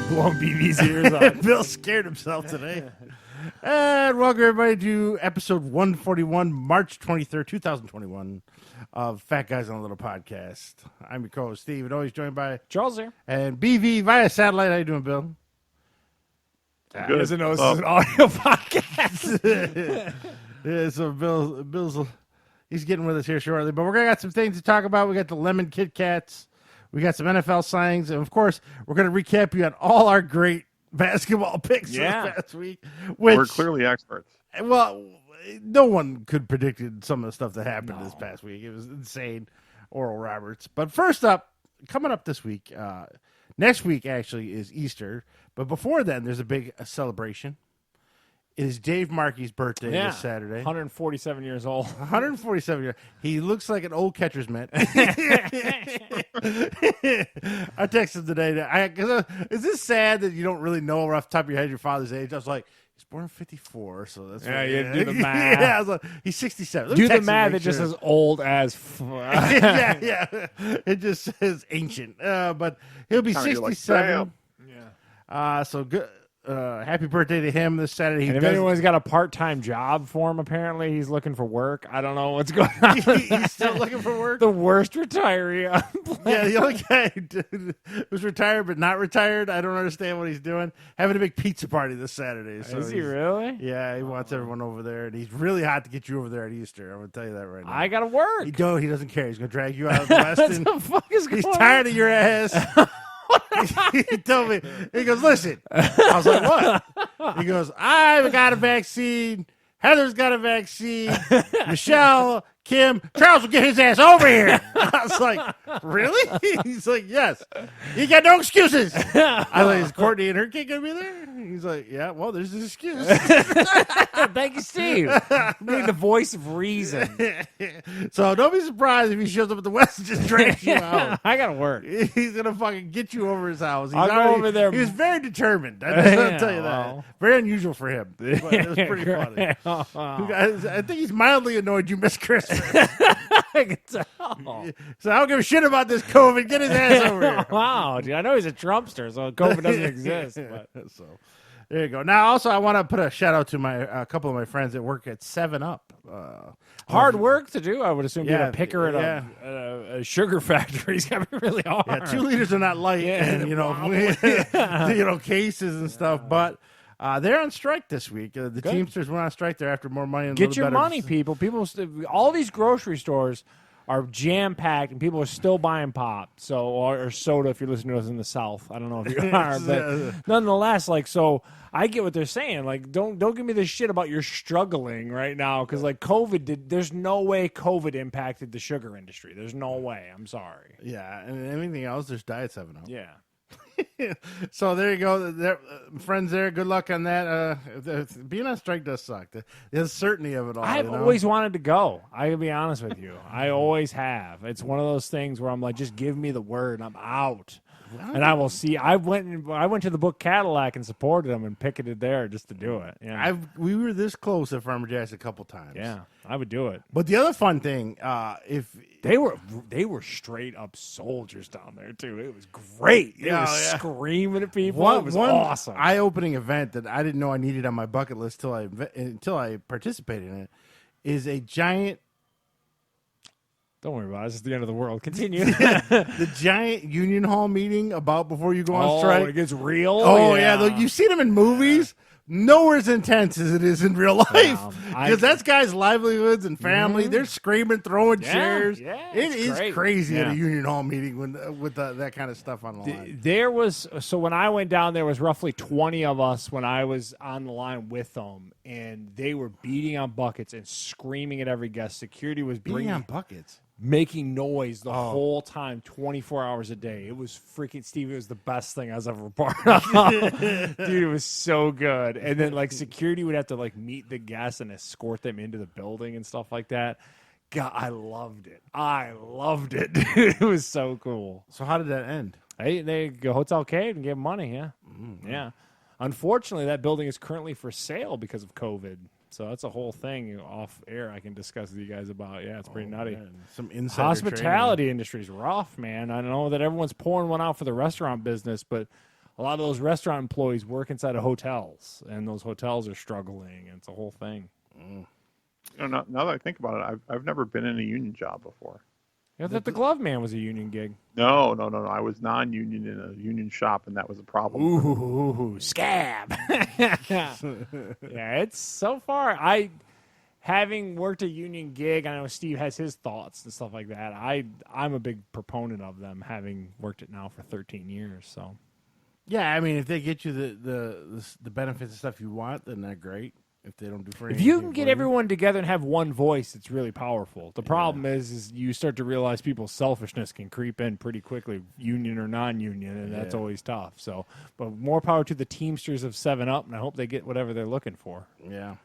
Blowing BB's ears off. Bill scared himself today. And welcome everybody to episode 141, March 23rd, 2021 of Fat Guys on a Little Podcast. I'm your co-host Steve, and always joined by Charles here. and BV via satellite. How you doing, Bill? He doesn't know this is an audio podcast. Yeah, so Bill's he's getting with us here shortly, but we're gonna got some things to talk about. We got the lemon Kitkats, we got some NFL signings, and of course, we're gonna recap you on all our great basketball picks this past week. Which, we're clearly experts. Well, no one could predicted some of the stuff that happened this past week. It was insane, Oral Roberts. But first up, coming up this week, next week actually is Easter. But before then, there's a big celebration. It is Dave Markey's birthday this Saturday. 147 years old. 147 years. He looks like an old catcher's mitt. I texted him today. Is this sad that you don't really know off the top of your head your father's age? I was like, he's born in 54, so that's you do the math. Yeah, I was like, he's 67. Do the math. It just says old as. yeah. It just says ancient. But he'll be 67. So good. Happy birthday to him this Saturday. And if anyone's got a part-time job for him, apparently he's looking for work. I don't know what's going on. He's still looking for work? The worst retiree on the planet. Yeah, the only guy who's retired but not retired. I don't understand what he's doing. Having a big pizza party this Saturday. So is he really? Yeah, he wants everyone over there, and he's really hot to get you over there at Easter. I'm going to tell you that right now. I got to work. He doesn't care. He's going to drag you out of the West. What the fuck is going on? He's tired of your ass. He told me, he goes, listen. I was like, what? He goes, I've got a vaccine. Heather's got a vaccine. Michelle, Kim, Charles will get his ass over here. I was like, really? He's like, yes. You got no excuses. I was like, is Courtney and her kid going to be there? He's like, yeah, well, there's an excuse. Thank you, Steve. Being the voice of reason. So don't be surprised if he shows up at the West and just drags you out. I got to work. He's going to fucking get you over his house. I'll go over there. He was very determined. I'll tell you that. Very unusual for him. But it was pretty funny. I think he's mildly annoyed you missed Christmas. I can tell. So I don't give a shit about this COVID. Get his ass over here. Wow, dude. I know he's a Trumpster, so COVID doesn't exist. But. So there you go. Now, also, I want to put a shout out to a couple of my friends that work at 7-Up. Hard work to do, I would assume. Being a picker at a sugar factory, he's got to be really hard. Yeah, 2 liters are not light, and cases and stuff. But they're on strike this week. The Teamsters went on strike. They're after more money. And get your money, people. All these grocery stores are jam-packed, and people are still buying pop or soda if you're listening to us in the South. I don't know if you are, but nonetheless, so I get what they're saying. Like, don't give me this shit about you're struggling right now because, COVID there's no way COVID impacted the sugar industry. There's no way. I'm sorry. Yeah, and anything else, there's Diet 7-Up. Yeah. So there you go. Friends there, good luck on that. Being on strike does suck. The uncertainty of it all. I've always wanted to go. I can be honest with you. I always have. It's one of those things where I'm like, just give me the word and I'm out. And I will see. I went to the Book Cadillac and supported them and picketed there just to do it. Yeah. We were this close at Farmer Jack's a couple times. Yeah, I would do it. But the other fun thing, if they were straight up soldiers down there too. It was great. They were screaming at people. It was awesome. Eye-opening event that I didn't know I needed on my bucket list until I participated in it is a giant. Don't worry about it. It's just the end of the world. Continue. The giant Union Hall meeting about before you go on strike. It gets real. Oh, yeah. You see them in movies. Nowhere as intense as it is in real life. Because that's guys' livelihoods and family. They're screaming, throwing chairs. Yeah, it is great. Crazy at a Union Hall meeting with that kind of stuff on the line. When I went down, there was roughly 20 of us when I was on the line with them, and they were beating on buckets and screaming at every guest. Security was beating on buckets. Making noise the whole time, 24 hours a day. It was freaking, Steve, it was the best thing I was ever part of. Dude, it was so good. And then, security would have to, meet the guests and escort them into the building and stuff like that. God, I loved it. Dude, it was so cool. So how did that end? They go Hotel Cave and gave money, yeah. Mm-hmm. Yeah. Unfortunately, that building is currently for sale because of COVID. So that's a whole thing off air I can discuss with you guys about. Yeah, it's pretty nutty. Man. Some insider Hospitality industry is rough, man. I know that everyone's pouring one out for the restaurant business, but a lot of those restaurant employees work inside of hotels, and those hotels are struggling, and it's a whole thing. Now that I think about it, I've never been in a union job before. I thought the glove man was a union gig. No. I was non-union in a union shop, and that was a problem. Ooh, scab. Yeah, it's so far. Having worked a union gig, I know Steve has his thoughts and stuff like that. I'm a big proponent of them, having worked it now for 13 years. So, yeah, I mean, if they get you the benefits and stuff you want, then they're great. If they don't do for if you can get everyone together and have one voice, it's really powerful. The problem is you start to realize people's selfishness can creep in pretty quickly, union or non-union, and that's always tough. So, but more power to the Teamsters of 7-Up, and I hope they get whatever they're looking for. Yeah.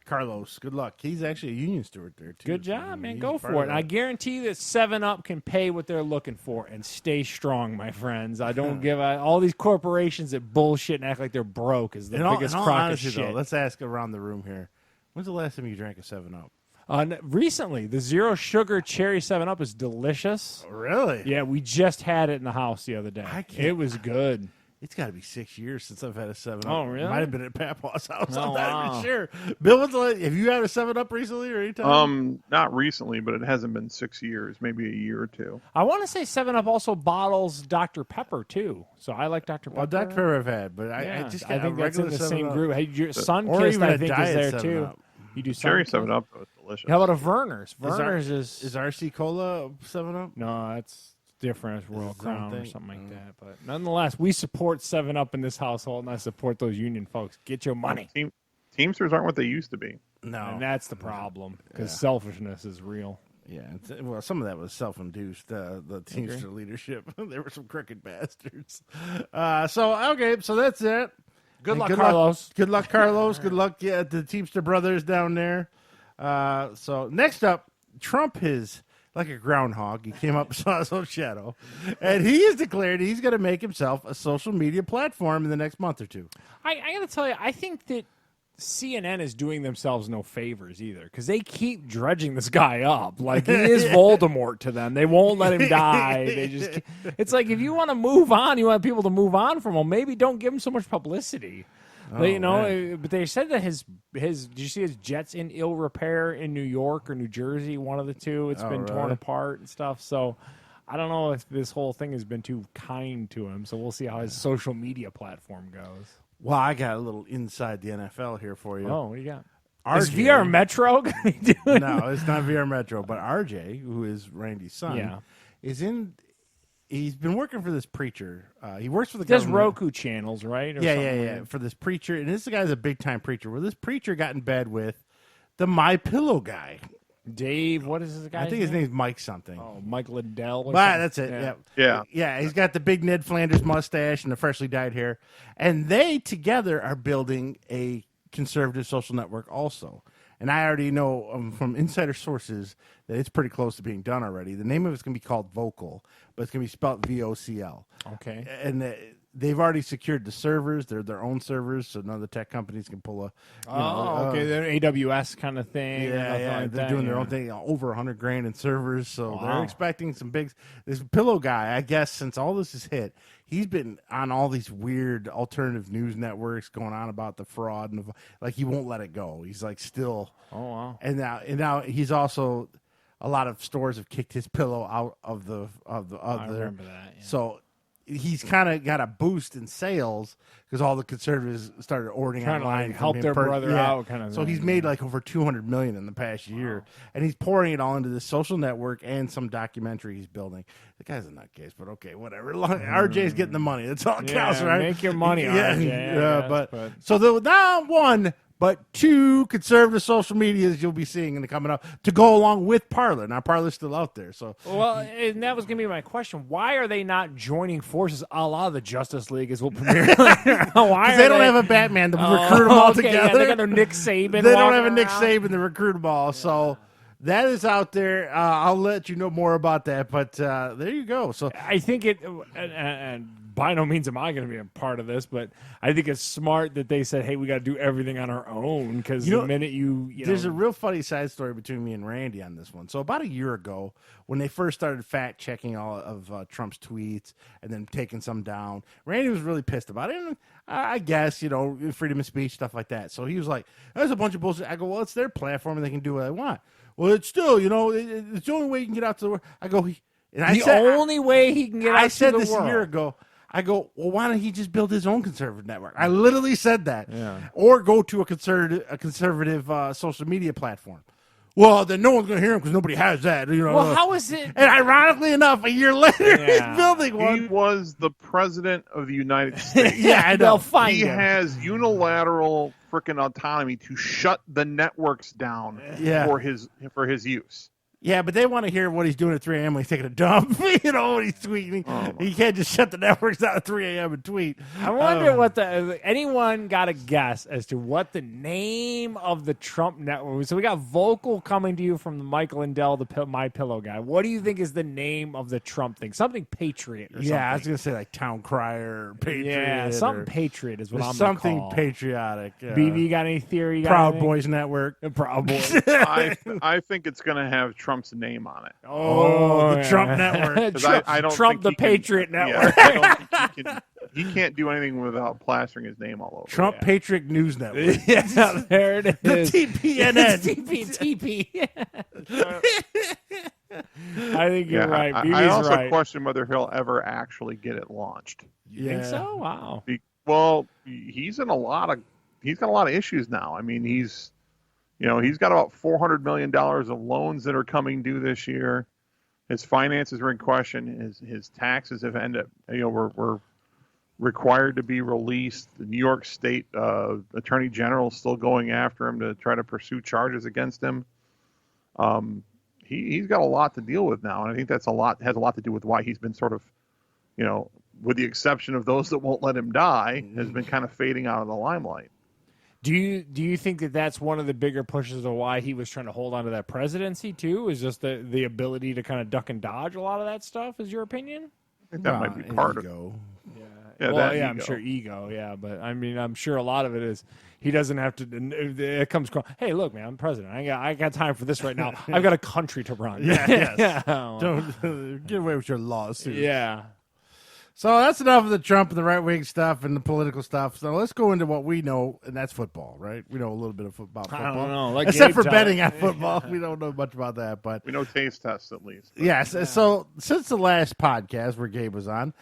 Carlos, good luck. He's actually a union steward there, too. Good job, man. Go for it. And I guarantee that 7-Up can pay what they're looking for and stay strong, my friends. I don't give all these corporations that bullshit and act like they're broke is the biggest crock of shit. Though, let's ask around the room here. When's the last time you drank a 7-Up? Recently, the zero sugar cherry 7-Up is delicious. Really? Yeah, we just had it in the house the other day. It was good. It's got to be 6 years since I've had a 7-Up. Oh, really? It might have been at Papa's house. Oh, I'm not wow. even sure. Bill, have you had a 7-Up recently or anytime? Not recently, but it hasn't been 6 years, maybe a year or two. I want to say 7-Up also bottles Dr. Pepper, too. So I like Dr. Pepper. Well, Dr. Pepper I've had, but I just got I think a that's in regular the same 7-Up. group. Hey, your Or Sunkist, even I a think, is diet there, too. 7-Up. You do Cherry Sunkist? 7-Up is delicious. How about a Verner's? Verner's Is RC Cola 7-Up? No, that's different. It's Royal it Crown or something? something like that. But nonetheless, we support 7-Up in this household, and I support those union folks. Get your money. Teamsters aren't what they used to be. No. And that's the problem, because selfishness is real. Yeah, well, some of that was self-induced. The Teamster leadership, they were some crooked bastards. So that's it. Good luck, Carlos. Good luck, Carlos. Good luck, the Teamster brothers down there. So next up, Trump is like a groundhog. He came up and saw his own shadow, and he has declared he's going to make himself a social media platform in the next month or two. I got to tell you, I think that CNN is doing themselves no favors either, because they keep dredging this guy up like he is Voldemort to them. They won't let him die. It's like, if you want to move on, you want people to move on from him, maybe don't give him so much publicity. But they said that his did you see his jet's in ill repair in New York or New Jersey, one of the two. It's been torn apart and stuff. So I don't know if this whole thing has been too kind to him. So we'll see how his social media platform goes. Well, I got a little inside the NFL here for you. Oh, what do you got? RJ, Is VR Metro going to be doing? No, it's not VR Metro, but RJ, who is Randy's son, is in. He's been working for this preacher. He works for the Does government. Roku channels, right? Or Yeah. For this preacher, and this guy's a big time preacher. Well, this preacher got in bed with the My Pillow guy. Dave, what is this guy? I think his name's Mike something. Oh, Mike Lindell. That's it. Yeah. He's got the big Ned Flanders mustache and the freshly dyed hair, and they together are building a conservative social network also. And I already know from insider sources that it's pretty close to being done already. The name of it's going to be called Vocal, but it's going to be spelled VOCL. Okay. And they've already secured the servers. They're their own servers, so none of the tech companies can pull a. Okay. They're AWS kind of thing. Yeah. They're doing their own thing. Over $100,000 in servers, so they're expecting some big. This Pillow guy, I guess, since all this has hit, he's been on all these weird alternative news networks going on about the fraud and he won't let it go. He's like still. Oh wow! And now he's also, a lot of stores have kicked his pillow out of the. I remember that. Yeah. So he's kind of got a boost in sales because all the conservatives started ordering trying online, to help their brother out, kind of. So he's made like over $200 million in the past year, and he's pouring it all into this social network and some documentary he's building. The guy's a nutcase, but okay, whatever. RJ's getting the money. That's all it counts, right? Make your money, RJ. But so the not one, but two conservative social medias you'll be seeing in the coming up to go along with Parler. Now Parler's still out there, so well, and that was going to be my question. Why are they not joining forces a la the Justice League as will premiere later? Why? They don't have a Batman to recruit them all together. Yeah, they got no Nick Saban. They don't have a Nick around. Saban to recruit them all. So that is out there. I'll let you know more about that. But there you go. So I think it and by no means am I going to be a part of this, but I think it's smart that they said, "Hey, we got to do everything on our own." Because the minute there's a real funny side story between me and Randy on this one. So about a year ago, when they first started fact checking all of Trump's tweets and then taking some down, Randy was really pissed about it. And I guess freedom of speech, stuff like that. So he was like, "There's a bunch of bullshit." I go, "Well, it's their platform and they can do what they want." Well, it's still, it's the only way you can get out to the world. I go, only way he can get out to the world. I said this a year ago. I go, well, why don't he just build his own conservative network? I literally said that. Yeah. Or go to a conservative social media platform. Well, then no one's going to hear him because nobody has that. Well, how is it? And ironically enough, a year later, he's building one. He was the president of the United States. Yeah, I know. He has unilateral freaking autonomy to shut the networks down for his use. Yeah, but they want to hear what he's doing at 3 a.m. when he's taking a dump. When he's tweeting. He can't just shut the networks down at 3 a.m. and tweet. I wonder what anyone got a guess as to what the name of the Trump network was. So we got Vocal coming to you from the Michael Lindell, the My Pillow guy. What do you think is the name of the Trump thing? Something Patriot or something. Yeah, I was going to say like Town Crier or Patriot. Yeah, something Patriot is what I'm going to call. Something patriotic. BB, got any theory? Proud Boys Network. Proud Boys. I think it's going to have Trump's name on it. The Trump Network. I don't Trump think the Patriot Network. I don't think he can't do anything without plastering his name all over. Trump Patriot News Network. Yeah, there it is. The TPNN. TP. I think you're right. I also question whether he'll ever actually get it launched. You think so? Wow. Well, he's got a lot of issues now. I mean, he's got about $400 million of loans that are coming due this year. His finances are in question. His taxes have ended. We're required to be released. The New York State Attorney General is still going after him to try to pursue charges against him. He's got a lot to deal with now, and I think has a lot to do with why he's been sort of, with the exception of those that won't let him die, has been kind of fading out of the limelight. Do you think that that's one of the bigger pushes of why he was trying to hold on to that presidency too? Is just the ability to kind of duck and dodge a lot of that stuff? Is your opinion? I think that might be part of it. I'm sure ego. Yeah, but I mean, I'm sure a lot of it is he doesn't have to. It comes across. Hey, look, man, I'm president. I got time for this right now. I've got a country to run. Yes. Don't get away with your lawsuit. Yeah. So that's enough of the Trump and the right-wing stuff and the political stuff. So let's go into what we know, and that's football, right? We know a little bit about football. I don't know. Except for betting on football. We don't know much about that. But we know taste tests at least. Yes. Yeah. So since the last podcast where Gabe was on,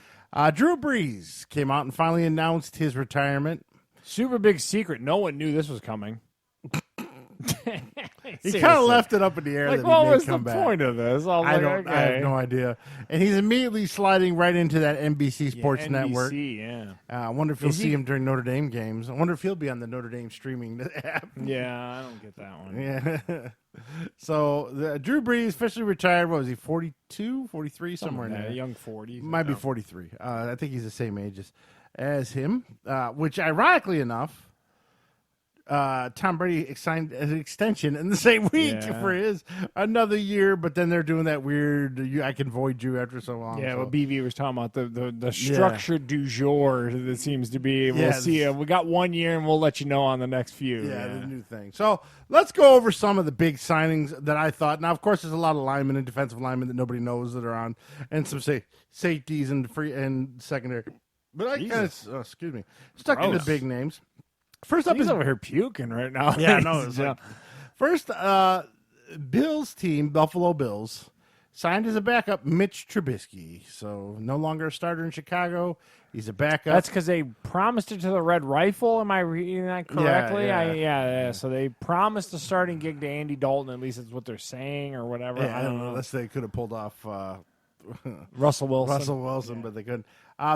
Drew Brees came out and finally announced his retirement. Super big secret. No one knew this was coming. He kind of left it up in the air. That what he may was come the back. point of this? I have no idea. And he's immediately sliding right into that NBC Sports NBC, Network. Yeah. I wonder if you'll see him during Notre Dame games. I wonder if he'll be on the Notre Dame streaming app. Yeah, I don't get that one. Yeah. So Drew Brees officially retired. What was he, 42, 43, somewhere in there? Young 40s. Might be 43. I think he's the same age as him, which ironically enough, Tom Brady signed an extension in the same week for his another year, but then they're doing that weird I can void you after so long. Yeah, what BV was talking about, the structure du jour that seems to be. We'll see. We got 1 year, and we'll let you know on the next few. Yeah, the new thing. So let's go over some of the big signings that I thought. Now, of course, there's a lot of linemen and defensive linemen that nobody knows that are on, and some safeties and free and secondary. But I kind of, excuse me, stuck into big names. First up, he's over here puking right now. Yeah, no. First, Bills team, Buffalo Bills, signed as a backup Mitch Trubisky. So no longer a starter in Chicago. He's a backup. That's because they promised it to the Red Rifle. Am I reading that correctly? Yeah. So they promised a starting gig to Andy Dalton. At least that's what they're saying, or whatever. Yeah, I don't know. Unless they could have pulled off Russell Wilson. But they couldn't.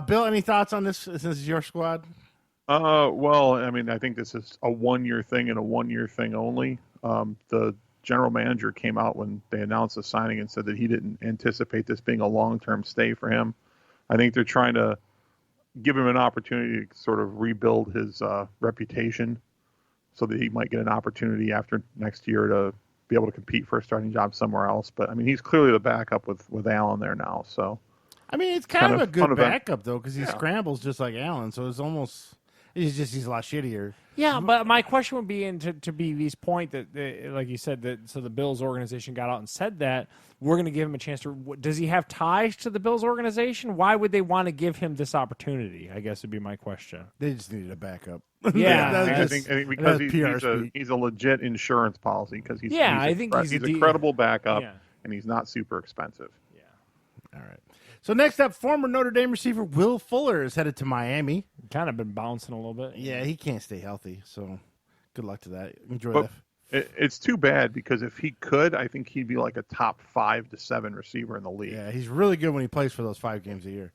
Bill, any thoughts on this? Since it's your squad. Well, I mean, I think this is a 1 year thing and a 1 year thing only. The general manager came out when they announced the signing and said that he didn't anticipate this being a long-term stay for him. I think they're trying to give him an opportunity to sort of rebuild his reputation so that he might get an opportunity after next year to be able to compete for a starting job somewhere else. But, I mean, he's clearly the backup with Allen there now, so. I mean, it's kind of a good fun event. backup though, because he scrambles just like Allen. So it's almost he's a lot shittier. Yeah, but my question would be to BV's point that, like you said, that so the Bills organization got out and said that we're going to give him a chance to. Does he have ties to the Bills organization? Why would they want to give him this opportunity? I guess would be my question. They just needed a backup. Yeah, I think because he's a legit insurance policy because he's a credible backup and he's not super expensive. All right. So next up, former Notre Dame receiver Will Fuller is headed to Miami. Kind of been bouncing a little bit. Yeah, he can't stay healthy, so good luck to that. Enjoy But that. it's too bad because if he could, I think he'd be like a top 5 to 7 receiver in the league. Yeah, he's really good when he plays for those 5 games a year.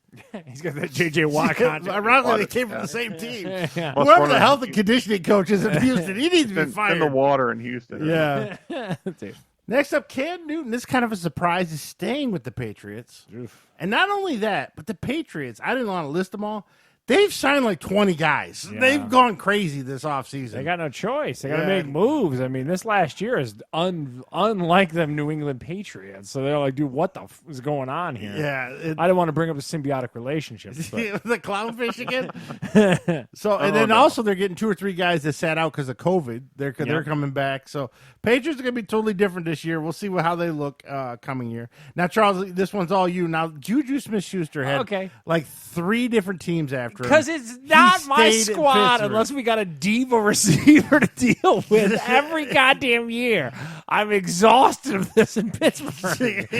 He's got that J.J. Watt contract. Ironically, they came from the same team. Whoever the health and conditioning coach is in Houston, he needs to be fired. In the water in Houston. Yeah. Next up, Cam Newton. This is kind of a surprise. Is staying with the Patriots. Oof. And not only that, but the Patriots, I didn't want to list them all. They've signed like 20 guys. Yeah. They've gone crazy this offseason. They got no choice. They got to make moves. I mean, this last year is unlike them New England Patriots. So they're like, dude, what the f is going on here? Yeah. I don't want to bring up the symbiotic relationships. But. The clownfish again. And then also they're getting 2 or 3 guys that sat out because of COVID. They're coming back. So Patriots are going to be totally different this year. We'll see how they look coming year. Now, Charles, this one's all you. Now, JuJu Smith-Schuster had like 3 different teams after him. Because it's not my squad unless we got a diva receiver to deal with every goddamn year. I'm exhausted of this in Pittsburgh.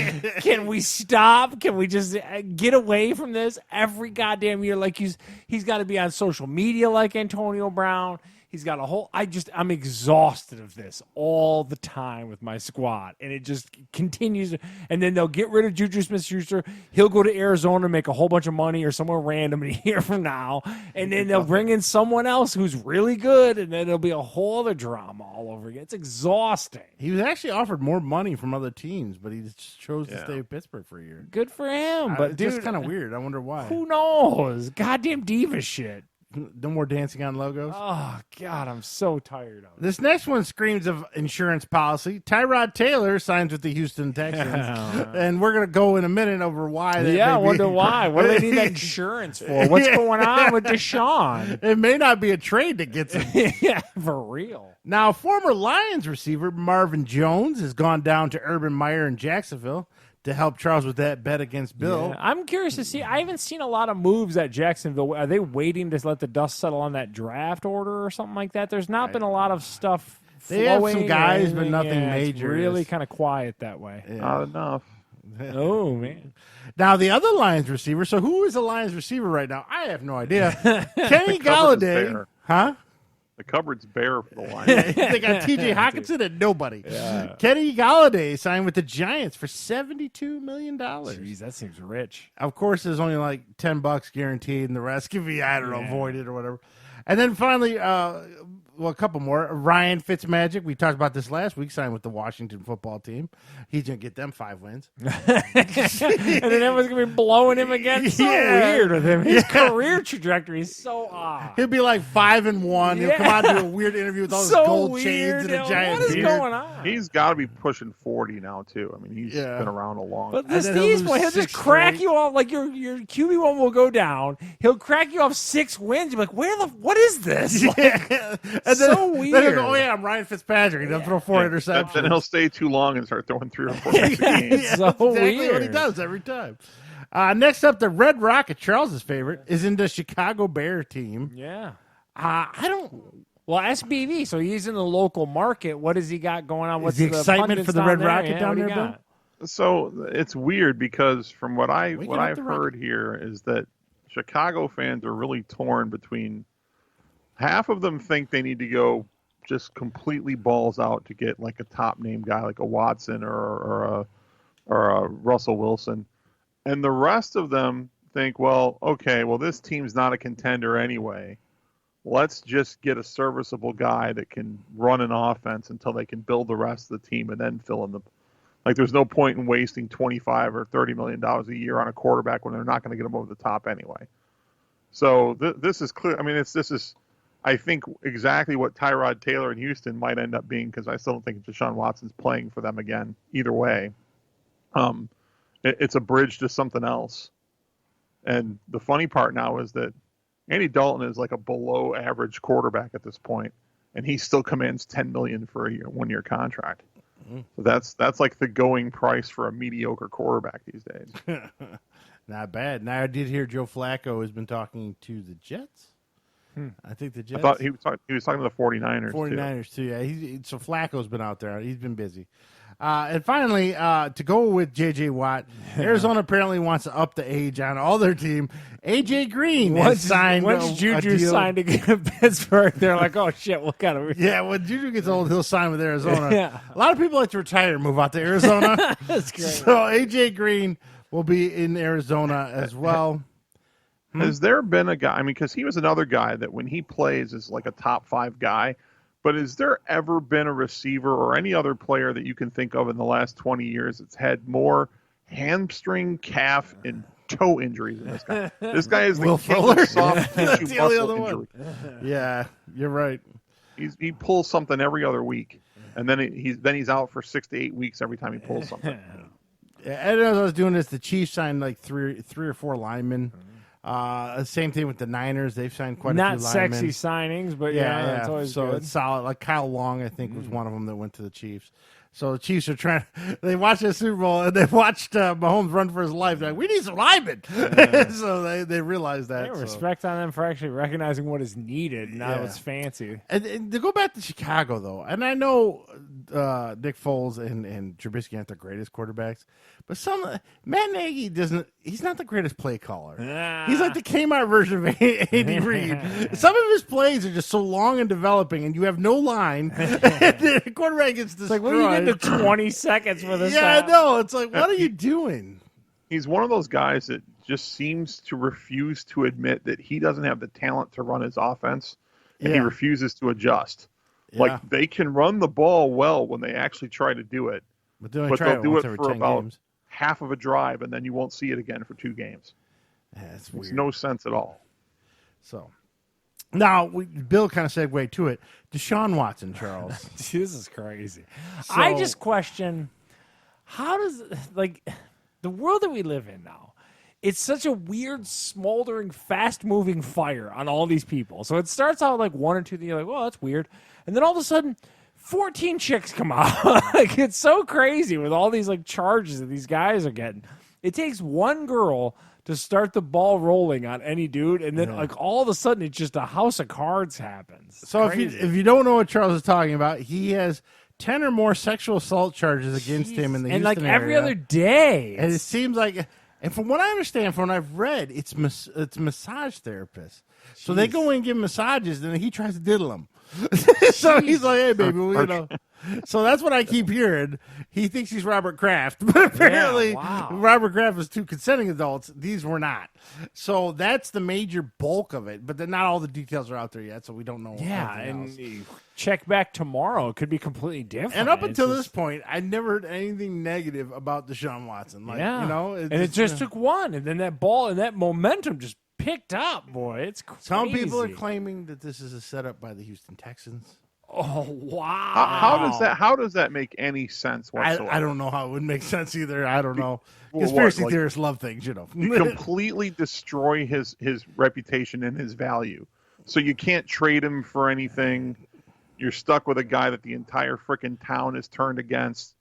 Can we stop? Can we just get away from this every goddamn year? Like he's got to be on social media like Antonio Brown. He's got a whole. I'm exhausted of this all the time with my squad, and it just continues. And then they'll get rid of JuJu Smith-Schuster. He'll go to Arizona, make a whole bunch of money, or somewhere random a year from now, and then they'll bring in someone else who's really good, and then it'll be a whole other drama all over again. It's exhausting. He was actually offered more money from other teams, but he just chose to stay with Pittsburgh for a year. Good for him, but it's just kind of weird. I wonder why. Who knows? Goddamn diva shit. No more dancing on logos. Oh, God, I'm so tired of it. This next one screams of insurance policy. Tyrod Taylor signs with the Houston Texans. And we're going to go in a minute over why. I wonder why. What do they need that insurance for? What's going on with DeShaun? It may not be a trade that gets him. Yeah, for real. Now, former Lions receiver Marvin Jones has gone down to Urban Meyer in Jacksonville to help Charles with that bet against Bill. Yeah, I'm curious to see. I haven't seen a lot of moves at Jacksonville. Are they waiting to let the dust settle on that draft order or something like that? There's not been a lot of stuff They have some guys, but nothing major. It's really kind of quiet that way. Yeah. Not enough. Oh, man. Now, the other Lions receiver. So who is a Lions receiver right now? I have no idea. Kenny Golladay. Huh? The cupboard's bare for the Lions. They got T.J. Hawkinson and nobody. Yeah. Kenny Golladay signed with the Giants for $72 million. Jeez, that seems rich. Of course, there's only like $10 guaranteed, and the rest can be, I don't know, voided or whatever. And then finally, a couple more. Ryan Fitzmagic, we talked about this last week, signed with the Washington football team. He's going to get them 5 wins. And then everyone's going to be blowing him again. So weird with him. His career trajectory is so odd. He'll be like 5-1. He'll come out and do a weird interview with all his gold chains and a giant What is beard. going on? He's got to be pushing 40 now, too. I mean, he's been around a long time. But this he'll just crack you off. Like your QB1 will go down. He'll crack you off 6 wins. You're like, what is this? Like, and then, so weird. Then he'll go, I'm Ryan Fitzpatrick. He'll throw 4 interceptions. Then he'll stay too long and start throwing 3 or 4 games. So exactly weird. what he does every time. Next up, the Red Rocket, Charles's favorite, is in the Chicago Bear team. Yeah. I don't... Well, SBV, so he's in the local market. What has he got going on? What's the excitement for the Red Rocket down there, Bill? So it's weird because from what I've heard here is that Chicago fans are really torn between half of them think they need to go just completely balls out to get like a top name guy like a Watson or a Russell Wilson. And the rest of them think, well, this team's not a contender anyway. Let's just get a serviceable guy that can run an offense until they can build the rest of the team and then fill in the. Like, there's no point in wasting $25 or $30 million a year on a quarterback when they're not going to get him over the top anyway. So this is clear. I mean, this is, I think, exactly what Tyrod Taylor in Houston might end up being, because I still don't think DeShaun Watson's playing for them again either way. It's a bridge to something else. And the funny part now is that Andy Dalton is like a below average quarterback at this point, and he still commands $10 million for a 1-year contract. So that's like the going price for a mediocre quarterback these days. Not bad. Now I did hear Joe Flacco has been talking to the Jets. I think the Jets. I thought he was talking to the 49ers. 49ers too. Yeah. So Flacco's been out there. He's been busy. And finally, to go with J.J. Watt, Arizona apparently wants to up the age on all their team. A.J. Green has signed once JuJu signed to get to Pittsburgh, they're like, oh, shit, what kind of... Yeah, when JuJu gets old, he'll sign with Arizona. Yeah. A lot of people like to retire and move out to Arizona. That's great. So A.J. Green will be in Arizona as well. Has there been a guy, I mean, because he was another guy that when he plays is like a top 5 guy, but has there ever been a receiver or any other player that you can think of in the last 20 years that's had more hamstring, calf, and toe injuries than this guy? This guy is the king of soft tissue muscle injury. Yeah, you're right. He pulls something every other week, and then he's out for 6 to 8 weeks every time he pulls something. Yeah, and as I was doing this, the Chiefs signed like three or four linemen. Same thing with the Niners. They've signed quite a few linemen. Not sexy signings, but yeah, it's always good. It's solid. Like Kyle Long, I think, was one of them that went to the Chiefs. So the Chiefs are trying. They watched the Super Bowl and they watched Mahomes run for his life. They're like, we need some linemen. So they realized that. Respect on them for actually recognizing what is needed, not what's fancy. And to go back to Chicago, though, and I know Nick Foles and Trubisky aren't the greatest quarterbacks, but Matt Nagy doesn't. He's not the greatest play caller. He's like the Kmart version of Andy Reid. Some of his plays are just so long and developing, and you have no line. And the quarterback gets destroyed. It's like, what do you get to 20 seconds for this? Yeah, I know. It's like, what are you doing? He's one of those guys that just seems to refuse to admit that he doesn't have the talent to run his offense, and he refuses to adjust. Like, they can run the ball well when they actually try to do it, but they'll do it for about half of a drive, and then you won't see it again for 2 games. Yeah, it's Makes no sense at all. So, now, Bill kind of segued to it. DeShaun Watson, Charles. This is crazy. I just question, how does, like, the world that we live in now, it's such a weird, smoldering, fast-moving fire on all these people. So it starts out like 1 or 2, then you're like, well, that's weird. And then all of a sudden, 14 chicks come out. Like, it's so crazy with all these, like, charges that these guys are getting. It takes one girl to start the ball rolling on any dude, and then like all of a sudden it's just a house of cards happens. So if you don't know what Charles is talking about, he has 10 or more sexual assault charges against him in the Houston area. Every other day. And it seems like, and from what I understand, from what I've read, it's massage therapists. So they go in and give him massages, and then he tries to diddle them. So he's like, hey, baby, well, you know. So that's what I keep hearing. He thinks he's Robert Kraft, but apparently Robert Kraft was 2 consenting adults. These were not. So that's the major bulk of it, but then not all the details are out there yet, so we don't know. Yeah, and check back tomorrow. It could be completely different. And up until this point, I never heard anything negative about DeShaun Watson. Like, you know, it just took one, and then that ball and that momentum just picked up, boy. It's crazy. Some people are claiming that this is a setup by the Houston Texans. Oh, wow. How does that make any sense whatsoever? I don't know how it would make sense either. I don't know. Conspiracy theorists love things, you know. You completely destroy his reputation and his value. So you can't trade him for anything. You're stuck with a guy that the entire freaking town is turned against.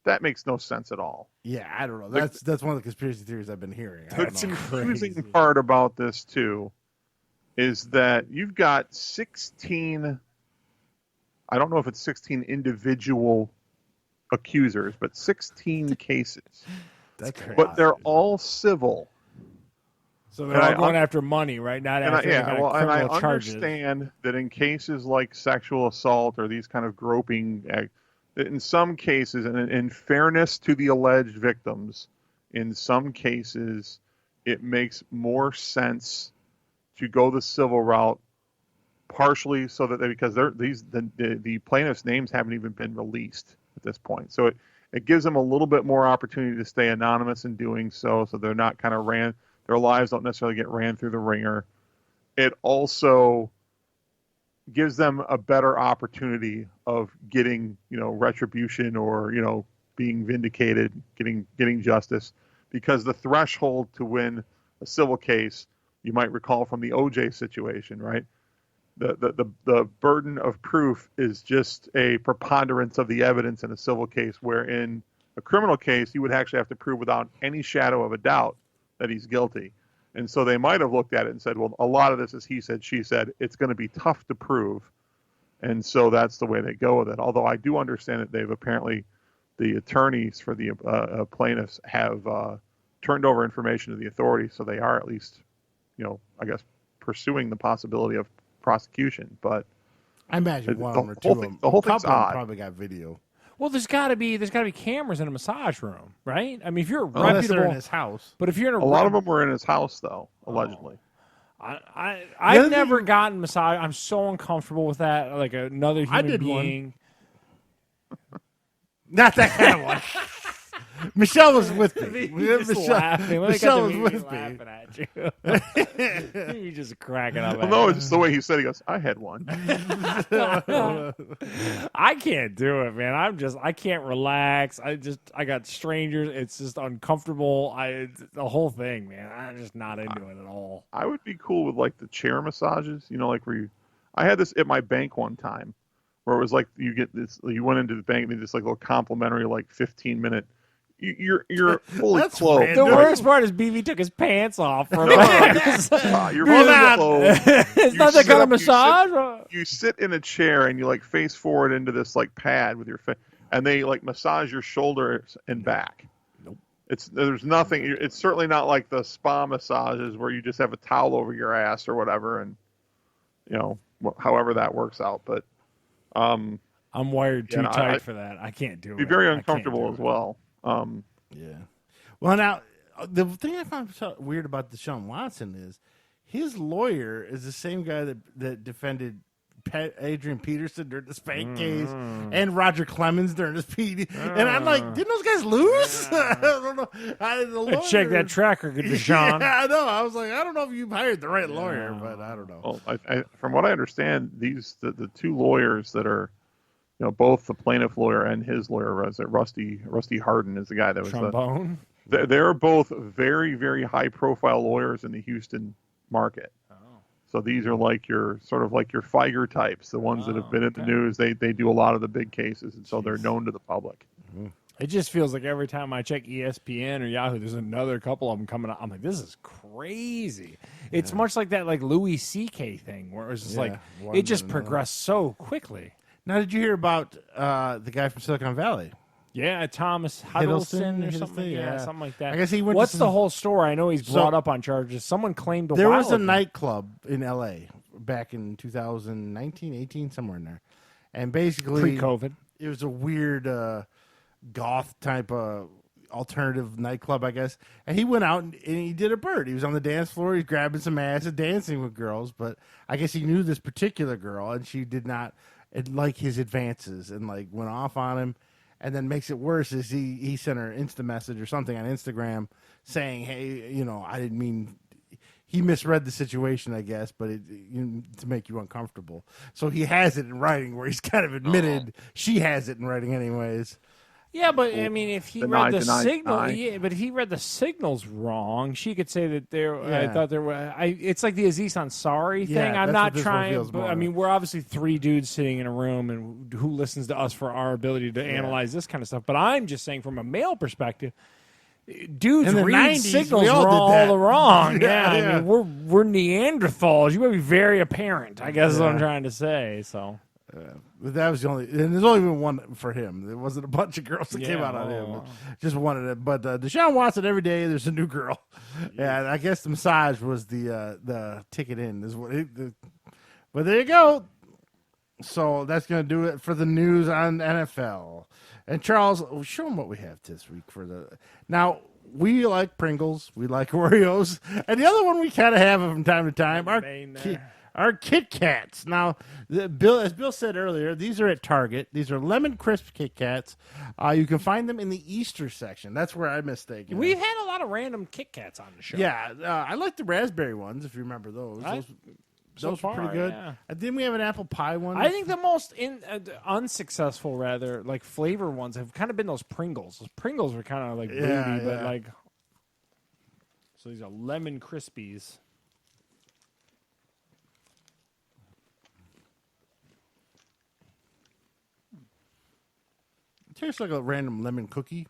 That makes no sense at all. Yeah, I don't know. That's one of the conspiracy theories I've been hearing. The confusing part about this, too, is that you've got 16... I don't know if it's 16 individual accusers, but 16 cases. That's crazy. But they're all civil. So they're all going after money, right? Not after and I charges. understand that in cases like sexual assault or these kind of groping, in some cases, and in fairness to the alleged victims, in some cases, it makes more sense to go the civil route. Partially so that because the plaintiffs' names haven't even been released at this point, so it gives them a little bit more opportunity to stay anonymous in doing so they're not kind of their lives don't necessarily get ran through the ringer. It also gives them a better opportunity of getting retribution or being vindicated, getting justice, because the threshold to win a civil case. You might recall from the OJ situation, right? The burden of proof is just a preponderance of the evidence in a civil case, where in a criminal case, you would actually have to prove without any shadow of a doubt that he's guilty. And so they might have looked at it and said, well, a lot of this is he said, she said. It's going to be tough to prove. And so that's the way they go with it. Although I do understand that they've apparently, the attorneys for the plaintiffs have turned over information to the authorities. So they are at least, I guess, pursuing the possibility of prosecution. But I imagine one or two of them. The whole thing's odd. Probably got video. Well, there's got to be cameras in a massage room, right? I mean, if you're a Unless reputable, they're in his house. But if you're in a lot of them were in his house, though, allegedly. I've never gotten massage. I'm so uncomfortable with that. Like another human being. Not that kind of one. Michelle was with me. Laughing. Michelle was with me. Laughing at you. You're just cracking up. Well, no, it's just the way he said. He goes, "I had one." I can't do it, man. I can't relax. I got strangers. It's just uncomfortable. The whole thing, man. I'm just not into it at all. I would be cool with like the chair massages. Like where I had this at my bank one time, where it was like you get this. You went into the bank and they just like a little complimentary 15-minute. You're fully clothed. Random. The worst part is BB took his pants off. You're fully clothed. It's not that kind of massage. You sit in a chair and you face forward into this pad with your face, and they massage your shoulders and back. Nope. There's nothing. It's certainly not like the spa massages where you just have a towel over your ass or whatever, and however that works out. But I'm wired too tight for that. I can't do it. Be very uncomfortable as well. Yeah. Well, now the thing I found so weird about DeShaun Watson is his lawyer is the same guy that defended Adrian Peterson during the spank case and Roger Clemens during his PD. And I'm like, didn't those guys lose? I don't know. Check that track record, DeShaun. Yeah, I know. I was like, I don't know if you hired the right lawyer, but I don't know. Well, from what I understand, the two lawyers that are. Both the plaintiff lawyer and his lawyer, Rusty Hardin is the guy that was trombone. They're both very, very high-profile lawyers in the Houston market. Oh. So these are your Feiger types, the ones that have been at the news. They do a lot of the big cases, and so they're known to the public. Mm-hmm. It just feels like every time I check ESPN or Yahoo, there's another couple of them coming up. I'm like, this is crazy. Yeah. It's much like that Louis C.K. thing where it's just it just progressed so quickly. Now, did you hear about the guy from Silicon Valley? Yeah, Thomas Hiddleston or something. Something like that. I guess he went. What's the whole story? I know he's brought up on charges. Someone claimed there was a nightclub in L.A. back in 2019, 18, somewhere in there, and basically pre-COVID. It was a weird goth type of alternative nightclub, I guess. And he went out and he did a bird. He was on the dance floor. He's grabbing some ass and dancing with girls. But I guess he knew this particular girl, and she did not like his advances and went off on him. And then makes it worse is he sent her an Insta message or something on Instagram saying, hey, I didn't mean. He misread the situation, I guess, but to make you uncomfortable. So he has it in writing where he's kind of admitted she has it in writing anyways. Yeah, but I mean, if he read the signal, but if he read the signals wrong, she could say that there. I thought there were. It's like the Aziz Ansari thing. I'm not trying. But, I mean, we're obviously three dudes sitting in a room, and who listens to us for our ability to analyze this kind of stuff. But I'm just saying, from a male perspective, dudes read signals all wrong. I mean, we're Neanderthals. You might be very apparent. I guess is what I'm trying to say. So. But that was the only, and there's only been one for him. There wasn't a bunch of girls that came out on him. Just one of them. But DeShaun Watson, every day there's a new girl. Yeah, and I guess the massage was the ticket in. But there you go. So that's going to do it for the news on NFL. And Charles, show them what we have this week for the. Now we like Pringles, we like Oreos, and the other one we kind of have from time to time are Kitkats. Now, as Bill said earlier, these are at Target. These are lemon crisp Kitkats. You can find them in the Easter section. That's where I'm mistaken. We've had a lot of random Kitkats on the show. Yeah, I like the raspberry ones, if you remember those. Those were pretty good. Yeah. Didn't we have an apple pie one? I think the most unsuccessful, flavor ones have kind of been those Pringles. Those Pringles were kind of booty, but So these are lemon Crispies. It tastes like a random lemon cookie.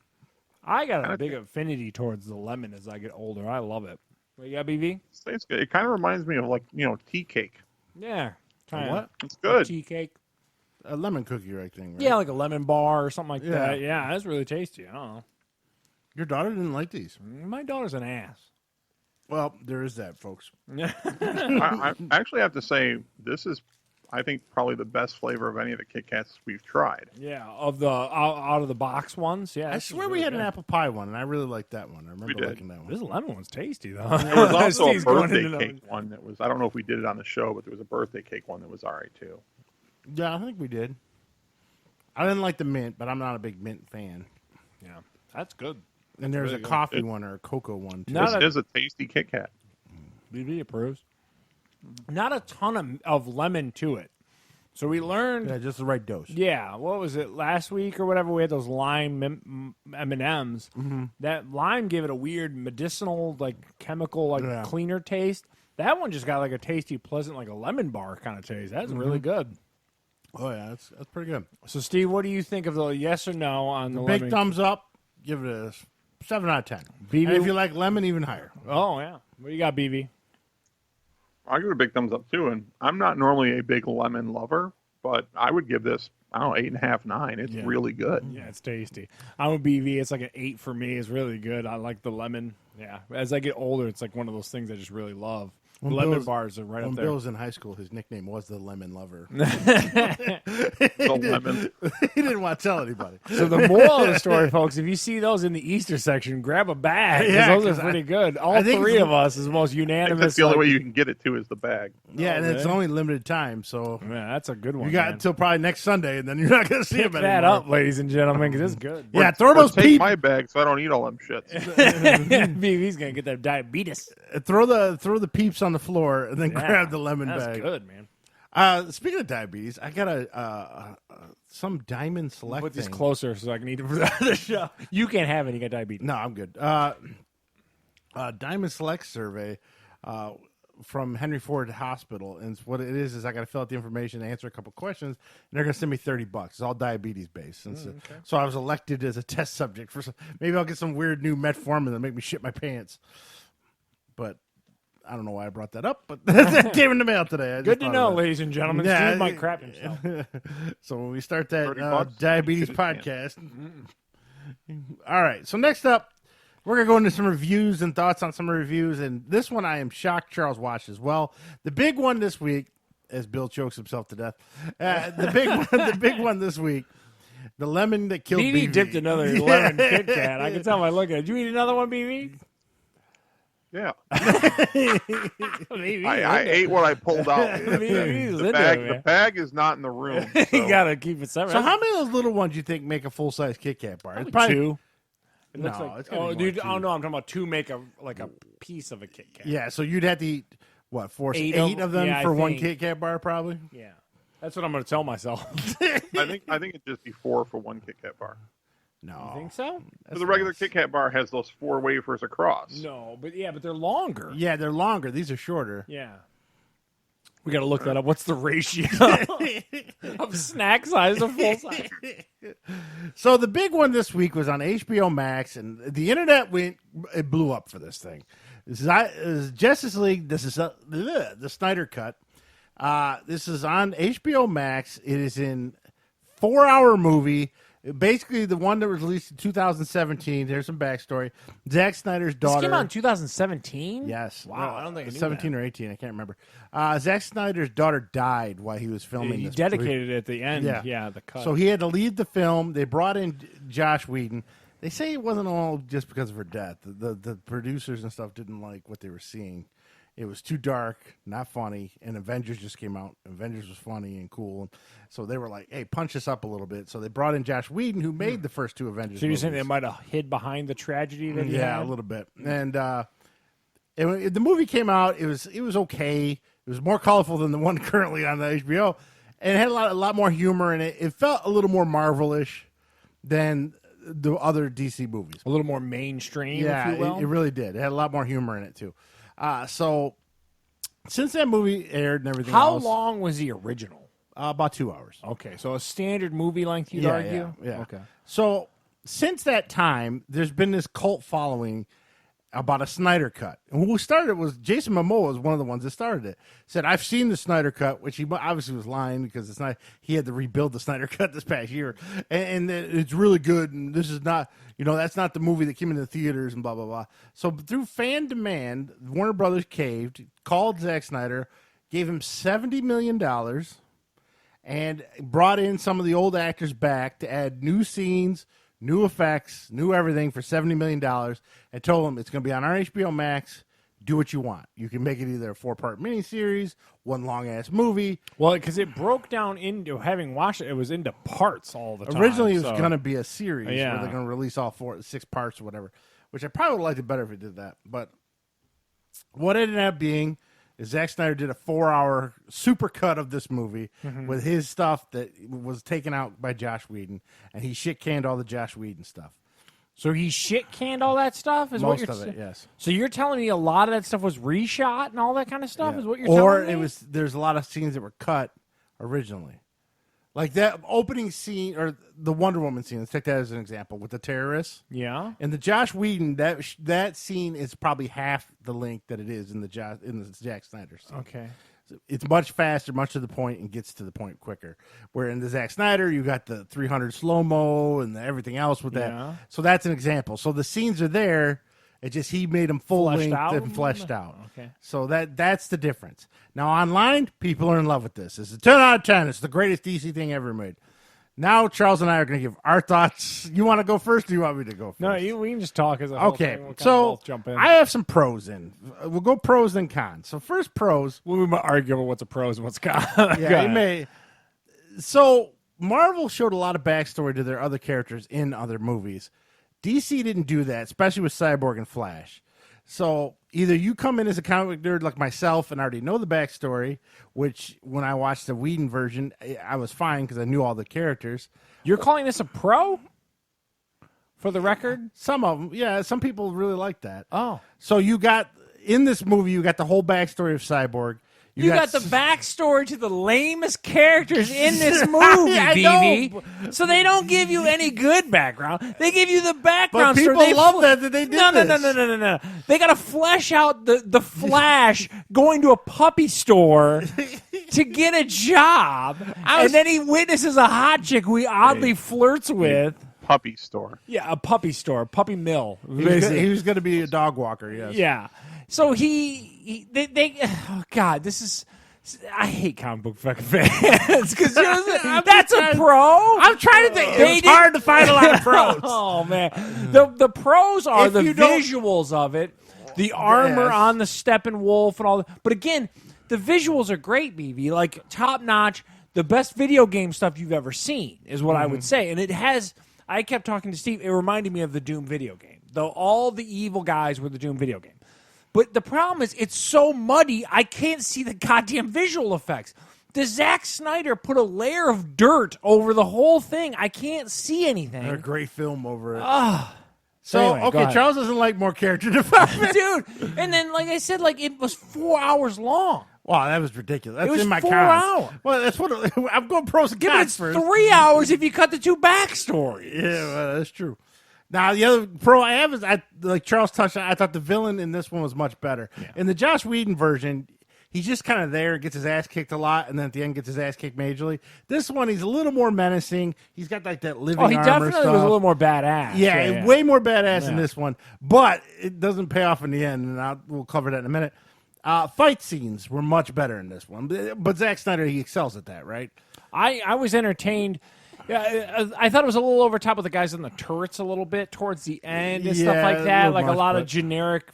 I got a big affinity towards the lemon as I get older. I love it. What you got, BV? It's good. It kind of reminds me of tea cake. Yeah. Kinda What? It's good. Tea cake. A lemon cookie, right thing. Right? Yeah, like a lemon bar or something like Yeah. that. Yeah, that's really tasty. I don't know. Your daughter didn't like these. My daughter's an ass. Well, there is that, folks. I actually have to say this is, I think, probably the best flavor of any of the Kit Kats we've tried. Yeah, of the out of the box ones. Yeah, I this is swear we really had good. an apple pie one, and I really liked that one. I remember did. liking that one. This lemon one's tasty though. There was also a Steve's going birthday into cake one that was, I don't know if we did it on the show, but there was a birthday cake one that was all right too. Yeah, I think we did. I didn't like the mint, but I'm not a big mint fan. Yeah, that's good. And there's Really a good. coffee one or a cocoa one, too. Not This is a tasty Kit Kat. BB approves. Not a ton of lemon to it. So we learned. Yeah, just the right dose. Yeah, what was it last week or whatever? We had those lime M&Ms. Mm-hmm. That lime gave it a weird medicinal, like chemical, cleaner taste. That one just got like a tasty, pleasant, like a lemon bar kind of taste. That's really good. Oh, yeah, that's pretty good. So, Steve, what do you think of the yes or no on the Big lemon? thumbs up. Give it a 7 out of 10. BB? And if you like lemon, even higher. Oh, yeah. What do you got, BB? I'll give it a big thumbs up too. And I'm not normally a big lemon lover, but I would give this, I don't know, 8.5, 9. It's really good. Yeah, it's tasty. I'm a BV. It's like an 8 for me. It's really good. I like the lemon. Yeah. As I get older, it's like one of those things I just really love. When Lemon Bill's- bars are right When up there. Bill was in high school, his nickname was the Lemon Lover. The lemon. He didn't want to tell anybody. So the moral of the story, folks, if you see those in the Easter section, grab a bag. 'Cause Yeah, those 'cause are pretty good. I All think three it's- of us is the most I think unanimous. that's the only like- way you can get it too is the bag. Yeah, and it's really? only limited time, so Yeah, that's a good one. you got man. until probably next Sunday, and then you're not going to see Pick him that anymore. up, ladies and gentlemen, because it's good. Yeah, throw Or those take my bag so I don't eat all them shits. BB's gonna get that diabetes. throw the peeps on the floor, and then Yeah, grab the lemon that's bag. good, man. Speaking of diabetes, I got some Diamond Select Put these thing. closer so I can eat it for the other show. You can't have it. You got diabetes. No, I'm good. Diamond Select survey from Henry Ford Hospital, and what it is I got to fill out the information, answer a couple questions, and they're going to send me $30. It's all diabetes based, and so I was elected as a test subject for some. Maybe I'll get some weird new metformin that make me shit my pants. But I don't know why I brought that up, but that came in the mail today. I just Good to thought know, of it. ladies and gentlemen. Yeah, Steve might crap himself. So when we start that $30, diabetes shit his podcast. All right. So next up, we're going to go into some reviews and thoughts on some reviews. And this one I am shocked Charles watched as well. The big one this week, as Bill chokes himself to death, the big one this week, the lemon that killed BB BB. dipped another lemon Kit Kat. I can tell by looking at it. Did you eat another one, BB? Yeah. BB I ate what I pulled out. BB's The into bag, it, the man. bag is not in the room. You so- gotta keep it separate. So how many of those little ones you think make a full size Kit Kat bar? It's Probably two. It No, looks like, it's gotta be more dude. two. Oh no, I'm talking about two make a piece of a Kit Kat. Yeah, so you'd have to eat what, force Eight eight of them yeah, I for one think. Kit Kat bar, probably. Yeah. That's what I'm gonna tell myself. I think it'd just be 4 for one Kit Kat bar. No, You think so? So the regular Kit Kat bar has those 4 wafers across. No, but they're longer. Yeah, they're longer. These are shorter. Yeah. We got to look that up. What's the ratio of snack size to full size? So the big one this week was on HBO Max, and the internet it blew up for this thing. This is Justice League. This is the Snyder cut. This is on HBO Max. It is in 4-hour movie. Basically, the one that was released in 2017. There's some backstory. Zack Snyder's daughter. This came out in 2017? Yes. Wow, I don't think I knew 17 or 18. I can't remember. Zack Snyder's daughter died while he was filming He this. dedicated it at the end. Yeah. Yeah, the cut. So he had to leave the film. They brought in Josh Whedon. They say it wasn't all just because of her death. The producers and stuff didn't like what they were seeing. It was too dark, not funny, and Avengers just came out. Avengers was funny and cool. So they were like, hey, punch this up a little bit. So they brought in Josh Whedon, who made the first 2 Avengers So you're movies. saying they might have hid behind the tragedy that he Yeah, had? a little bit. And when the movie came out, it was okay. It was more colorful than the one currently on the HBO, and it had a lot more humor in it. It felt a little more Marvel-ish than the other DC movies. A little more mainstream, Yeah, if you will. it really did. It had a lot more humor in it too. So since that movie aired and everything How else, long was the original? about 2 hours. Okay, so a standard movie length, you'd Yeah, argue? yeah. Okay. So since that time, there's been this cult following about a Snyder cut. And who started it was Jason Momoa was one of the ones that started it. Said, I've seen the Snyder cut, which he obviously was lying because it's not. He had to rebuild the Snyder cut this past year. And it's really good. And this is not, that's not the movie that came into the theaters and blah, blah, blah. So through fan demand, Warner Brothers caved, called Zack Snyder, gave him $70 million, and brought in some of the old actors back to add new scenes, new effects, new everything for $70 million, and told them it's going to be on our HBO Max. Do what you want. You can make it either a 4-part miniseries, one long-ass movie. Well, because it broke down into, having watched it, it was into parts all the time. Originally, it was going to be a series where Yeah. they're going to release all 6 parts or whatever, which I probably would like it better if it did that. But what it ended up being is Zack Snyder did a 4-hour super cut of this movie with his stuff that was taken out by Josh Whedon, and he shit-canned all the Josh Whedon stuff. So he shit-canned all that stuff? Is Most what of you're it, yes. So you're telling me a lot of that stuff was reshot and all that kind of stuff? Yeah. Is what you're or telling me? there's a lot of scenes that were cut originally. Like that opening scene, or the Wonder Woman scene, let's take that as an example, with the terrorists. Yeah. And the Josh Whedon, that scene is probably half the length that it is in the Zack Snyder scene. Okay. It's much faster, much to the point, and gets to the point quicker. Where in the Zack Snyder, you got the 300 slow-mo and everything else with that. Yeah. So that's an example. So the scenes are there. It's just he made them full Fleshed length out? and fleshed out. Okay. So that's the difference. Now online, people are in love with this. It's a 10 out of 10. It's the greatest DC thing ever made. Now Charles and I are going to give our thoughts. You want to go first, or do you want me to go first? No, we can just talk as a whole Okay, thing. We'll kind of so both jump in. I have some pros in. We'll go pros then cons. So first pros. we might argue about what's a pros and what's con. Yeah, you may. So Marvel showed a lot of backstory to their other characters in other movies. DC didn't do that, especially with Cyborg and Flash. So either you come in as a comic book nerd like myself and already know the backstory, which when I watched the Whedon version, I was fine because I knew all the characters. You're calling this a pro? For the record? Some of them, yeah, some people really like that. Oh. So you got, in this movie, you got the whole backstory of Cyborg. You got the backstory to the lamest characters in this movie, I BB. know. So they don't give you any good background. They give you the background But people story. love that they did no, this. No. They got to flesh out the Flash going to a puppy store to get a job, and then he witnesses a hot chick who he oddly flirts with. Puppy store. Yeah, a puppy store, puppy mill. He was going to be a dog walker, yes. Yeah. So they oh God, this is, I hate comic book fucking fans because that's a pro. I'm trying to think. It's hard to find a lot of pros. Oh man, the pros are If the you don't- visuals of it, the armor Yes. on the Steppenwolf and all. But again, the visuals are great, BB. Like top notch, the best video game stuff you've ever seen is what I would say, and it has. I kept talking to Steve. It reminded me of the Doom video game. Though all the evil guys were the Doom video game. But the problem is it's so muddy, I can't see the goddamn visual effects. Does Zack Snyder put a layer of dirt over the whole thing? I can't see anything. A great film over it. So anyway, go okay, ahead. Charles doesn't like more character development. Dude, and then, like I said, like it was 4 hours long. Wow, that was ridiculous. That's was in my 4 cons. hours. Well, that's what I'm going pros and Give cons it's first. 3 hours if you cut the two backstories. Yeah, well, that's true. Now, the other pro I have is, like Charles touched on, I thought the villain in this one was much better. Yeah. In the Josh Whedon version, he's just kind of there, gets his ass kicked a lot, and then at the end gets his ass kicked majorly. This one, he's a little more menacing. He's got like that living He armor definitely stuff. was a little more badass. Yeah, way more badass in this one, but it doesn't pay off in the end, and we'll cover that in a minute. Fight scenes were much better in this one, but Zack Snyder, he excels at that, right? I was entertained. Yeah, I thought it was a little over top with the guys in the turrets a little bit towards the end and stuff like that. Like a lot of generic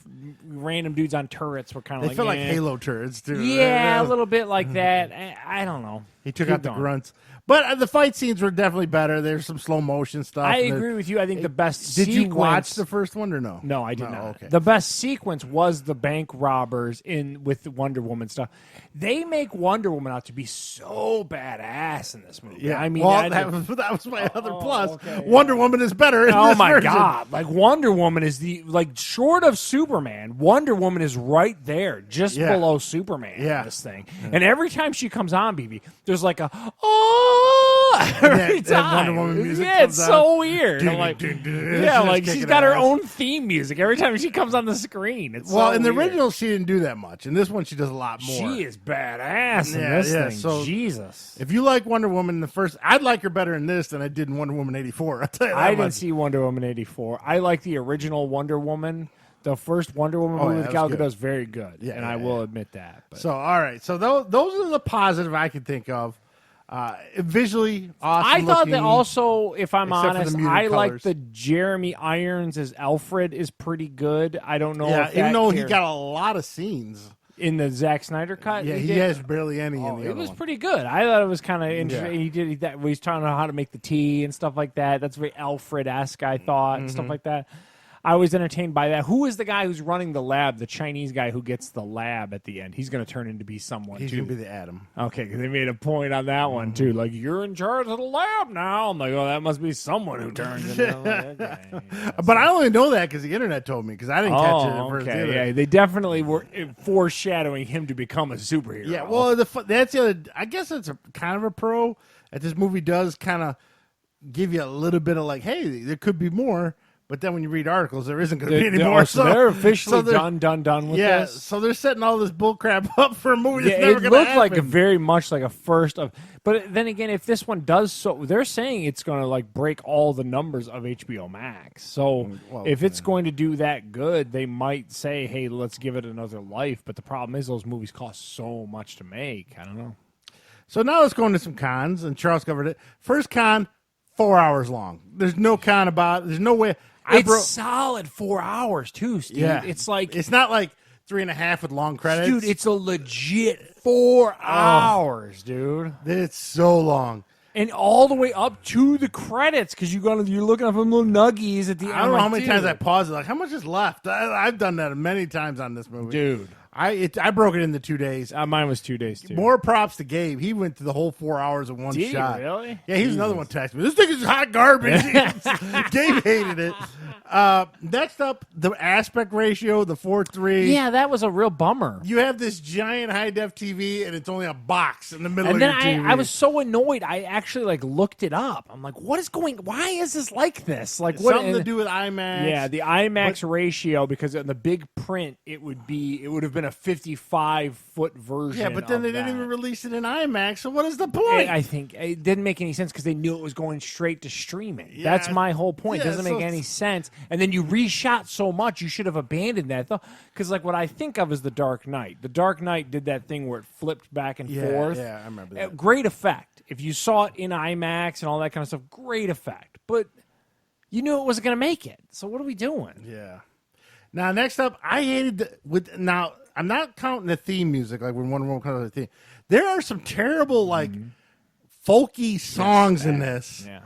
random dudes on turrets were kind of They like, felt like Halo turrets, too. Yeah, a little bit like that. I don't know. He took Keep out the going. grunts. But the fight scenes were definitely better. There's some slow motion stuff. I agree with you. I think the best Did sequence... you watch the first one or no? No, I did No, not. okay. The best sequence was the bank robbers with the Wonder Woman stuff. They make Wonder Woman out to be so badass in this movie. Yeah, I mean, well, that was my other plus. okay, Wonder Woman is better in oh this my version. god! Like Wonder Woman is short of Superman, Wonder Woman is right there, just Yeah. below Superman. Yeah. In this thing, and every time she comes on, BB, there's like a oh every that time. Wonder Woman music yeah, it's comes so on. weird. I'm like, It's yeah, just like kicking she's got her ass. own theme music every time she comes on the screen. It's Well, so in the weird. original, she didn't do that much. In this one, she does a lot more. She is badass in Yeah, this yeah, thing. so- Jesus. If you like Wonder Woman in the first, I'd like her better in this than I did in Wonder Woman 84. I'll tell you that I much. didn't see Wonder Woman 84. I like the original Wonder Woman. The first Wonder Woman movie yeah, with that Gal was Gadot good. is very good, Yeah, and yeah, I will yeah. admit that. But. So, all right. So those are the positive I can think of. Visually awesome. I thought that looking. also, if I'm except for the honest, muted I like colors. the Jeremy Irons as Alfred is pretty good. I don't know Yeah, if even that though he character- got a lot of scenes. in the Zack Snyder cut. Yeah, he did- has barely any in the it other was one. pretty good. I thought it was kind of interesting. Yeah. He did that. He's trying to know how to make the tea and stuff like that. That's very Alfred-esque, I thought, and Mm-hmm. stuff like that. I was entertained by that. Who is the guy who's running the lab? The Chinese guy who gets the lab at the end. He's going to turn into be someone He's too. going to be the Atom. Okay, 'cause they made a point on that one Mm-hmm. too. Like, you're in charge of the lab now. I'm like, oh, that must be someone who turns into. I'm like, okay. But I only know that because the internet told me because I didn't catch it at Oh, first okay. either. Yeah, they definitely were foreshadowing him to become a superhero. Yeah, well, that's the other. I guess it's a kind of a pro that this movie does kind of give you a little bit of like, hey, there could be more. But then when you read articles, there isn't going to be any more. So they're officially they're- done with Yeah, this. so they're setting all this bull crap up for a movie that's Yeah, never it going to looked happen. like a very much like a first of. But then again, if this one does so, they're saying it's going to like break all the numbers of HBO Max. So Well, if it's going to do that good, they might say, "Hey, let's give it another life." But the problem is, those movies cost so much to make. I don't know. So now let's go into some cons, and Charles covered it. First con, 4 hours long. There's no con about it. There's no way. It's solid 4 hours too, Steve. Yeah. It's like, It's not like 3.5 with long credits. dude, it's a legit 4 hours, dude. It's so long. And all the way up to the credits because you're looking at them little nuggies at the end. I don't know like, how many times dude. I paused it. Like, how much is left? I've done that many times on this movie. Dude. I broke it into 2 days. Mine was 2 days too. More props to Gabe. He went through the whole 4 hours in one Did he shot. really? Yeah, he's another one texted me. This thing is hot garbage. Gabe hated it. Next up, the aspect ratio, the 4:3. Yeah, that was a real bummer. You have this giant high def TV, and it's only a box in the middle And of then your TV. I was so annoyed. I actually looked it up. I'm like, what is going? Why is this like this? Like what? Something to do with IMAX. Yeah, the IMAX ratio because in the big print it would have been a 55-foot version. Yeah, but then of they didn't that. even release it in IMAX. So what is the point? I think it didn't make any sense because they knew it was going straight to streaming. Yeah, That's my whole point. It yeah, doesn't so make any sense. And then you reshot so much, you should have abandoned that though. Because what I think of is The Dark Knight. The Dark Knight did that thing where it flipped back and forth. Yeah, I remember that. Great effect. If you saw it in IMAX and all that kind of stuff, great effect. But you knew it wasn't going to make it. So what are we doing? Yeah. Now, next up, I hated now. I'm not counting the theme music, like when Wonder Woman comes with the theme. There are some terrible, folky songs in this. Yeah.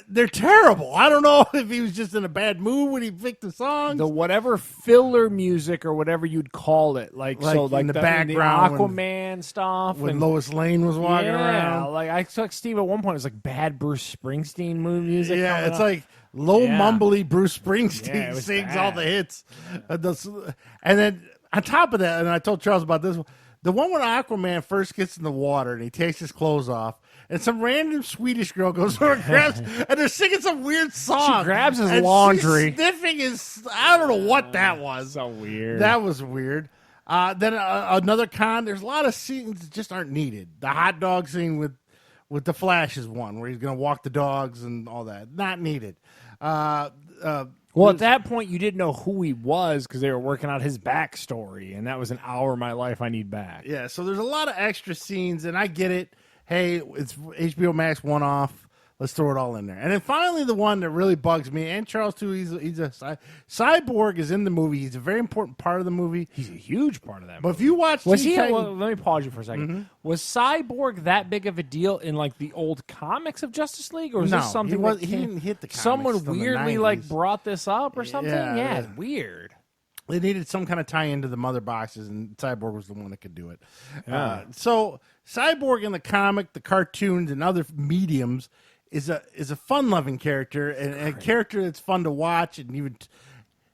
They're terrible. I don't know if he was just in a bad mood when he picked the songs. The whatever filler music or whatever you'd call it, Like in the in background the Aquaman stuff, when and, Lois Lane was walking around. Like I took Steve at one point. It was like bad Bruce Springsteen music. Yeah, coming it's up. like low Yeah. mumbly Bruce Yeah, Springsteen it was sings bad. all the hits. And then on top of that, and I told Charles about this one, the one when Aquaman first gets in the water and he takes his clothes off, and some random Swedish girl goes over and grabs, and they're singing some weird song. She grabs his and laundry. she's sniffing his. I don't know what that was. so weird. That was weird. Then another con. There's a lot of scenes that just aren't needed. The hot dog scene with the Flash is one where he's going to walk the dogs and all that. Not needed. Well, at that point, you didn't know who he was because they were working out his backstory, and that was an hour of my life I need back. Yeah, so there's a lot of extra scenes, and I get it. Hey, it's HBO Max one-off. Let's throw it all in there. And then finally, the one that really bugs me, and Charles too. Cyborg is in the movie. He's a very important part of the movie. He's a huge part of that. But if you watch, let me pause you for a second. Mm-hmm. Was Cyborg that big of a deal in like the old comics of Justice League, or was this something he didn't hit the comics? Someone weirdly like brought this up or something? Yeah, weird. They needed some kind of tie into the mother boxes, and Cyborg was the one that could do it. Yeah. So Cyborg in the comic, the cartoons, and other mediums is a fun-loving character and a character that's fun to watch. And even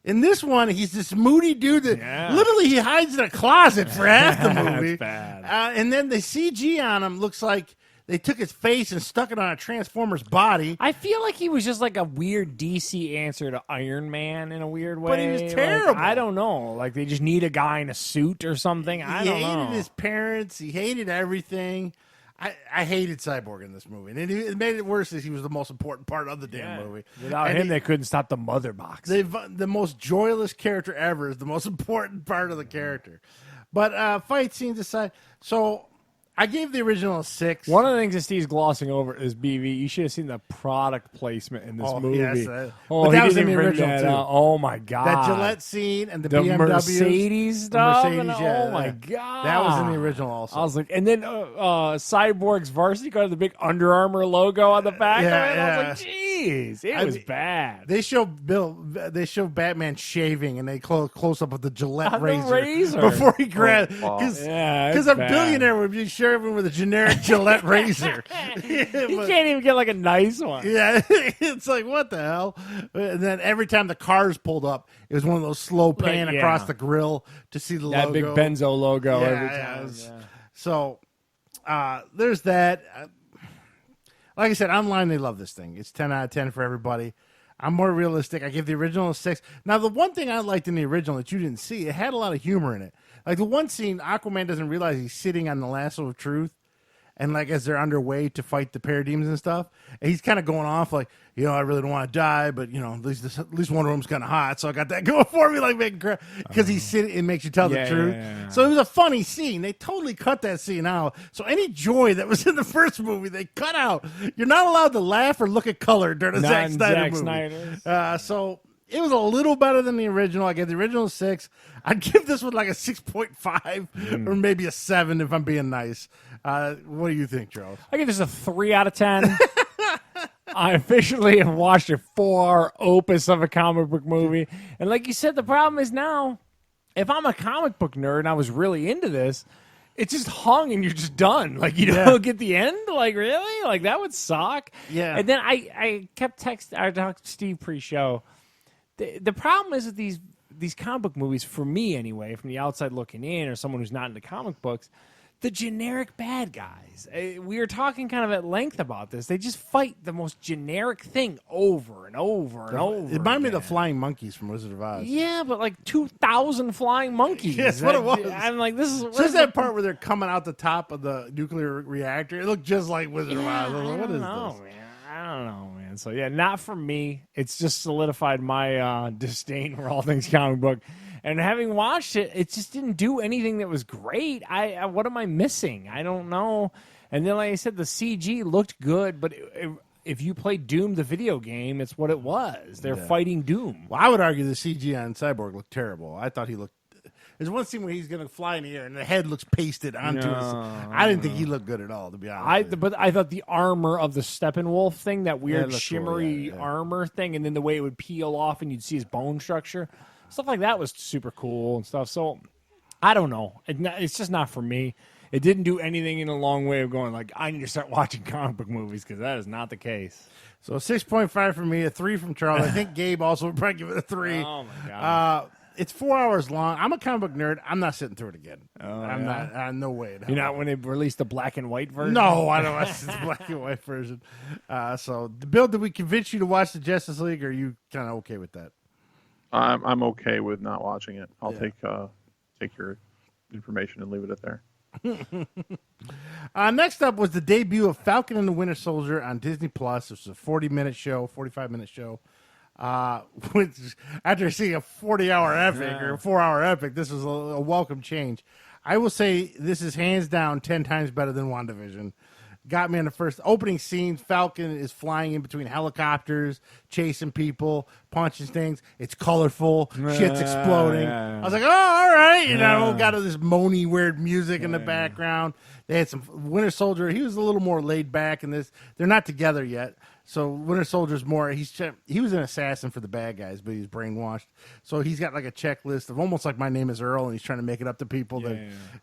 in this one, he's this moody dude that literally he hides in a closet for half the movie. That's bad. And then the CG on him looks like they took his face and stuck it on a Transformer's body. I feel like he was just like a weird DC answer to Iron Man in a weird way. But he was terrible. Like, I don't know. Like they just need a guy in a suit or something. I don't know. He hated his parents. He hated everything. I hated Cyborg in this movie. And it made it worse as he was the most important part of the damn movie. Without him, they couldn't stop the mother box. The most joyless character ever is the most important part of the character. But fight scenes aside, so I gave the original a 6. One of the things that Steve's glossing over is BV. You should have seen the product placement in this movie. Yes, but that was in the original too. Oh my god! That Gillette scene and the BMWs, Mercedes stuff. Mercedes, Oh my god! That was in the original also. I was like, and then Cyborg's varsity got the big Under Armour logo on the back of it. I was like, jeez, it was bad. They show Batman shaving, and they close up of the Gillette razor before he grabbed because a billionaire would be shaving with a generic Gillette razor. You can't even get like a nice one. Yeah, it's like what the hell. And then every time the cars pulled up, it was one of those slow pan across the grill to see the logo. That big Benzo logo every time. So there's that. Like I said, online they love this thing. It's 10 out of 10 for everybody. I'm more realistic. I give the original a 6. Now, the one thing I liked in the original that you didn't see, it had a lot of humor in it. Like the one scene, Aquaman doesn't realize he's sitting on the lasso of truth, and like as they're underway to fight the parademons and stuff, and he's kind of going off like, I really don't want to die, but at least one room's kind of hot, so I got that going for me, like making crap because he's sitting. It makes you tell the truth. Yeah. So it was a funny scene. They totally cut that scene out. So any joy that was in the first movie, they cut out. You're not allowed to laugh or look at color during a Zack Snyder movie. So it was a little better than the original. I gave the original a 6. I'd give this one like a 6.5 or maybe a 7 if I'm being nice. What do you think, Charles? I give this a 3 out of 10. I officially have watched a 4-hour opus of a comic book movie. And like you said, the problem is now, if I'm a comic book nerd and I was really into this, it's just hung and you're just done. Like, you don't get the end? Like, really? Like, that would suck. Yeah. And then I kept I talked to Steve pre-show. The problem is with these comic book movies, for me anyway, from the outside looking in or someone who's not into comic books, the generic bad guys. We were talking kind of at length about this. They just fight the most generic thing over and over and over. It reminded me of the flying monkeys from Wizard of Oz. Yeah, but like 2,000 flying monkeys. That's what it was. I'm like, this is... Just that part where they're coming out the top of the nuclear reactor. It looked just like Wizard of Oz. I was like, what is this? Man. I don't know, man. So, yeah, not for me. It's just solidified my disdain for all things comic book. And having watched it, it just didn't do anything that was great. What am I missing? I don't know. And then, like I said, the CG looked good, but if you played Doom, the video game, it's what it was. They're fighting Doom. Well, I would argue the CG on Cyborg looked terrible. I thought he looked... There's one scene where he's going to fly in the air and the head looks pasted onto his... I didn't think he looked good at all, to be honest. But I thought the armor of the Steppenwolf thing, that weird shimmery armor thing, and then the way it would peel off and you'd see his bone structure... Stuff like that was super cool and stuff. So, I don't know. It's just not for me. It didn't do anything in a long way of going, like, I need to start watching comic book movies, because that is not the case. So, 6.5 for me, a 3 from Charles. I think Gabe also would probably give it a 3. Oh, my God. It's 4 hours long. I'm a comic book nerd. I'm not sitting through it again. I'm not. No way. You're not when they released the black and white version? No, I don't watch the black and white version. So, Bill, did we convince you to watch the Justice League, or are you kind of okay with that? I'm okay with not watching it. I'll take your information and leave it at there. Next up was the debut of Falcon and the Winter Soldier on Disney Plus. It was a 45-minute show. Which, after seeing a 40-hour epic or a 4-hour epic, this was a welcome change. I will say this is hands down 10 times better than WandaVision. got me in the first opening scene. Falcon is flying in between helicopters, chasing people, punching things. It's colorful. Shit's exploding. Yeah. I was like, oh, all right. Got this moany, weird music in the background. They had some Winter Soldier. He was a little more laid back in this. They're not together yet. So Winter Soldier's more. He was an assassin for the bad guys, but he's brainwashed. So he's got like a checklist of almost like My Name Is Earl, and he's trying to make it up to people.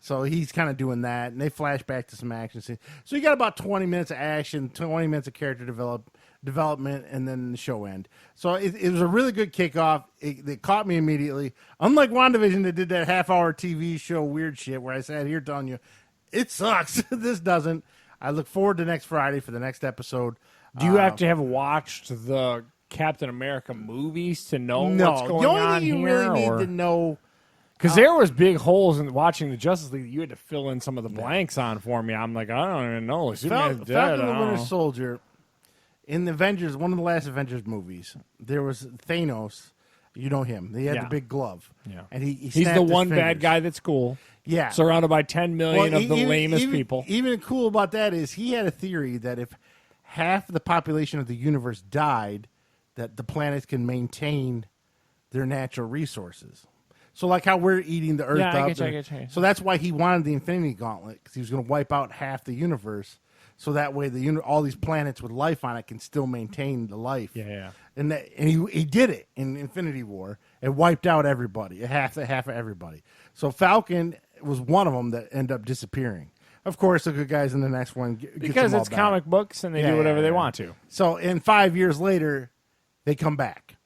So he's kind of doing that, and they flash back to some action scenes. So you got about 20 minutes of action, 20 minutes of character development, and then the show end. So it was a really good kickoff. It caught me immediately. Unlike WandaVision, that did that half-hour TV show weird shit where I sat here telling you, it sucks. This doesn't. I look forward to next Friday for the next episode. Do you have to have watched the Captain America movies to know what's going on here? The only thing you really need to know... Because there was big holes in watching the Justice League. You had to fill in some of the blanks on for me. I'm like, I don't even know. Superman's dead. Falcon the Winter Soldier, in the Avengers, one of the last Avengers movies, there was Thanos. You know him. He had the big glove. Yeah. And he's the one bad guy that's cool. Yeah. Surrounded by 10 million of the lamest people. Even cool about that is he had a theory that if half the population of the universe died, that the planets can maintain their natural resources. So like how we're eating the Earth up. I get you. So that's why he wanted the Infinity Gauntlet, because he was going to wipe out half the universe. So that way all these planets with life on it can still maintain the life. Yeah. And he did it in Infinity War. It wiped out everybody, half of everybody. So Falcon was one of them that ended up disappearing. Of course, the good guys in the next one because it's comic books and they do whatever they want to. So, and 5 years later, they come back.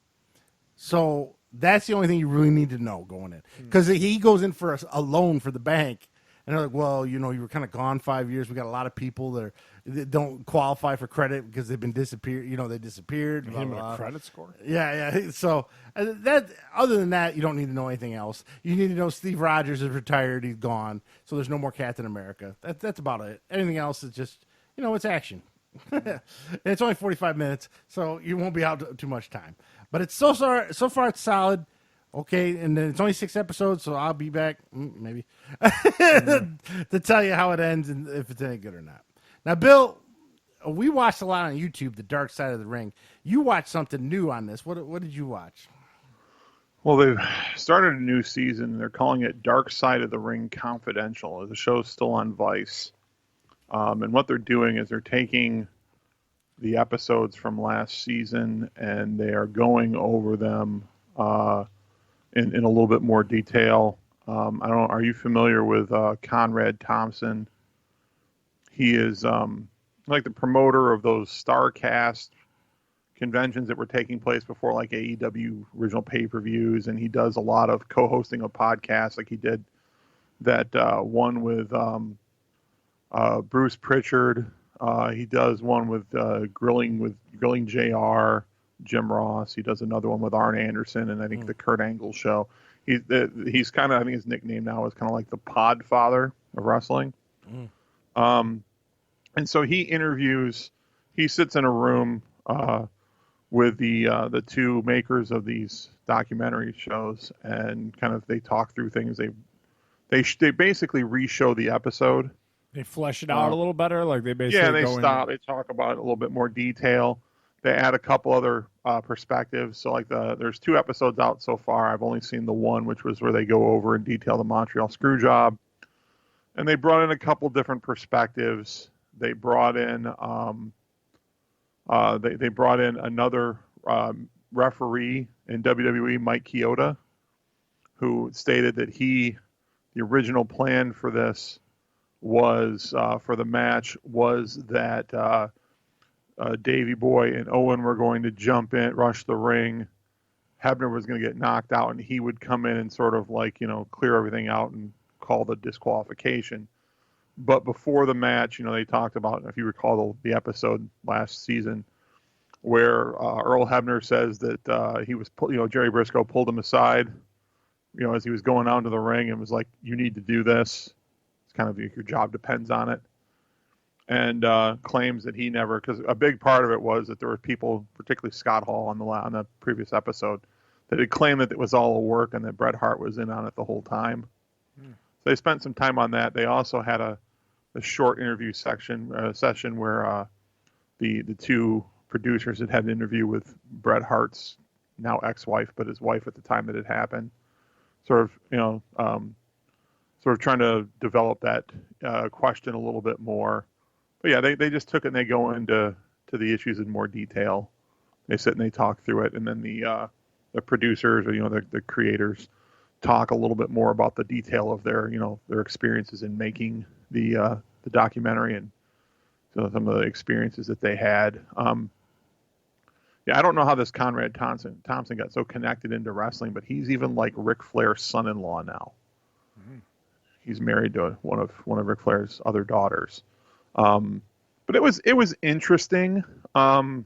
So that's the only thing you really need to know going in, because he goes in for a loan for the bank, and they're like, "Well, you were kind of gone 5 years. We got a lot of people that don't qualify for credit because they've been disappeared. They disappeared. Blah, blah, blah. A credit score. Yeah. So that, other than that, you don't need to know anything else. You need to know Steve Rogers is retired. He's gone. So there's no more Captain America. That's about it. Anything else is just, it's action. And it's only 45 minutes, so you won't be out too much time. But it's so far it's solid. Okay, and then it's only 6 episodes, so I'll be back maybe to tell you how it ends and if it's any good or not. Now, Bill, we watched a lot on YouTube, The Dark Side of the Ring. You watched something new on this. What did you watch? Well, they've started a new season. They're calling it Dark Side of the Ring Confidential. The show's still on Vice. And what they're doing is they're taking the episodes from last season and they are going over them in a little bit more detail. I don't know. Are you familiar with Conrad Thompson? He is like the promoter of those StarCast conventions that were taking place before like AEW original pay-per-views, and he does a lot of co-hosting of podcasts. Like he did that one with Bruce Pritchard. He does one with Grilling JR, Jim Ross. He does another one with Arn Anderson, and I think the Kurt Angle show. He's kind of, I think his nickname now is kind of like the Podfather of wrestling. And so he sits in a room with the two makers of these documentary shows, and kind of they talk through things. They basically re-show the episode. They flesh it out a little better, like they basically They talk about it in a little bit more detail. They add a couple other perspectives. So like there's 2 episodes out so far. I've only seen the one, which was where they go over in detail the Montreal Screwjob, and they brought in a couple different perspectives. They brought in they brought in another referee in WWE, Mike Chioda, who stated that the original plan for this was for the match was that Davey Boy and Owen were going to jump in, rush the ring. Hebner was going to get knocked out, and he would come in and sort of like, clear everything out and call the disqualification. But before the match, they talked about, if you recall the episode last season, where Earl Hebner says that he was, Jerry Briscoe pulled him aside, as he was going out into the ring and was like, "You need to do this. It's kind of your job depends on it." And claims that he never, because a big part of it was that there were people, particularly Scott Hall on the previous episode, that had claimed that it was all a work and that Bret Hart was in on it the whole time. So they spent some time on that. They also had a short interview session where the two producers had an interview with Bret Hart's now ex-wife, but his wife at the time that it happened. Sort of trying to develop that question a little bit more. But yeah, they just took it and they go into the issues in more detail. They sit and they talk through it, and then the producers or the creators talk a little bit more about the detail of their experiences in making the documentary and some of the experiences that they had. Yeah, I don't know how this Conrad Thompson got so connected into wrestling, but he's even like Ric Flair's son-in-law now. Mm-hmm. He's married to one of Ric Flair's other daughters. But it was interesting. I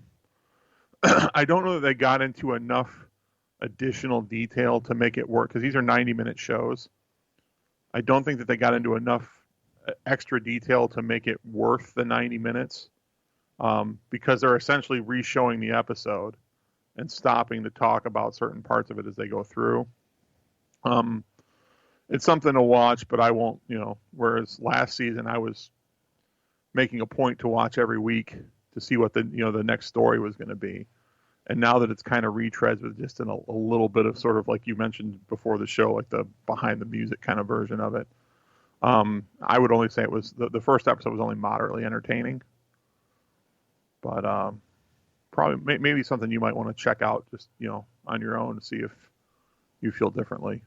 don't know that they got into enough additional detail to make it work because these are 90-minute shows. I don't think that they got into enough extra detail to make it worth the 90 minutes. Because they're essentially re-showing the episode and stopping to talk about certain parts of it as they go through. It's something to watch, but I won't, whereas last season I was making a point to watch every week to see what the next story was going to be. And now that it's kind of retreads with just a little bit of sort of like you mentioned before the show, like the behind the music kind of version of it. I would only say it was the first episode was only moderately entertaining. But probably maybe something you might want to check out just on your own to see if you feel differently.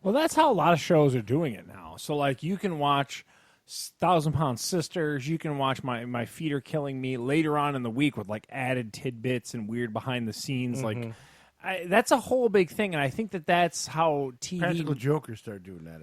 Well, that's how a lot of shows are doing it now. So like you can watch 1,000-Pound Sisters, you can watch My Feet Are Killing Me later on in the week with like added tidbits and weird behind the scenes. Mm-hmm. Like that's a whole big thing, and I think that's how TV. Practical Jokers started doing that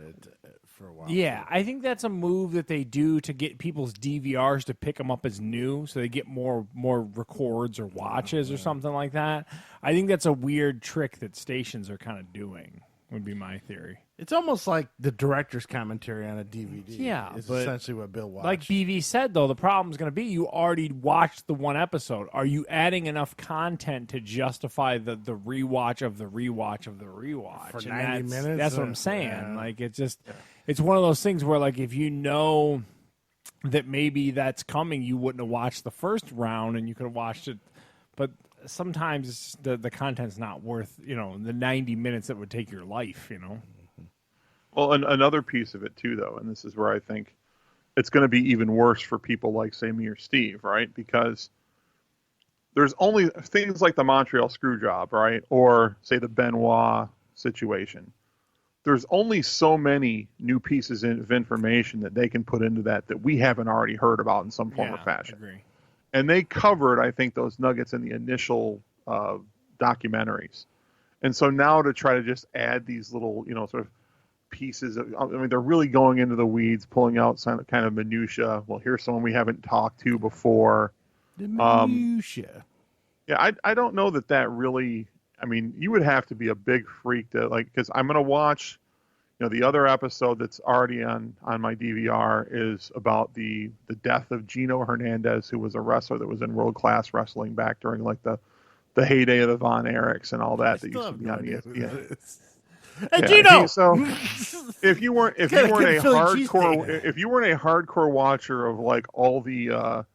for a while. Yeah, I think that's a move that they do to get people's DVRs to pick them up as new, so they get more records or watches or something like that. I think that's a weird trick that stations are kind of doing. Would be my theory. It's almost like the director's commentary on a DVD. Yeah, is but essentially what Bill watched. Like BV said, though, the problem is going to be you already watched the one episode. Are you adding enough content to justify the rewatch of the rewatch of the rewatch? For 90 minutes? That's what I'm saying. Yeah. Like, it's one of those things where, like, if you know that maybe that's coming, you wouldn't have watched the first round and you could have watched it. But sometimes the content's not worth, the 90 minutes that would take your life, Well, another piece of it, too, though, and this is where I think it's going to be even worse for people like, say, me or Steve, right? Because there's only things like the Montreal Screwjob, right? Or, say, the Benoit situation. There's only so many new pieces of information that they can put into that we haven't already heard about in some form or fashion. I agree. And they covered, I think, those nuggets in the initial documentaries. And so now to try to just add these little, sort of pieces they're really going into the weeds, pulling out some kind of minutia. Well, here's someone we haven't talked to before. The minutia. Yeah, I don't know that really. You would have to be a big freak to because I'm going to watch. The other episode that's already on my DVR is about the death of Geno Hernandez, who was a wrestler that was in World Class Wrestling back during like the heyday of the Von Erichs and all that used to be on ESPN. Hey, Geno! So if you weren't a hardcore watcher of like all the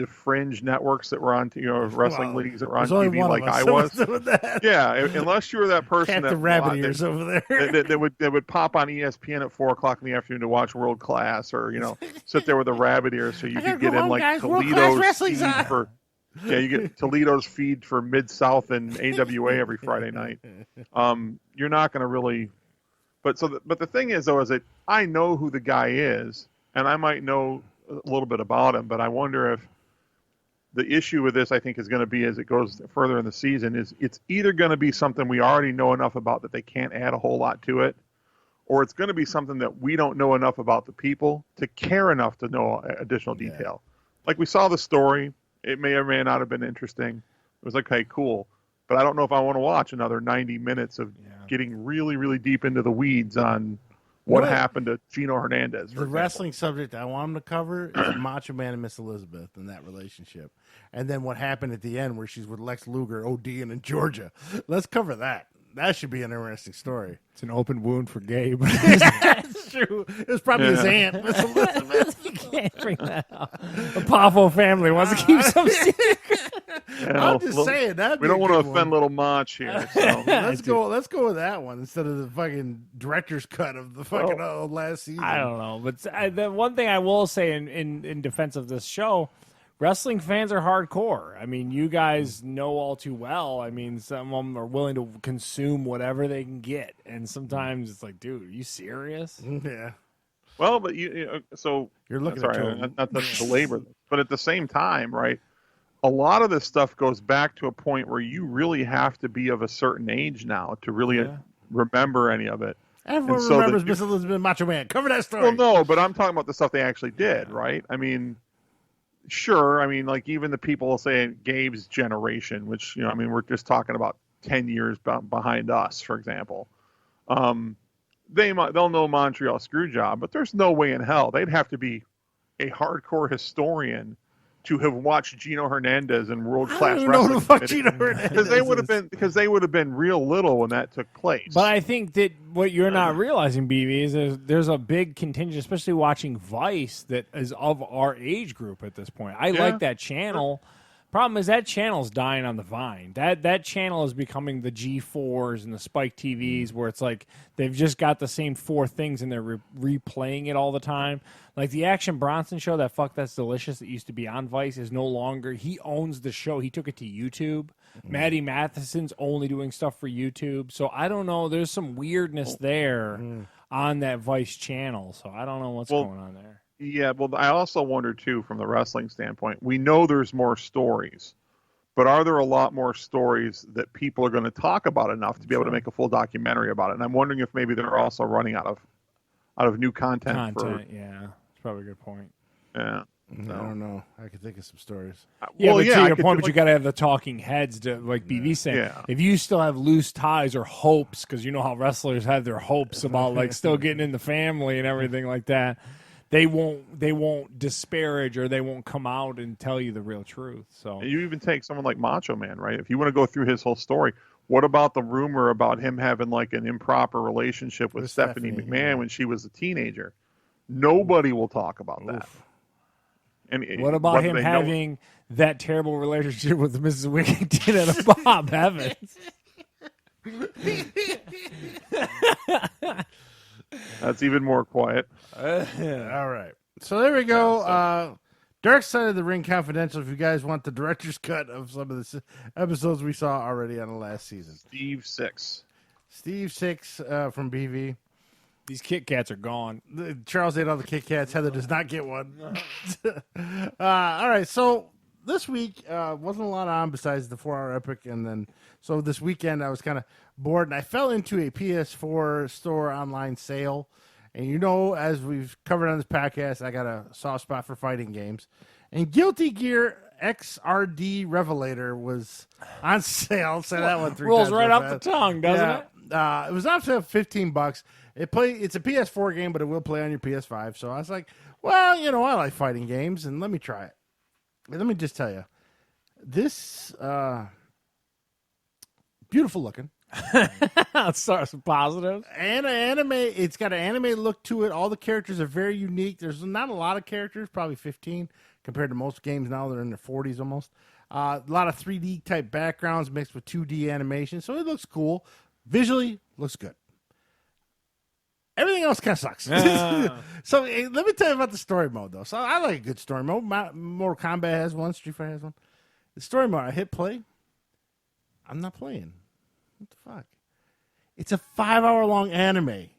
fringe networks that were on, wrestling leagues that were on TV like I was. Yeah, unless you were that person the rabbit ears over there that would pop on ESPN at 4:00 in the afternoon to watch World Class, or sit there with a rabbit ear so you could get in like Toledo's feed for. Yeah, you get Toledo's feed for Mid-South and AWA every Friday night. You're not going to really, but the thing is though, is that I know who the guy is, and I might know a little bit about him, but I wonder if the issue with this, I think, is going to be as it goes further in the season, is it's either going to be something we already know enough about that they can't add a whole lot to it, or it's going to be something that we don't know enough about the people to care enough to know additional detail. Like we saw the story. It may or may not have been interesting. It was like, hey, cool. But I don't know if I want to watch another 90 minutes of getting really, really deep into the weeds on what happened to Geno Hernandez. The wrestling subject I want him to cover is Macho Man and Miss Elizabeth and that relationship. And then what happened at the end where she's with Lex Luger, ODing in Georgia. Let's cover that. That should be an interesting story. It's an open wound for Gabe. That's true. It was probably his aunt, Miss Elizabeth. You can't bring that up. The Poffo family wants to keep some secret. I'm just saying that we don't want to offend little Mach here. So. Let's go with that one instead of the fucking director's cut of the fucking last season. I don't know, but the one thing I will say in defense of this show, wrestling fans are hardcore. I mean, you guys know all too well. I mean, some of them are willing to consume whatever they can get, and sometimes it's like, dude, are you serious? Yeah. Well, but so you're looking at not to belabor this, but at the same time, right? A lot of this stuff goes back to a point where you really have to be of a certain age now to really remember any of it. Everyone remembers Miss Elizabeth Macho Man. Cover that story. Well, no, but I'm talking about the stuff they actually did, right? I mean, sure. I mean, like even the people saying Gabe's generation, which, I mean, we're just talking about 10 years behind us, for example. They'll know Montreal Screwjob, but there's no way in hell they'd have to be a hardcore historian to have watched Geno Hernandez in world class wrestling. Because they would have been real little when that took place. But I think that what you're not realizing, BB, is there's a big contingent, especially watching Vice, that is of our age group at this point. I like that channel. Problem is that channel's dying on the vine. That channel is becoming the G4s and the Spike TVs, where it's like they've just got the same four things and they're replaying it all the time. Like the Action Bronson show, that Fuck That's Delicious that used to be on Vice is no longer. He owns the show. He took it to YouTube. Maddie Matheson's only doing stuff for YouTube. So I don't know. There's some weirdness there on that Vice channel. So I don't know what's going on there. Yeah, well, I also wonder, too, from the wrestling standpoint, we know there's more stories, but are there a lot more stories that people are going to talk about enough to be able to make a full documentary about it? And I'm wondering if maybe they're also running out of new content. Yeah, it's probably a good point. Yeah. I don't know. I could think of some stories. Yeah, to your point, but you got to have the talking heads to, like BB saying, if you still have loose ties or hopes, because you know how wrestlers have their hopes about like still getting in the family and everything like that, they won't disparage or they won't come out and tell you the real truth. So you even take someone like Macho Man, right? If you want to go through his whole story, what about the rumor about him having like an improper relationship with Stephanie McMahon when she was a teenager? Nobody will talk about that. And what about him having that terrible relationship with Mrs. Wigington and Bob Evans? That's even more quiet. All right. So there we go. Dark Side of the Ring Confidential, if you guys want the director's cut of some of the episodes we saw already on the last season. Steve Six from BV. These Kitkats are gone. Charles ate all the Kitkats. Heather does not get one. All right. So this week wasn't a lot on besides the 4-hour epic. And then so this weekend I was kind of bored and I fell into a PS4 store online sale. And you know, as we've covered on this podcast, I got a soft spot for fighting games. And Guilty Gear XRD Revelator was on sale. Say that one 3 rolls times. Rolls right off the tongue, doesn't it? It was on sale $15. It's a PS4 game, but it will play on your PS5. So I was like, well, you know, I like fighting games, and let me try it. And let me just tell you, this beautiful looking. Let's start some positives. And anime, it's got an anime look to it. All the characters are very unique. There's not a lot of characters, probably 15 compared to most games now. They're in their 40s almost. A lot of 3D type backgrounds mixed with 2D animation, so it looks cool. Visually, looks good. Everything else kind of sucks. So let me tell you about the story mode, though. So I like a good story mode. Mortal Kombat has one. Street Fighter has one. The story mode, I hit play. I'm not playing. What the fuck? It's a 5-hour-long anime.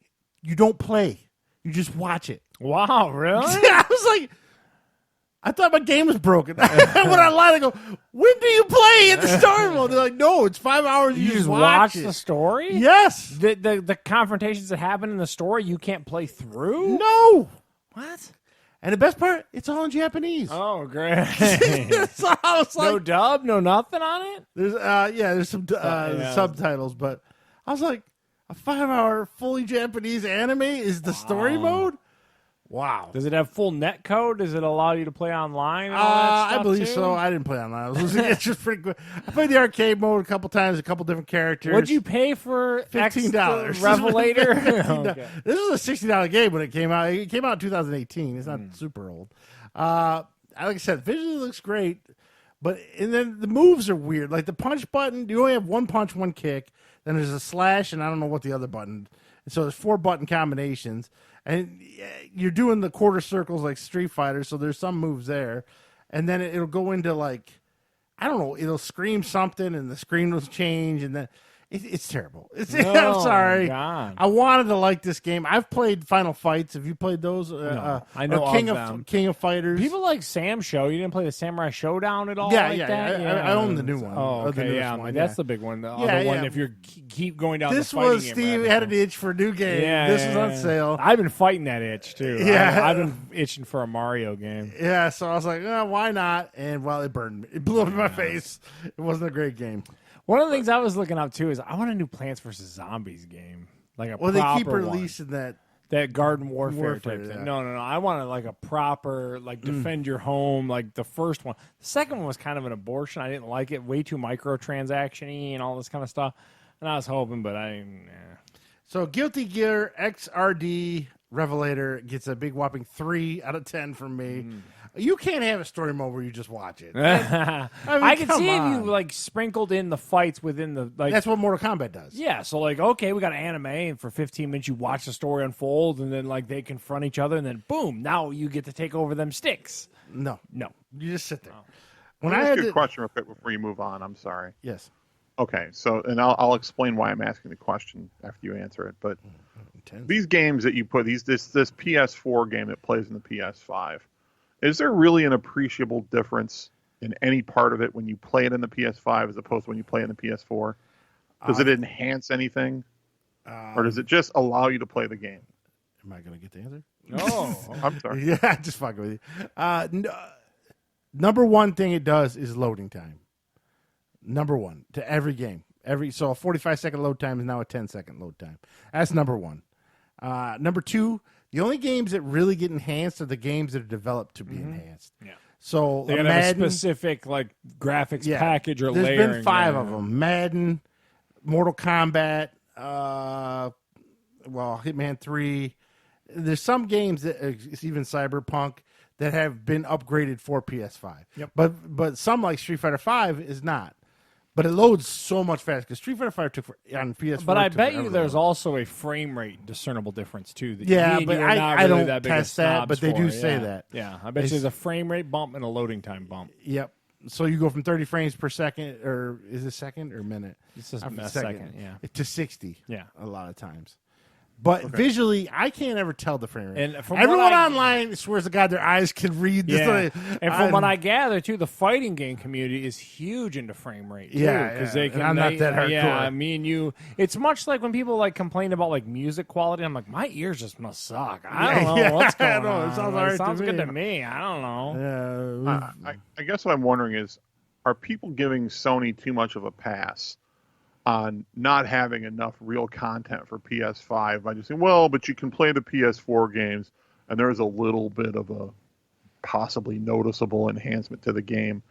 You don't play. You just watch it. Wow, really? I was like, I thought my game was broken. When I lied, I go, when do you play in the story mode? They're like, no, it's 5 hours. You just watch the story? Yes. The confrontations that happen in the story, you can't play through? No. What? And the best part, it's all in Japanese. Oh, great. So I was like, no dub, no nothing on it? There's some subtitles, but I was like, a 5-hour fully Japanese anime is the story mode? Wow. Does it have full net code? Does it allow you to play online? And all that stuff I believe too? so. I didn't play online. It's just pretty good. I played the arcade mode a couple times, a couple different characters. What'd you pay for $15. Revelator? $15. This was a $60 game when it came out. It came out in 2018. It's not super old. Like I said, visually looks great, and then the moves are weird. Like the punch button, you only have one punch, one kick. Then there's a slash, and I don't know what the other button. So there's 4 button combinations. And you're doing the quarter circles like Street Fighter, so there's some moves there. And then it'll go into like, I don't know, it'll scream something and the screen will change. And then it's terrible. I'm sorry. God. I wanted to like this game. I've played Final Fights. Have you played those? No, I know King of of them. King of Fighters. People like Sam Show. You didn't play the Samurai Showdown at all? Yeah, like yeah, that? I own the new one. Oh, Or the okay, newest yeah. one, That's yeah. the big one. The Yeah, other one, yeah. if you keep going down This the fighting was game Steve rabbit had an hole. itch for a new game. Yeah, This was on sale. I've been fighting that itch, too. Yeah. I've been itching for a Mario game. Yeah, so I was like, why not? And well, it burned me. It blew up in my face. It wasn't a great game. One of the things I was looking up, too, is I want a new Plants vs. Zombies game. Like a Well, they keep proper releasing that. that garden warfare Warfare, type thing. yeah. No. I wanted like a proper, like defend your home, like the first one. The second one was kind of an abortion. I didn't like it. Way too microtransaction-y and all this kind of stuff. And I was hoping, but I didn't. So Guilty Gear XRD Revelator gets a big whopping 3 out of 10 from me. You can't have a story mode where you just watch it. I can come see if on. you like sprinkled in the fights within the like. That's what Mortal Kombat does. Yeah, so like, okay, we got anime, and for 15 minutes you watch the story unfold, and then like they confront each other, and then boom, now you get to take over them sticks. No, No. you just sit there. Oh. When Let me I ask had you a to, question real quick before you move on. I'm sorry. yes, Okay, so and I'll explain why I'm asking the question after you answer it. But intense. these games that you put this PS4 game that plays in the PS5, is there really an appreciable difference in any part of it when you play it in the PS5 as opposed to when you play it in the PS4? Does it enhance anything, or does it just allow you to play the game? Am I going to get the answer? Oh, I'm sorry. Yeah, just fucking with you. Number one thing it does is loading time. Number one to every game. So a 45-second load time is now a 10-second load time. That's number one. Number two, the only games that really get enhanced are the games that are developed to be enhanced. yeah. So They gotta have a specific like graphics package or There's layering. been 5 of them. Madden, Mortal Kombat, Hitman 3. There's some games that it's even Cyberpunk that have been upgraded for PS5. Yep. But some like Street Fighter 5 is not. But it loads so much faster because Street Fighter 5 took on PS4. But I took bet you forever to there's load. also a frame rate discernible difference too. That Yeah, me and but you are not I really don't that big of test that, snobs but they for. do Yeah. say that. Yeah, I bet you there's a frame rate bump and a loading time bump. Yep. So you go from 30 frames per second, or is it second or minute? It's just I'm a second. Yeah. To 60. Yeah. A lot of times. But visually, I can't ever tell the frame rate. And from everyone what online swears to God their eyes can read this. Yeah. And from what I gather, too, the fighting game community is huge into frame rate, too. Yeah, Because yeah. they can. And I'm not that hardcore. Yeah, me and you. It's much like when people like complain about like music quality. I'm like, my ears just must suck. I don't know Yeah, what's I going know. on. It sounds Like, all right to sounds good me. to me. I don't know. I guess what I'm wondering is, are people giving Sony too much of a pass on not having enough real content for PS5 by just saying, well, but you can play the PS4 games, and there's a little bit of a possibly noticeable enhancement to the game,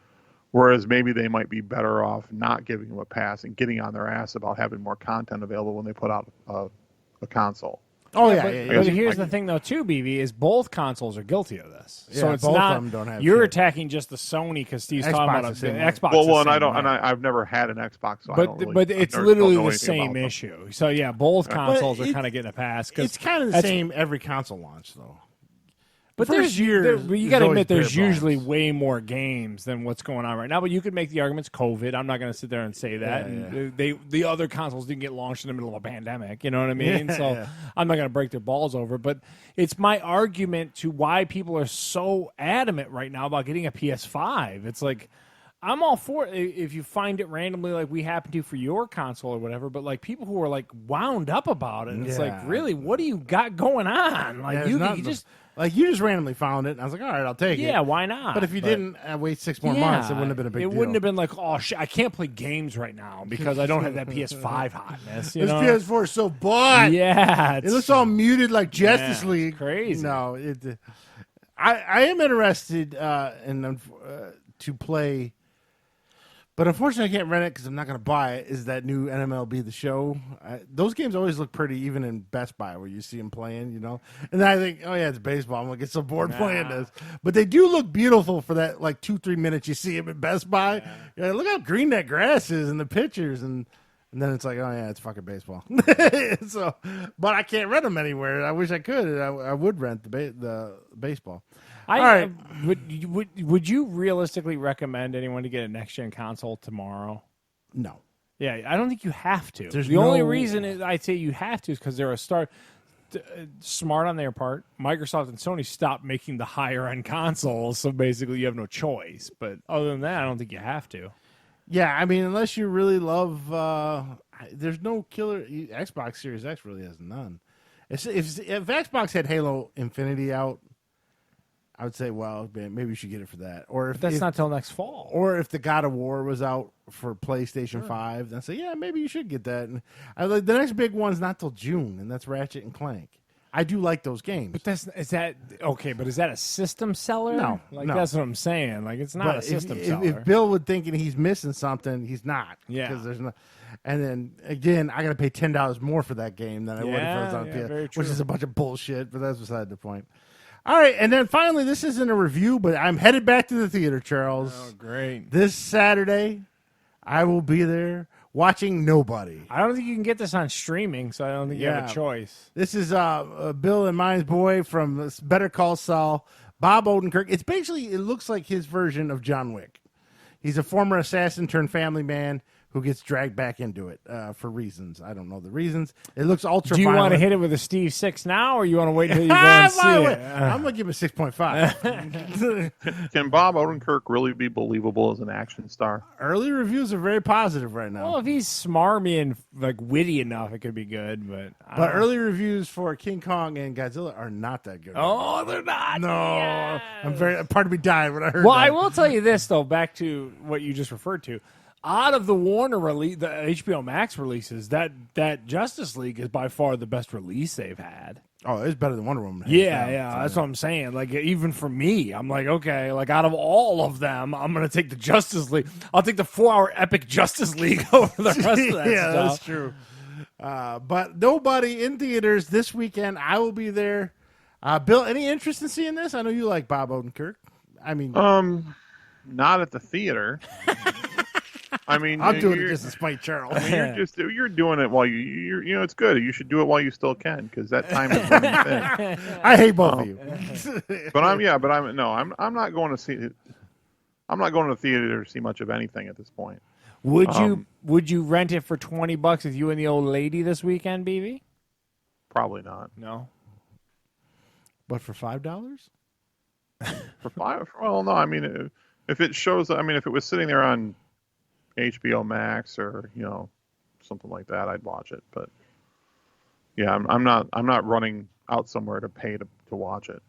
whereas maybe they might be better off not giving them a pass and getting on their ass about having more content available when they put out a console. Oh, But here's the thing, though, too, BB, is both consoles are guilty of this. Yeah, So it's both not of them don't have you're shit. attacking just the Sony because Steve's Xbox talking about the same way. Xbox. Well, the and I same don't, way. and I've never had an Xbox, so I don't really, But it's don't literally know the anything same about them. issue. So yeah, both consoles are it- kind of getting a pass. 'Cause it's kind of the that's- same every console launch, though. But The first year, you got to admit, there's bare usually bones. way more games than what's going on right now. But you could make the arguments COVID. I'm not going to sit there and say that. Yeah, And the other consoles didn't get launched in the middle of a pandemic. You know what I mean? So Yeah. I'm not going to break their balls over. But it's my argument to why people are so adamant right now about getting a PS5. It's like, I'm all for it if you find it randomly like we happen to for your console or whatever, but like people who are like wound up about it, it's like, really, what do you got going on? Like you just randomly found it, and I was like, all right, I'll take it. Yeah, why not? But if you didn't wait 6 more months, it wouldn't have been a big deal. It wouldn't have been like, oh shit, I can't play games right now because I don't have that PS5 hotness. You this know? PS4 is so butt. Yeah, it looks all muted like Justice League. Crazy. No, I am interested to play. But unfortunately, I can't rent it because I'm not going to buy it. Is that new NMLB The Show? Those games always look pretty, even in Best Buy, where you see them playing, And then I think, oh, yeah, it's baseball. I'm going to get so bored playing this. But they do look beautiful for that, 2-3 minutes you see them at Best Buy. Yeah, look how green that grass is and the pictures. And then it's like, oh, yeah, it's fucking baseball. But I can't rent them anywhere. I wish I could. I would rent the baseball. All right. Would you realistically recommend anyone to get a next-gen console tomorrow? No. Yeah, I don't think you have to. The only reason I'd say you have to is because they're smart on their part. Microsoft and Sony stopped making the higher-end consoles, so basically you have no choice. But other than that, I don't think you have to. Yeah, I mean, unless you really love... there's no killer... Xbox Series X really has none. If Xbox had Halo Infinity out, I would say, well, maybe you should get it for that. Or if that's not till next fall. Or if the God of War was out for PlayStation 5, then say, yeah, maybe you should get that. And the next big one's not till June, and that's Ratchet and Clank. I do like those games. But is that a system seller? No. That's what I'm saying. Like, it's not a system seller. If Bill would thinking he's missing something, he's not. Yeah. Because there's no. And then again, I got to pay $10 more for that game than I would if it was on PS, which is a bunch of bullshit. But that's beside the point. All right, and then finally, this isn't a review, but I'm headed back to the theater, Charles. Oh, great. This Saturday, I will be there watching Nobody. I don't think you can get this on streaming, so I don't think you have a choice. This is Bill and mine's boy from Better Call Saul, Bob Odenkirk. It's basically, it looks like his version of John Wick. He's a former assassin turned family man who gets dragged back into it for reasons. I don't know the reasons. It looks ultra Do you violent. want to hit it with a Steve 6 now, or you want to wait until you go and see it? I'm going to give it a 6.5. Can Bob Odenkirk really be believable as an action star? Early reviews are very positive right now. Well, if he's smarmy and witty enough, it could be good. But early reviews for King Kong and Godzilla are not that good. Oh, they're not. No. Yeah. Part of me died when I heard Well, that. I will tell you this, though, back to what you just referred to. Out of the Warner release, the HBO Max releases, that Justice League is by far the best release they've had. Oh, it's better than Wonder Woman. That's what I'm saying. Like, even for me, I'm like, okay, like out of all of them, I'm gonna take the Justice League. I'll take the 4-hour epic Justice League over the rest of that stuff. That's true. But Nobody in theaters this weekend. I will be there. Bill, any interest in seeing this? I know you like Bob Odenkirk. I mean, not at the theater. I mean, I'm doing it just to spite Charles. I mean, you're doing it while you're it's good. You should do it while you still can because that time is running thin. I hate both of you. But I'm not going to see it. I'm not going to the theater to see much of anything at this point. Would you rent it for $20 with you and the old lady this weekend, BB? Probably not. No. But for $5? For $5? Well, no. I mean, if it shows, if it was sitting there on HBO Max or something like that, I'd watch it. But yeah, I'm not running out somewhere to pay to watch it.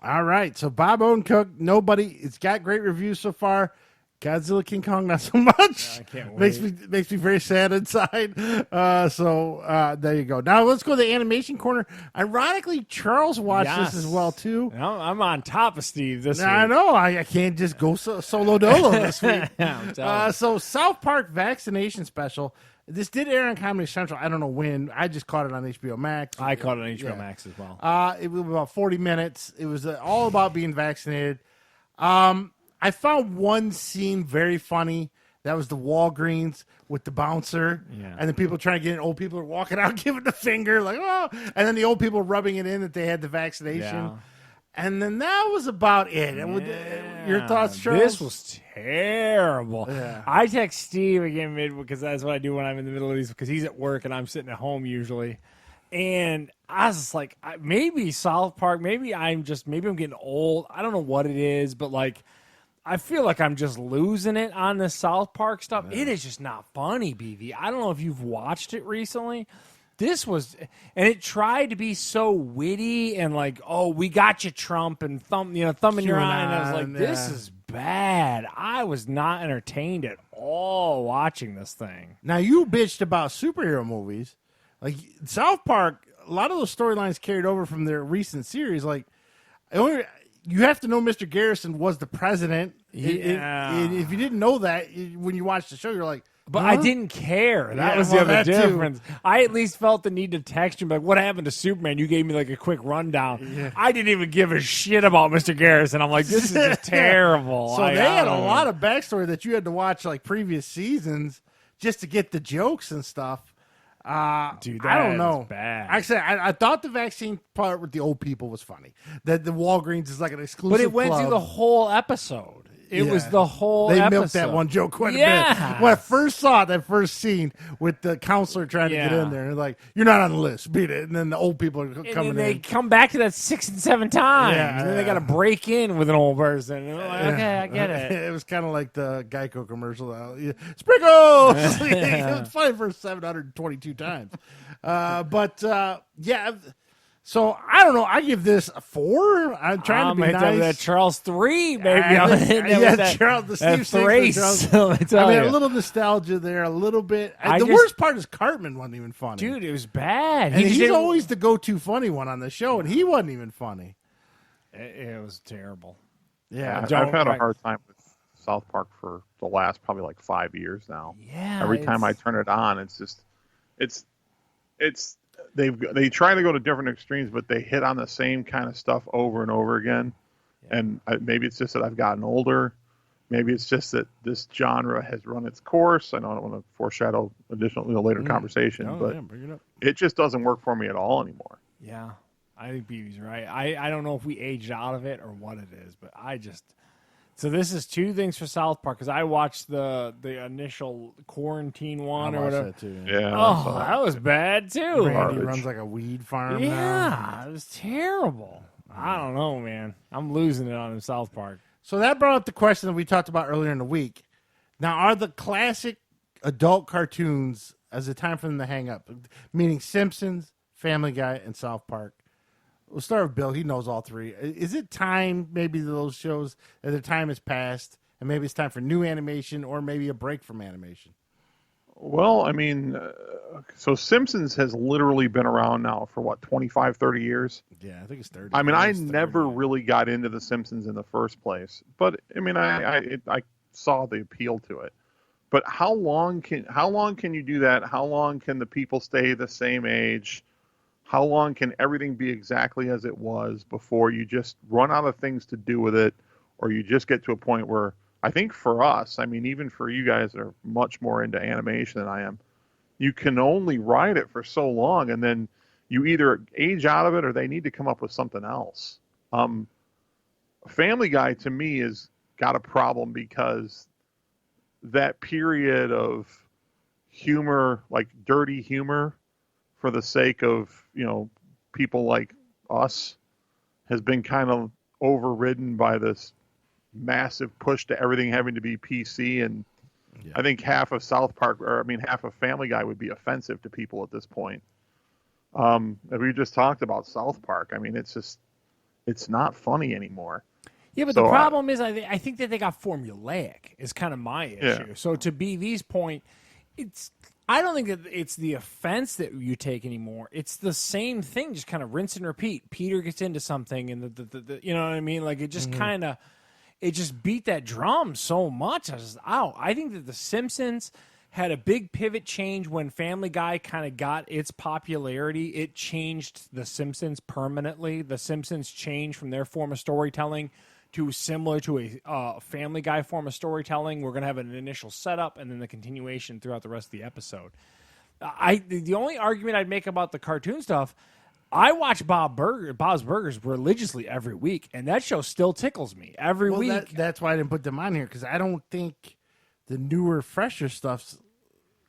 All right, so Bob Odenkirk, Nobody. It's got great reviews so far. Godzilla King Kong, not so much. I can't wait. Makes me very sad inside. So there you go. Now let's go to the animation corner. Ironically, Charles watched this as well too. I'm on top of Steve this week. I know. I can't just go solo dolo this week. So South Park Vaccination Special. This did air on Comedy Central. I don't know when. I just caught it on HBO Max. I caught it on HBO Max as well. It was about 40 minutes. It was all about being vaccinated. I found one scene very funny. That was the Walgreens with the bouncer. Yeah. And the people trying to get in. Old people are walking out, giving the finger, like, oh. And then the old people rubbing it in that they had the vaccination. Yeah. And then that was about it. Yeah. Your thoughts, Charles? This was terrible. Yeah. I text Steve again because that's what I do when I'm in the middle of these, because he's at work and I'm sitting at home usually. And I was just like, maybe South Park, maybe I'm getting old. I don't know what it is, but like, I feel like I'm just losing it on the South Park stuff. Yeah. It is just not funny, BV. I don't know if you've watched it recently. This was, and it tried to be so witty and like, oh, we got you, Trump, and thumbing your eye. And I was like, this is bad. I was not entertained at all watching this thing. Now, you bitched about superhero movies. Like, South Park, a lot of those storylines carried over from their recent series. Like, you have to know Mr. Garrison was the president. If you didn't know that, when you watched the show, you're like, but I didn't care. That was the other difference. I at least felt the need to text you, like, what happened to Superman? You gave me like a quick rundown. Yeah. I didn't even give a shit about Mr. Garrison. I'm like, this is just terrible. So they had a lot of backstory that you had to watch like previous seasons just to get the jokes and stuff. Dude, I don't know. Bad. Actually, I thought the vaccine part with the old people was funny. That the Walgreens is like an exclusive But it went through the whole episode. It was the whole They episode. milked that one joke quite a bit. When I first saw that first scene with the counselor trying to get in there, and like, you're not on the list, beat it. And then the old people are coming in. They come back to that 6 and 7 times. Yeah, and then they got to break in with an old person. Like, okay, I get it. It was kind of like the Geico commercial. Sprinkles! It was funny for 722 times. So, I don't know. I give this a 4. I'm trying to be nice. That Charles 3, baby. Charles, the Steve Thrace. A little nostalgia there, a little bit. The worst part is Cartman wasn't even funny. Dude, it was bad. And he's always the go-to funny one on the show, and he wasn't even funny. It was terrible. Yeah, I've had a hard time with South Park for the last probably like 5 years now. Yeah. Every time I turn it on, they try to go to different extremes, but they hit on the same kind of stuff over and over again. Yeah. And maybe it's just that I've gotten older. Maybe it's just that this genre has run its course. I know I don't want to foreshadow additional later conversation, but it just doesn't work for me at all anymore. Yeah, I think BB's right. I don't know if we aged out of it or what it is, but So this is 2 things for South Park, because I watched the initial quarantine one or whatever. That too, yeah. Oh, that was bad too. Randy runs like a weed farm. Yeah, it was terrible. I don't know, man. I'm losing it on South Park. So that brought up the question that we talked about earlier in the week. Now, are the classic adult cartoons as a time for them to hang up, meaning Simpsons, Family Guy, and South Park? We'll start with Bill. He knows all 3. Is it time, maybe, those shows, that their time has passed, and maybe it's time for new animation or maybe a break from animation? Well, I mean, so Simpsons has literally been around now for, 25, 30 years? Yeah, I think it's 30. I mean, I never really got into The Simpsons in the first place. But, I mean, I saw the appeal to it. But how long can you do that? How long can the people stay the same age? How long can everything be exactly as it was before you just run out of things to do with it, or you just get to a point where, I think for us, I mean, even for you guys that are much more into animation than I am, you can only ride it for so long, and then you either age out of it or they need to come up with something else. Family Guy, to me, has got a problem because that period of humor, like dirty humor, for the sake of, people like us, has been kind of overridden by this massive push to everything having to be PC. And I think half of half of Family Guy would be offensive to people at this point. We just talked about South Park. I mean, it's not funny anymore. Yeah, but the problem is, I think that they got formulaic is kind of my issue. Yeah. So to be these point, I don't think that it's the offense that you take anymore. It's the same thing, just kind of rinse and repeat. Peter gets into something, and the you know what I mean? Like, it just kind of, it just beat that drum so much. I think that The Simpsons had a big pivot change when Family Guy kind of got its popularity. It changed The Simpsons permanently. The Simpsons changed from their form of storytelling to similar to a Family Guy form of storytelling. We're going to have an initial setup and then the continuation throughout the rest of the episode. The only argument I'd make about the cartoon stuff, I watch Bob's Burgers religiously every week, and that show still tickles me every week. That's why I didn't put them on here, because I don't think the newer, fresher stuff's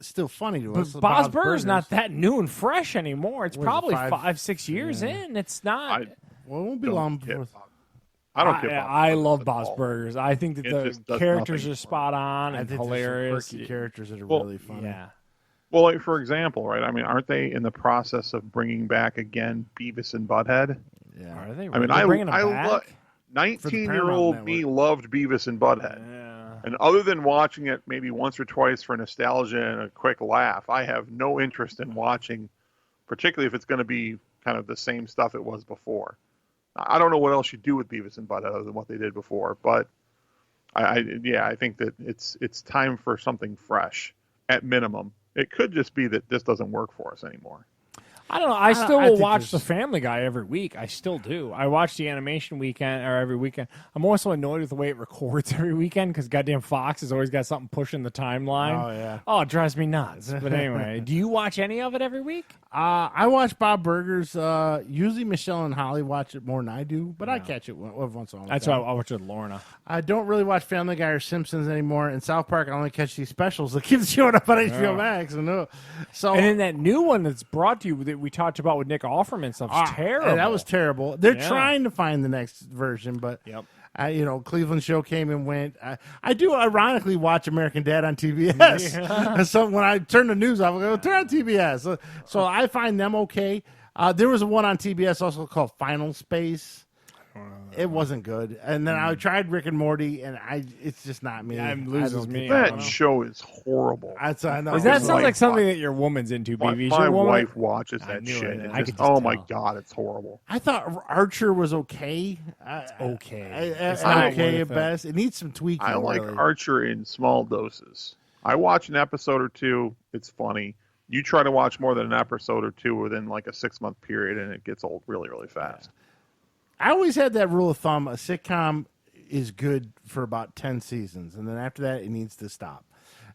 still funny to us. But Bob's Burgers not that new and fresh anymore. It's probably 5-6 years in. It's not. Well, it won't be long before. I don't care. I love Bob's Burgers. I think that It the just does characters nothing are for spot on I and think hilarious. there's some quirky characters that are really funny. Yeah. Well, like for example, right? I mean, aren't they in the process of bringing back again Beavis and Butthead? Yeah. Are they? I mean, They're bringing them I back? love 19-year-old Paramount me loved Beavis and Butthead. Yeah. And other than watching it maybe once or twice for nostalgia and a quick laugh, I have no interest in watching, particularly if it's going to be kind of the same stuff it was before. I don't know what else you do with Beavis and Butthead other than what they did before, but I think that it's time for something fresh at minimum. It could just be that this doesn't work for us anymore. I don't know. I still will think watch there's- The Family Guy every week. I still do. I watch the animation weekend or every weekend. I'm also annoyed with the way it records every weekend because goddamn Fox has always got something pushing the timeline. Oh, yeah. Oh, it drives me nuts. But anyway, do you watch any of it every week? I watch Bob Burgers. Usually Michelle and Holly watch it more than I do, but I catch it every once in a while. That's why I watch it with Lorna. I don't really watch Family Guy or Simpsons anymore. In South Park, I only catch these specials that keep showing up on HBO Max. So And then that new one that's brought to you that we talked about with Nick Offerman stuff's terrible. That was terrible. They're Yeah. trying to find the next version, but Yep. Cleveland show came and went. I do ironically watch American Dad on TBS. And so when I turn the news off, I go, turn on TBS. So I find them okay. There was one on TBS also called Final Space. It wasn't good. And then I tried Rick and Morty, and it's just not me. Yeah, it loses I don't me. get I that. don't That know. show is horrible. I know. That sounds Like, like something that your woman's into, My, BB. my Your woman- wife watches I that knew shit. it. And I just, could just oh my tell. god, it's horrible. I thought Archer was okay. Okay. It's not okay worth at it. best. It needs some tweaking. I like really. Archer in small doses. I watch an episode or two. It's funny. You try to watch more than an episode or two within like a 6-month period, and it gets old really, really fast. I always had that rule of thumb: a sitcom is good for about 10 seasons, and then after that, it needs to stop.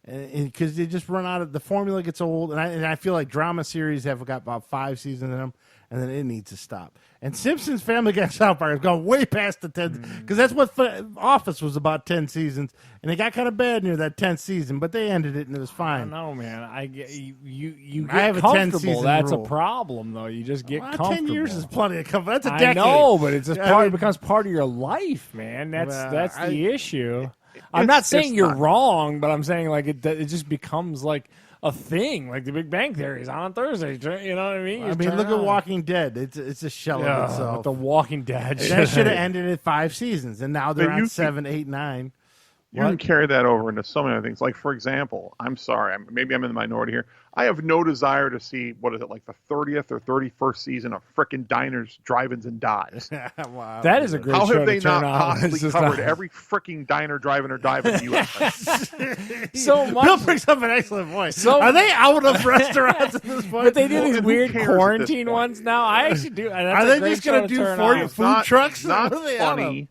Because they just run out of the formula gets old, and I feel like drama series have got about 5 seasons in them, and then it needs to stop. And Simpsons, Family Guy, South Park has gone way past the 10, because that's what Office was about 10 seasons, and it got kind of bad near that 10th season, but they ended it and it was I fine. don't know, man. I get you I have get a comfortable. 10-season That's rule. a problem, though. You just get Well, comfortable. 10 years is plenty of comfort. That's a I decade. know, but it's just I part. mean- It becomes part of your life, man. That's Well, the issue. I'm not saying it's you're not- wrong, but I'm saying like it just becomes like a thing, like the Big Bang Theory is on Thursday. You know what I mean? You I just mean, turn look it at on. Walking Dead. It's a shell of Yeah, itself. with The Walking Dead. That should have ended at 5 seasons, and now they're But on you 7, 8, 9. You can carry that over into so many other things. Like, for example, I'm sorry, maybe I'm in the minority here. I have no desire to see, what is it, like the 30th or 31st season of frickin' Diners, Drive-Ins, and Dives. Wow. That is a great How show have they to turn not on. possibly It's just covered not- every fricking diner, drive-in, or dive in the U.S.? so much? Bill brings up an excellent point. So- Are they out of restaurants at this point? But they do these Who weird cares at this quarantine point? ones now. I actually do. Are they just going to do 40 food Not- trucks? not What are they out of? funny.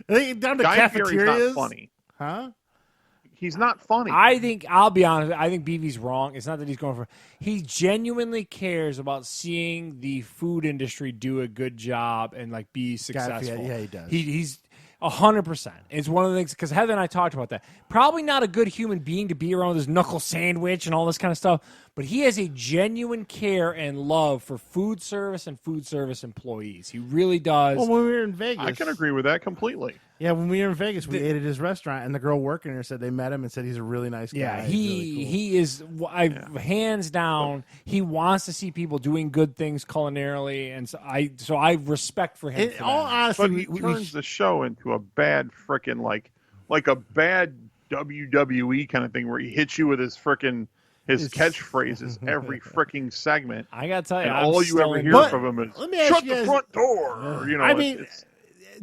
Are they down to Guy Fieri's cafeterias? not funny. Huh? He's not funny. I think I'll be honest. I think BB's wrong. It's not that he's going for. He genuinely cares about seeing the food industry do a good job and like be successful. yeah, he does. He's 100%. It's one of the things because Heather and I talked about that. Probably not a good human being to be around this knuckle sandwich and all this kind of stuff. But he has a genuine care and love for food service and food service employees. He really does. Well, when we were in Vegas. I can agree with that completely. Yeah, when we were in Vegas, we ate at his restaurant, and the girl working there said they met him and said he's a really nice guy. Yeah, He's really cool. he is. Hands down, he wants to see people doing good things culinarily, and so I respect for him. In for all that. honesty, But he we turns the show into a bad frickin' like a bad WWE kind of thing where he hits you with his frickin' his catchphrases every fricking segment, I gotta tell you, and I'm all you still ever in- hear But from him is let me ask "Shut you the guys- front door." Or, you know, I it's- mean, it's-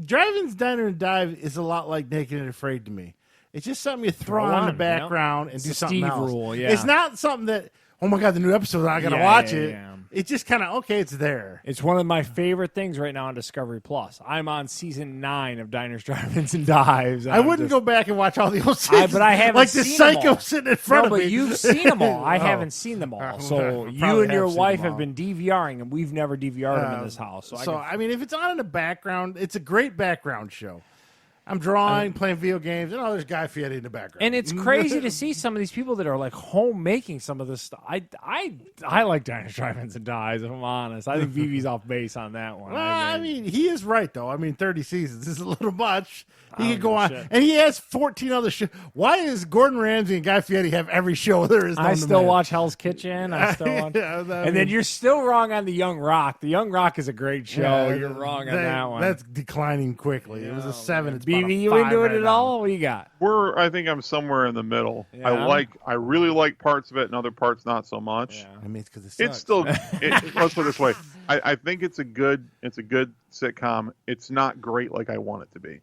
Drive-In's Diner and Dive is a lot like Naked and Afraid to me. It's just something you throw Throw on the on, background and It's do the something Steve else. rule, yeah. It's not something that, oh my God, the new episode, I got to Yeah, watch yeah, it. yeah. It's just kind of, okay, it's there. It's one of my favorite things right now on Discovery Plus. I'm on season 9 of Diners, Drive-ins, and Dives. I wouldn't go back and watch all the old seasons. but I haven't like the seen them psycho all. sitting in front No, of but me. you've seen them all. I Oh. haven't seen them all. So Probably you and your have seen wife them have all. been DVRing, and we've never DVR'd them in this house. So, I mean, if it's on in the background, it's a great background show. I'm drawing, playing video games, and there's Guy Fieri in the background. And it's crazy to see some of these people that are like home making some of this stuff. I like Diners, Drive-Ins, and Dives, if I'm honest. I think Vivi's off base on that one. Well, I mean, he is right, though. I mean, 30 seasons is a little much. He could go on. Shit. And he has 14 other shows. Why does Gordon Ramsay and Guy Fieri have every show there is? I still watch Hell's Kitchen. I still watch. And then you're still wrong on The Young Rock. The Young Rock is a great show. Yeah, you're wrong on that one. That's declining quickly. It was a 7. It's BB, you into into it at all? What you got? I think I'm somewhere in the middle. Yeah. I really like parts of it, and other parts not so much. Yeah. I mean, it's because It's still. Let's put it this way. I think it's a good sitcom. It's not great like I want it to be.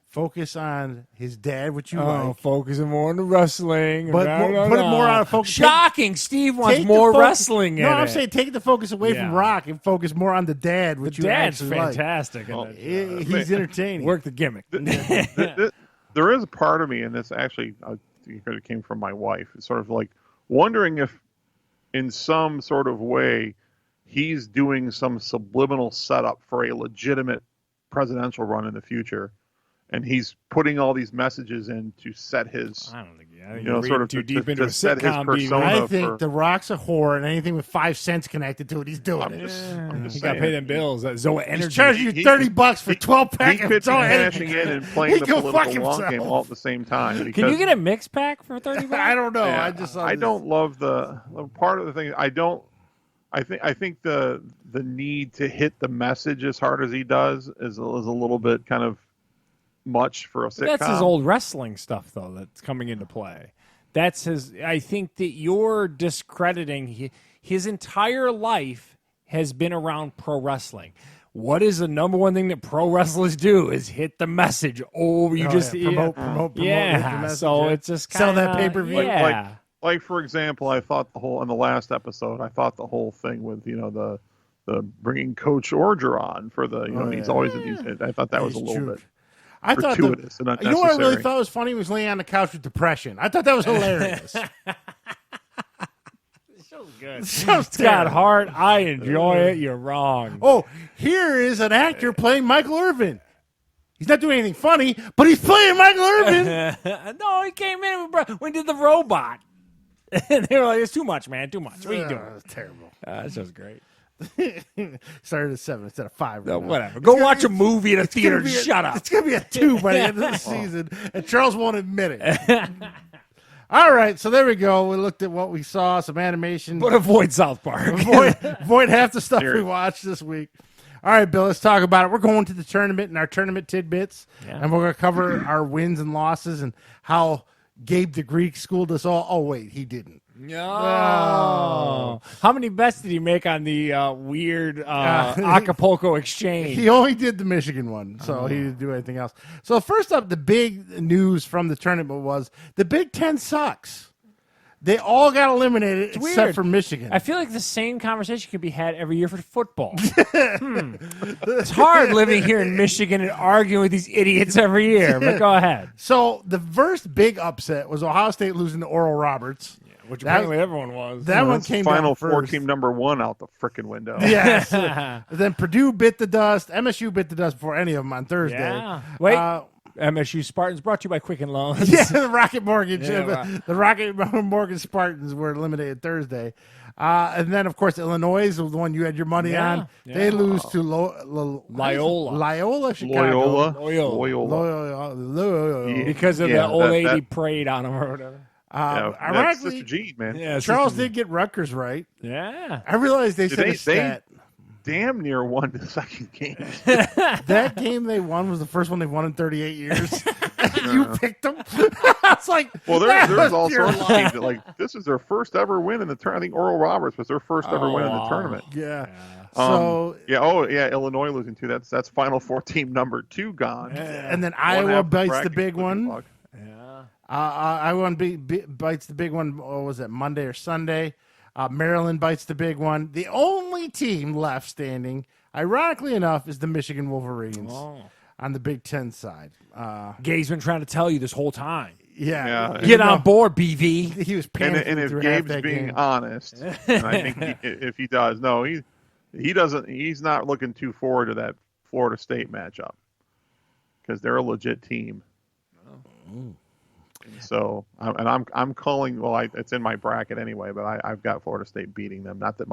Focus on his dad, which you like. Focusing more on the wrestling. But put it more on focus. Shocking. Steve wants Take more the focus- wrestling in No, I'm it. saying take the focus away from Rock and focus more on the dad, which The you dad's actually like. fantastic. in that show. He's entertaining. Work the gimmick. There is a part of me, and this actually it came from my wife. It's sort of like wondering if, in some sort of way, he's doing some subliminal setup for a legitimate presidential run in the future. And he's putting all these messages in to set his, I don't think you're sort of too to, deep into a set his sitcom. persona. I think The Rock's a whore, and anything with 5 cents connected to it, he's doing I'm it. just You got to pay them bills. That Zoa Energy. He's charging you He- $30 for 12 He pack could of be Zoa hashing Energy. in and playing He the can fuck political long game himself. all at the same time. Can because- you get a mix pack for $30? I don't know. Yeah, I just saw I this. don't love the part of the thing. I think the need to hit the message as hard as he does is a little bit kind of much for a sitcom. That's his old wrestling stuff, though, that's coming into play. That's his. I think that you're discrediting his entire life has been around pro wrestling. What is the number one thing that pro wrestlers do is hit the message. Promote, hit the message, so yeah. it's just Sell that kinda- pay-per-view. Yeah. Like for example, I thought in the last episode, I thought the whole thing with the bringing Coach Orgeron for the he's always in these. I thought that was a little bit. I thought gratuitous and you know what I unnecessary. really thought was funny? He was laying on the couch with depression. I thought that was hilarious. Good. Sounds It's got terrible. heart. I enjoy it. You're wrong. Oh, here is an actor playing Michael Irvin. He's not doing anything funny, but he's playing Michael Irvin. No, he came in when we did the robot. And they were like, it's too much, man. Too much. What are you doing? That's terrible. That show's great. Started at 7 instead of 5. No, right now. whatever. Go watch a movie at a theater. It's gonna be a- Shut up. It's going to be a 2 by the end of the season, and Charles won't admit it. All right, so there we go. We looked at what we saw, some animation. But avoid South Park. Avoid half the stuff we Seriously. watched this week. All right, Bill, let's talk about it. We're going to the tournament and our tournament tidbits, and we're going to cover our wins and losses and how Gabe the Greek schooled us all. Oh, wait, he didn't. No. How many bets did he make on the weird Acapulco exchange? He only did the Michigan one, so he didn't do anything else. So first up, the big news from the tournament was the Big Ten sucks. They all got eliminated except weird. for Michigan. I feel like the same conversation could be had every year for football. It's hard living here in Michigan and arguing with these idiots every year, but go ahead. So the first big upset was Ohio State losing to Oral Roberts. Which apparently everyone was. That one That's came Final down Four first. team number 1 out the frickin' window. Yes. Then Purdue bit the dust. MSU bit the dust before any of them on Thursday. Yeah. Wait. MSU Spartans brought to you by Quicken Loans. Yeah, the Rocket Mortgage. Yeah, The Rocket Mortgage Spartans were eliminated Thursday. And then, of course, Illinois is the one you had your money on. Yeah. They lose to Loyola. Loyola, Chicago. Loyola. Because of Yeah, the old that- lady that- prayed on him or whatever. That's Ironically, Sister Jean, man. Yeah, Charles did get Rutgers right. Yeah. I realized they said They- a stat. Damn near won the second game. That game they won was the first one they've won in 38 years. You picked them. I was like, Well, that there's was all pure sorts of luck. teams that, like, this is their first ever win in the tournament. I think Oral Roberts was their first ever win in the tournament. Yeah. So Illinois losing too. That's Final Four team number 2 gone. and then One Iowa half bites the bracket big losing one. luck. Yeah. Iowa bites the big one. What was it, Monday or Sunday? Maryland bites the big one. The only team left standing, ironically enough, is the Michigan Wolverines on the Big Ten side. Gabe's been trying to tell you this whole time. Yeah. Get on board, BV. He was And panicking if through half Gabe's that being game. honest, and I think if he does, no, he doesn't. He's not looking too forward to that Florida State matchup. because they're a legit team. And so I'm calling. Well, it's in my bracket anyway, but I've got Florida State beating them. Not that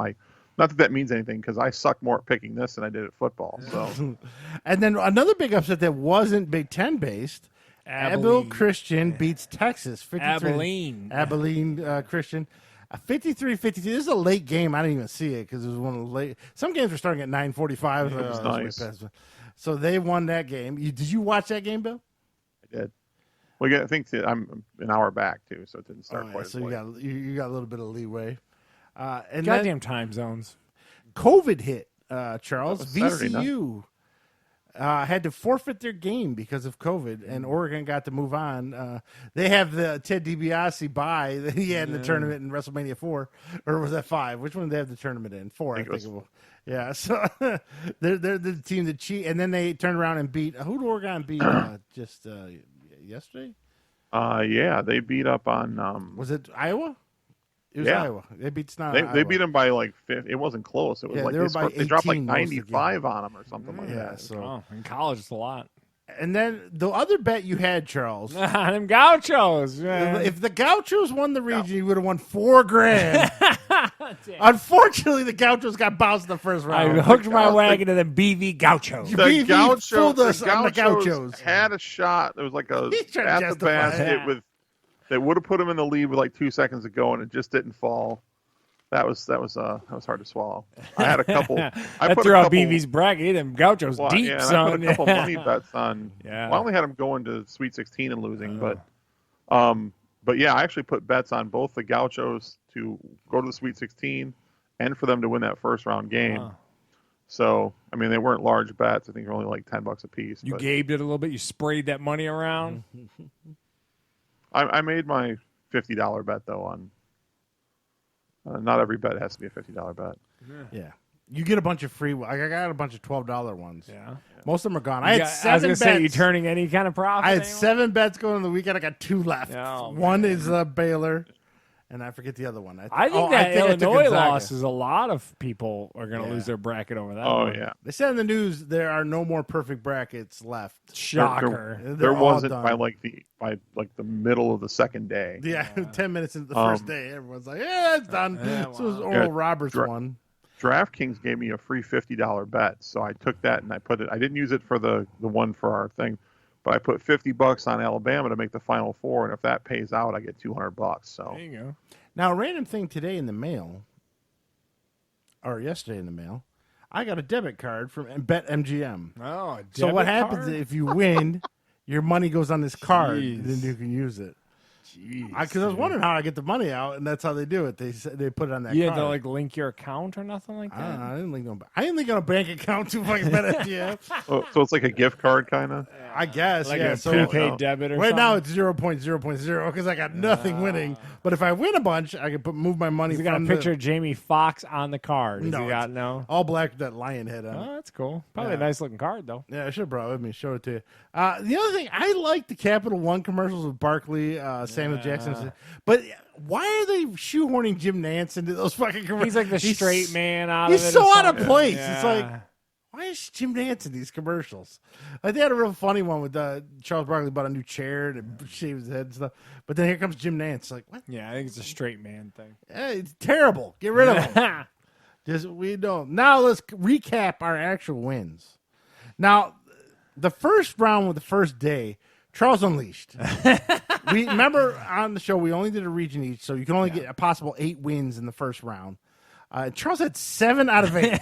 that means anything, because I suck more at picking this than I did at football. So, and then another big upset that wasn't Big Ten based. Abilene Christian beats Texas. 53, Abilene Christian. 53-52. This is a late game. I didn't even see it because it was one of the late. Some games were starting at 9:45. It was nice. So they won that game. Did you watch that game, Bill? I did. Well, I think I'm an hour back too, so it didn't start quite. So you got a little bit of leeway. And goddamn time zones. COVID hit, Charles. Saturday, VCU had to forfeit their game because of COVID, and Oregon got to move on. They have the Ted DiBiase bye that he had in the tournament in WrestleMania 4, or was that 5? Which one did they have the tournament in? 4, I think it was. Yeah, so they're the team that cheat, and then they turned around and beat. Who did Oregon beat just yesterday? Yeah, they beat up on. Was it Iowa? It was Iowa. They beat Snyder. They beat them by like 50. It wasn't close. It was like they dropped like 95 on them or something like that. So in college, it's a lot. And then the other bet you had, Charles. Them Gauchos. Man. If the Gauchos won the region, you would have won $4,000. Unfortunately, the Gauchos got bounced in the first round. I hooked my wagon to the BV Gauchos. The Gauchos fooled us on the Gauchos. Had a shot. There was like a at the basket with that would have put him in the lead with like 2 seconds to go, and it just didn't fall. That was hard to swallow. I had a couple. I put threw out BV's bracket. Them Gauchos deep, yeah, son. I put a couple money bets on. Yeah. Well, I only had them going to Sweet 16 and losing, but yeah, I actually put bets on both the Gauchos to go to the Sweet 16 and for them to win that first round game. So, I mean, they weren't large bets. I think they're only like $10 a piece. You gaved it a little bit. You sprayed that money around. I made my $50 bet though on. Not every bet has to be a $50 bet. Yeah. You get a bunch of free. I got a bunch of $12 ones. Yeah. Most of them are gone. I had 7 I was gonna bets. say, you turning any kind of profit? I had 7 bets going in the weekend. I got 2 left. Oh, one is Baylor, and I forget the other one. I think Illinois loss is a lot of people are going to lose their bracket over that. Oh, one. yeah. They said in the news there are no more perfect brackets left. Shocker. There wasn't by the middle of the second day. Yeah, 10 minutes into the first day, everyone's like, "Yeah, it's done." So it was Oral Roberts one. DraftKings gave me a free $50 bet, so I took that and I put it. I didn't use it for the one for our thing, but I put $50 on Alabama to make the Final Four, and if that pays out, I get $200. So there you go. Now, a random thing today in the mail, or yesterday in the mail, I got a debit card from BetMGM. Oh, so what happens if you win? Your money goes on this card, and then you can use it. Because I was wondering how I get the money out, and that's how they do it. They put it on that. You card. had to like link your account or nothing like that. I didn't link on a bank account to fucking BetMGM. So it's like a gift card, kind of. I guess, like yeah. a So prepaid debit or right something? now it's 0.0.0 because I got nothing winning. But if I win a bunch, I can move my money. You got a picture of Jamie Foxx on the card. No, all black with that lion head on. Oh, that's cool. Probably a nice looking card though. Yeah, I should have brought it with me. Show it to you. The other thing, I like the Capital One commercials with Barkley, Samuel Jackson. But why are they shoehorning Jim Nantz into those fucking commercials? He's like the straight man out of it. He's so out of place. Yeah. It's like, why is Jim Nantz in these commercials? Like they had a real funny one with Charles Barkley bought a new chair to shave his head and stuff. But then here comes Jim Nantz. Like, what? Yeah, I think it's a straight man thing. It's terrible. Get rid of him. We don't. Now let's recap our actual wins. Now, the first round with the first day, Charles Unleashed. We remember on the show we only did a region each, so you can only get a possible 8 wins in the first round. Charles had 7 out of 8,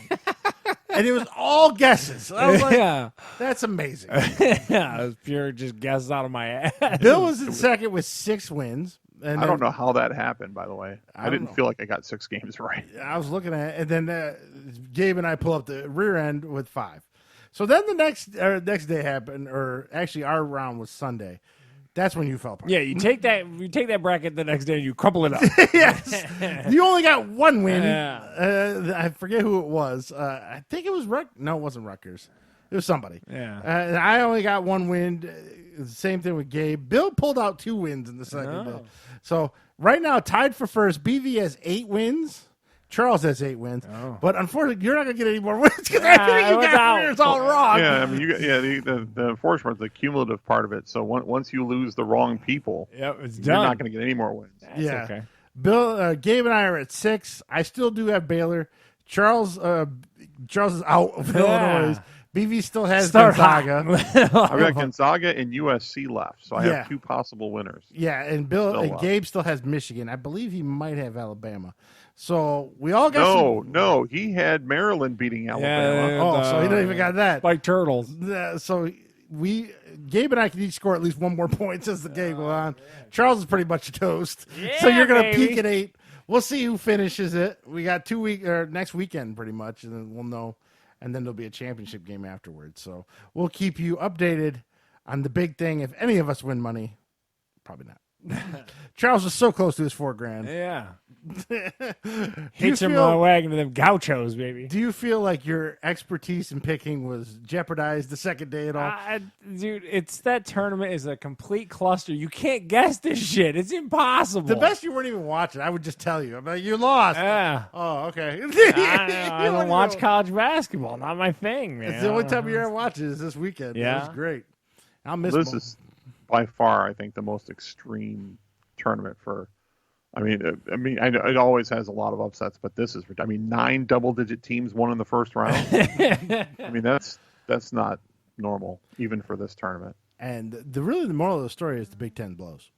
and it was all guesses. I was like, that's amazing. Yeah, it was pure just guesses out of my ass. Bill was in second with 6 wins. And I don't know how that happened, by the way. I didn't feel like I got 6 games right. I was looking at it, and then Gabe and I pull up the rear end with 5. So then the next day happened, or actually our round was Sunday. That's when you fell apart. Yeah, you take that bracket the next day and you crumple it up. Yes. You only got 1 win. Yeah. I forget who it was. I think it was No, it wasn't Rutgers. It was somebody. Yeah. And I only got 1 win. Same thing with Gabe. Bill pulled out 2 wins in the second day. So right now, tied for first, BV has 8 wins. Charles has 8 wins. Oh. But unfortunately, you're not going to get any more wins because everything you got here is all wrong. Yeah, I mean, the unfortunate, the cumulative part of it. So once you lose the wrong people, it's you're done. not going to get any more wins. That's Yeah. okay. Gabe and I are at 6. I still do have Baylor. Charles is out of Illinois. BV still has Gonzaga. I've got Gonzaga and USC left, so I have 2 possible winners. Yeah, and Gabe still has Michigan. I believe he might have Alabama. So we all got No, he had Maryland beating Alabama. So he didn't even got that. Like turtles. So Gabe and I can each score at least 1 more point as the game goes on. Charles is pretty much toast. So you're going to peak at 8. We'll see who finishes it. We got 2 weeks or next weekend pretty much, and then we'll know. And then there'll be a championship game afterwards. So we'll keep you updated on the big thing. If any of us win money, probably not. Charles was so close to his $4,000. Yeah. Hitching my wagon to them gauchos, baby. Do you feel like your expertise in picking was jeopardized the second day at all? Dude, that tournament is a complete cluster. You can't guess this shit. It's impossible. The best you weren't even watching. I would just tell you. I'm like, you lost. Yeah. Oh, okay. I don't watch college basketball. Not my thing, man. It's the only time you're ever watching is this weekend. Yeah. It was great. I'll miss This is by far, I think, the most extreme tournament for. I mean, it always has a lot of upsets, but this is. 9 double-digit teams won in the first round. I mean, that's not normal, even for this tournament. And the moral of the story is the Big Ten blows.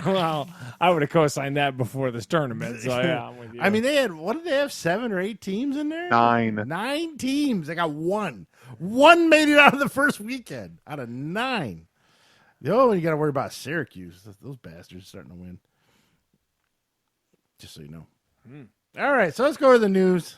Well, I would have co-signed that before this tournament. So yeah, I'm with you. I mean, what did they have? 7 or 8 teams in there? 9. 9 teams. They got 1. 1 made it out of the first weekend out of 9. The only one you got to worry about is Syracuse. Those bastards are starting to win. Just so you know. All right, so let's go to the news.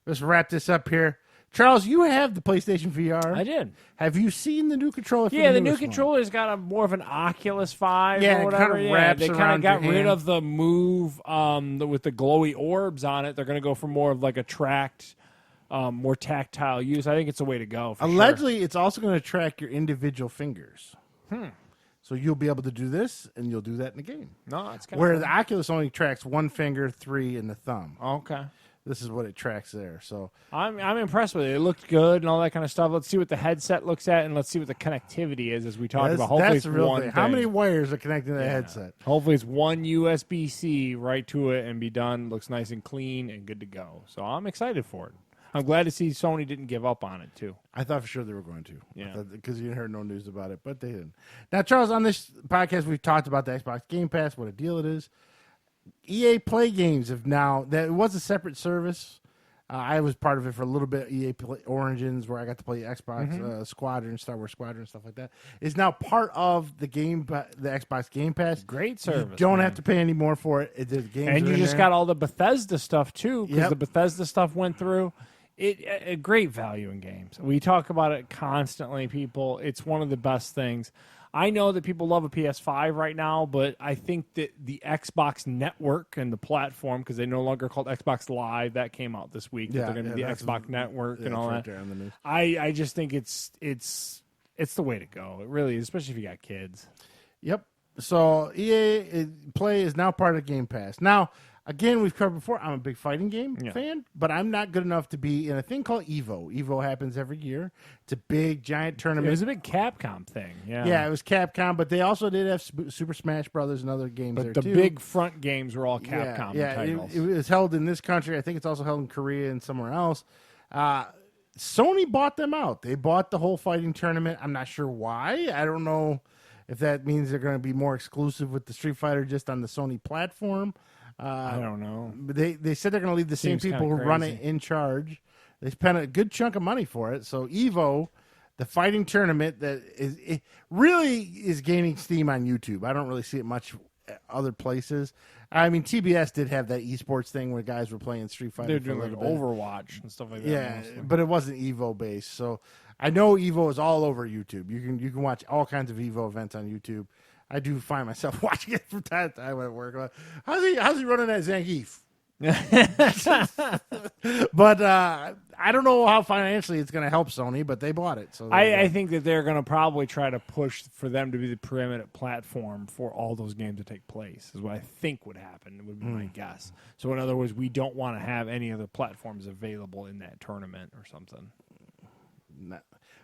Let's wrap this up here. Charles, you have the PlayStation VR. I did. Have you seen the new controller? Yeah, the new controller's got more of an Oculus 5 or whatever. They kind of got rid of the Move with the glowy orbs on it. They're going to go for more of like a tracked, more tactile use. I think it's a way to go. Allegedly, it's also going to track your individual fingers. So you'll be able to do this, and you'll do that in the game. No, it's kind where of the Oculus only tracks 1 finger, 3, and the thumb. Okay. This is what it tracks there. So I'm impressed with it. It looked good and all that kind of stuff. Let's see what the headset looks at, and let's see what the connectivity is as we talk about. Hopefully, that's the real thing. How many wires are connected to the headset? Hopefully, it's one USB-C right to it and be done. Looks nice and clean and good to go. So I'm excited for it. I'm glad to see Sony didn't give up on it, too. I thought for sure they were going to. Yeah. Because you heard no news about it, but they didn't. Now, Charles, on this podcast, we've talked about the Xbox Game Pass, what a deal it is. EA Play Games have now, it was a separate service. I was part of it for a little bit, EA Play Origins, where I got to play Xbox Squadron, Star Wars Squadron, stuff like that. It's now part of the Xbox Game Pass. Great service. You don't have to pay any more for it. The games and you just got all the Bethesda stuff, too, because the Bethesda stuff went through. A great value in games. We talk about it constantly, people. It's one of the best things. I know that people love a PS5 right now, but I think that the Xbox Network and the platform, because they no longer called Xbox Live, that came out this week. They're going to be the Xbox Network and all that. I just think it's the way to go. It really is, especially if you got kids. Yep. So EA Play is now part of Game Pass. Now, again, we've covered before, I'm a big fighting game fan, but I'm not good enough to be in a thing called EVO. EVO happens every year. It's a big, giant tournament. It was a big Capcom thing. Yeah, it was Capcom, but they also did have Super Smash Brothers and other games there, too. But the big front games were all Capcom titles. It was held in this country. I think it's also held in Korea and somewhere else. Sony bought them out. They bought the whole fighting tournament. I'm not sure why. I don't know if that means they're going to be more exclusive with the Street Fighter just on the Sony platform. I don't know. They said they're going to leave the same people who run it in charge. They spent a good chunk of money for it. So EVO, the fighting tournament that really is gaining steam on YouTube. I don't really see it much other places. I mean, TBS did have that esports thing where guys were playing Street Fighter. They're doing like Overwatch and stuff like that. Yeah, but it wasn't EVO based. So I know EVO is all over YouTube. You can watch all kinds of EVO events on YouTube. I do find myself watching it from time to time at work. How's he running that Zangief? But I don't know how financially it's going to help Sony, but they bought it. So I think that they're going to probably try to push for them to be the preeminent platform for all those games to take place, is what I think would happen, would be my guess. So, in other words, we don't want to have any other platforms available in that tournament or something. No.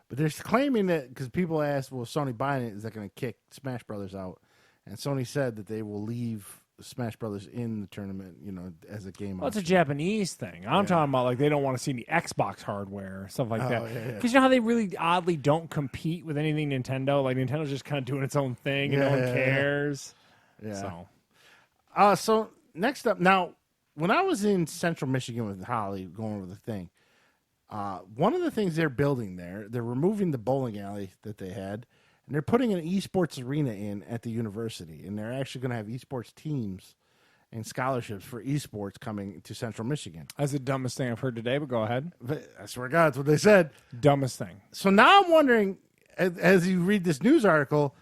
But they're claiming that, because people asked, well, Sony buying it, is that going to kick Smash Brothers out? And Sony said that they will leave Smash Brothers in the tournament, as a game. Well, it's a Japanese thing. I'm talking about like they don't want to see any Xbox hardware or stuff like that. Because you know how they really oddly don't compete with anything Nintendo? Like Nintendo's just kind of doing its own thing and no one cares. Yeah. So. So next up, now, when I was in Central Michigan with Holly going over the thing, one of the things they're building there, they're removing the bowling alley that they had, and they're putting an esports arena in at the university, and they're actually going to have esports teams and scholarships for esports coming to Central Michigan. That's the dumbest thing I've heard today, but go ahead. But I swear to God, that's what they said. Dumbest thing. So now I'm wondering, as you read this news article,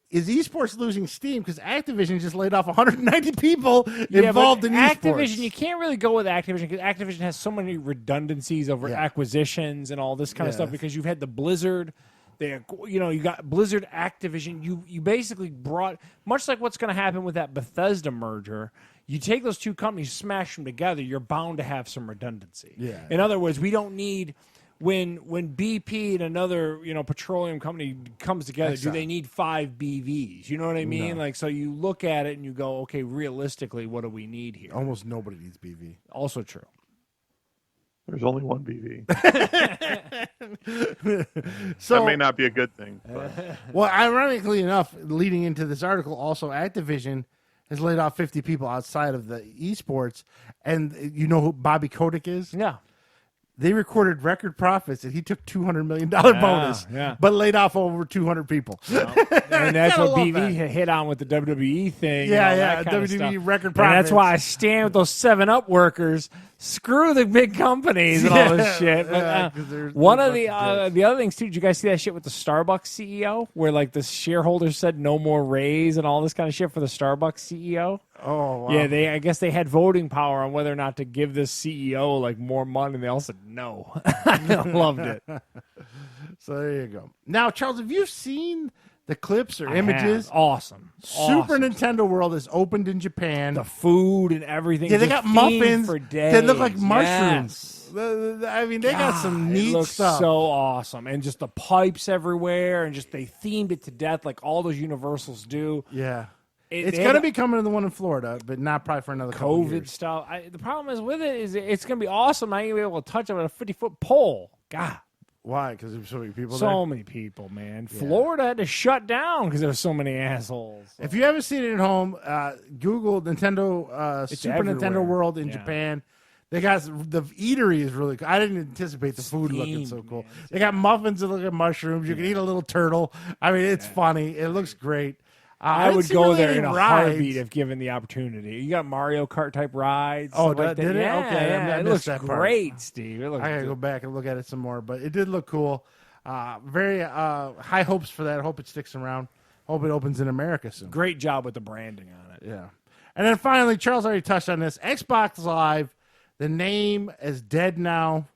is esports losing steam because Activision just laid off 190 people involved in esports? Activision, you can't really go with Activision because Activision has so many redundancies over acquisitions and all this kind of stuff because you've had the Blizzard. You got Blizzard, Activision. You basically brought, much like what's going to happen with that Bethesda merger, you take those two companies, smash them together, you're bound to have some redundancy. Yeah. In other words, we don't need, when BP and another petroleum company comes together, do they need 5 BVs? You know what I mean? No. Like, so you look at it and you go, okay, realistically, what do we need here? Almost nobody needs BV. Also true. There's only one BV. So that may not be a good thing. But. Well, ironically enough, leading into this article, also Activision has laid off 50 people outside of the esports. And you know who Bobby Kotick is? Yeah. They recorded record profits, and he took $200 million bonus, but laid off over 200 people. And that's what BV hit on with the WWE thing. WWE record profits. And that's why I stand with those 7-Up workers. Screw the big companies and all this shit. But, one of the other things, too, did you guys see that shit with the Starbucks CEO? Where, like, the shareholders said no more raise and all this kind of shit for the Starbucks CEO? Oh, wow. Yeah, I guess they had voting power on whether or not to give this CEO, like, more money, and they all said no. I loved it. So there you go. Now, Charles, have you seen the clips or images? Awesome. Super Nintendo World is opened in Japan. The food and everything. Yeah, they got muffins for days. that look like mushrooms. Yes. I mean, they got some neat it looks stuff. So awesome. And just the pipes everywhere, and just they themed it to death like all those Universals do. Yeah. It's going to be coming to the one in Florida, but not probably for another couple COVID years. stuff. The problem is with it is it's going to be awesome. I ain't going to be able to touch it with a 50-foot pole. God. Why? Because there's so many people there? So many people, man. Yeah. Florida had to shut down because there were so many assholes. So. If you haven't seen it at home, Google Nintendo Super everywhere. Nintendo World in Japan. They got the eatery is really cool. I didn't anticipate the food looking so cool. Man. They got muffins that look like mushrooms. You can eat a little turtle. I mean, it's funny. It looks great. I would go there in a rides. heartbeat if given the opportunity. You got Mario Kart type rides. Oh, like did it? Yeah, Okay, yeah. I It missed looks that part. great, Steve. It looks I gotta go back and look at it some more, but it did look cool. Very high hopes for that. Hope it sticks around. Hope it opens in America soon. Great job with the branding on it. Yeah. And then finally, Charles already touched on this. Xbox Live, the name is dead now.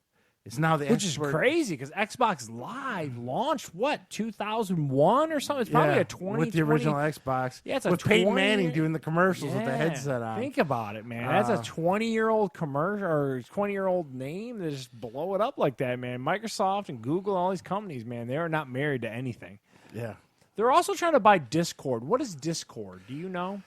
It's now the Which is crazy because Xbox Live launched, 2001 or something? It's probably a 20 with the original Xbox. Yeah, it's a with Peyton Manning doing the commercials with the headset on. Think about it, man. That's a 20-year-old commercial or 20-year-old name. They just blow it up like that, man. Microsoft and Google and all these companies, man, they are not married to anything. Yeah. They're also trying to buy Discord. What is Discord? Do you know?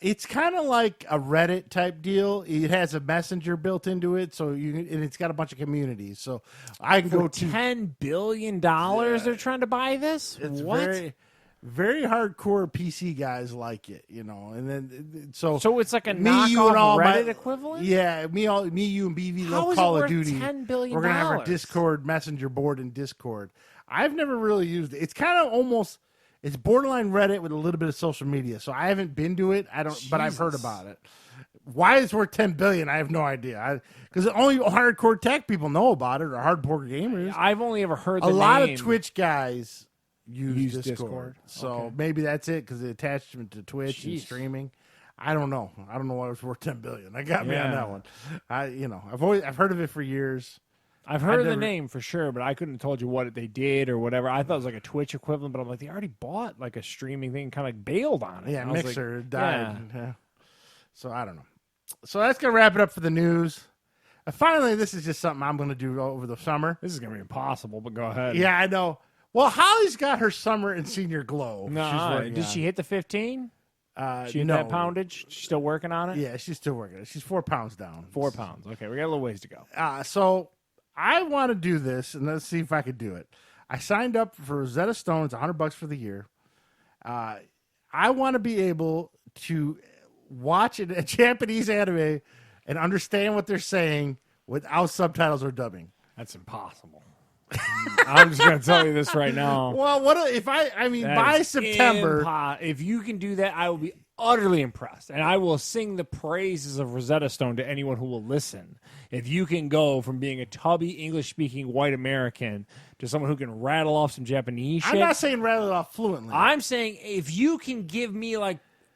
It's kind of like a Reddit type deal. It has a messenger built into it, and it's got a bunch of communities. So I can go to $10 billion. They're trying to buy this. It's what? very, very hardcore PC guys like it, And then so it's like a me, you, and all knockoff Reddit equivalent. Yeah, me, you, and BV How love is Call it of worth Duty. $10 billion? We're gonna have our Discord messenger board in Discord. I've never really used it. It's kind of almost. It's borderline Reddit with a little bit of social media, so I haven't been to it. But I've heard about it. Why it's worth $10 billion? I have no idea. Because only hardcore tech people know about it, or hardcore gamers. I've only ever heard a lot of Twitch guys use Discord. So maybe that's it because the attachment to Twitch and streaming. I don't know. I don't know why it was worth $10 billion. I got me on that one. I've heard of it for years. I've heard of the name for sure, but I couldn't have told you what they did or whatever. I thought it was like a Twitch equivalent, but I'm like, they already bought like a streaming thing, kind of like bailed on it. Yeah, Mixer died. Yeah. So I don't know. So that's gonna wrap it up for the news. Finally, this is just something I'm gonna do over the summer. This is gonna be impossible, but go ahead. Yeah, I know. Well, Holly's got her summer and senior glow. No, did she hit the 15? She hit that poundage? She's still working on it? Yeah, she's still working. She's 4 pounds down. 4 pounds. Okay, we got a little ways to go. So I want to do this, and let's see if I could do it. I signed up for Rosetta Stone. It's $100 for the year. I want to be able to watch a Japanese anime and understand what they're saying without subtitles or dubbing. That's impossible. I'm just going to tell you this right now. Well, by September. If you can do that, I will be utterly impressed. And I will sing the praises of Rosetta Stone to anyone who will listen. If you can go from being a tubby, English-speaking white American to someone who can rattle off some Japanese shit. I'm not saying rattle it off fluently. I'm saying if you can give me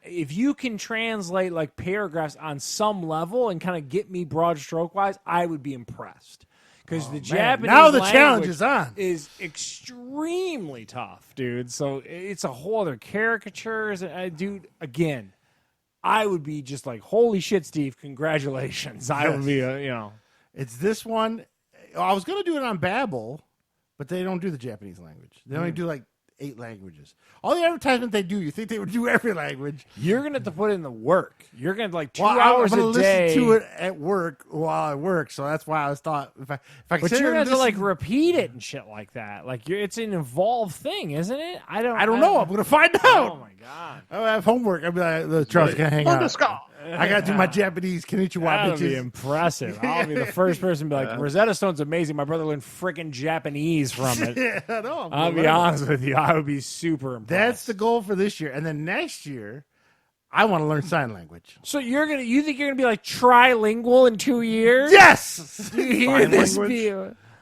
if you can translate like paragraphs on some level and kind of get me broad stroke-wise, I would be impressed. Because the Japanese now the challenge is on. Is extremely tough, dude. So it's a whole other caricatures. Dude, again, I would be just like, holy shit, Steve, congratulations. I would be, It's this one. I was going to do it on Babbel, but they don't do the Japanese language. They only do like 8 languages. All the advertisement they do, you think they would do every language. You're going to have to put in the work. You're going to like 2 hours I'm a day. Listen to it at work while I work, so that's why I thought if I but you're going to have to like repeat it and shit like that. Like it's an involved thing, isn't it? I don't know. I'm going to find out. Oh my god. I have homework. I'll be like, Charles, can I hang out? I got to do my Japanese konnichiwa. That would bitches. be impressive. I'll be the first person to be like, Rosetta Stone's amazing. My brother learned freaking Japanese from it. Yeah, I know. I'll be honest with you. I would be super impressed. That's the goal for this year. And then next year, I want to learn sign language. So you think you're gonna be like trilingual in 2 years? Yes. You hear this?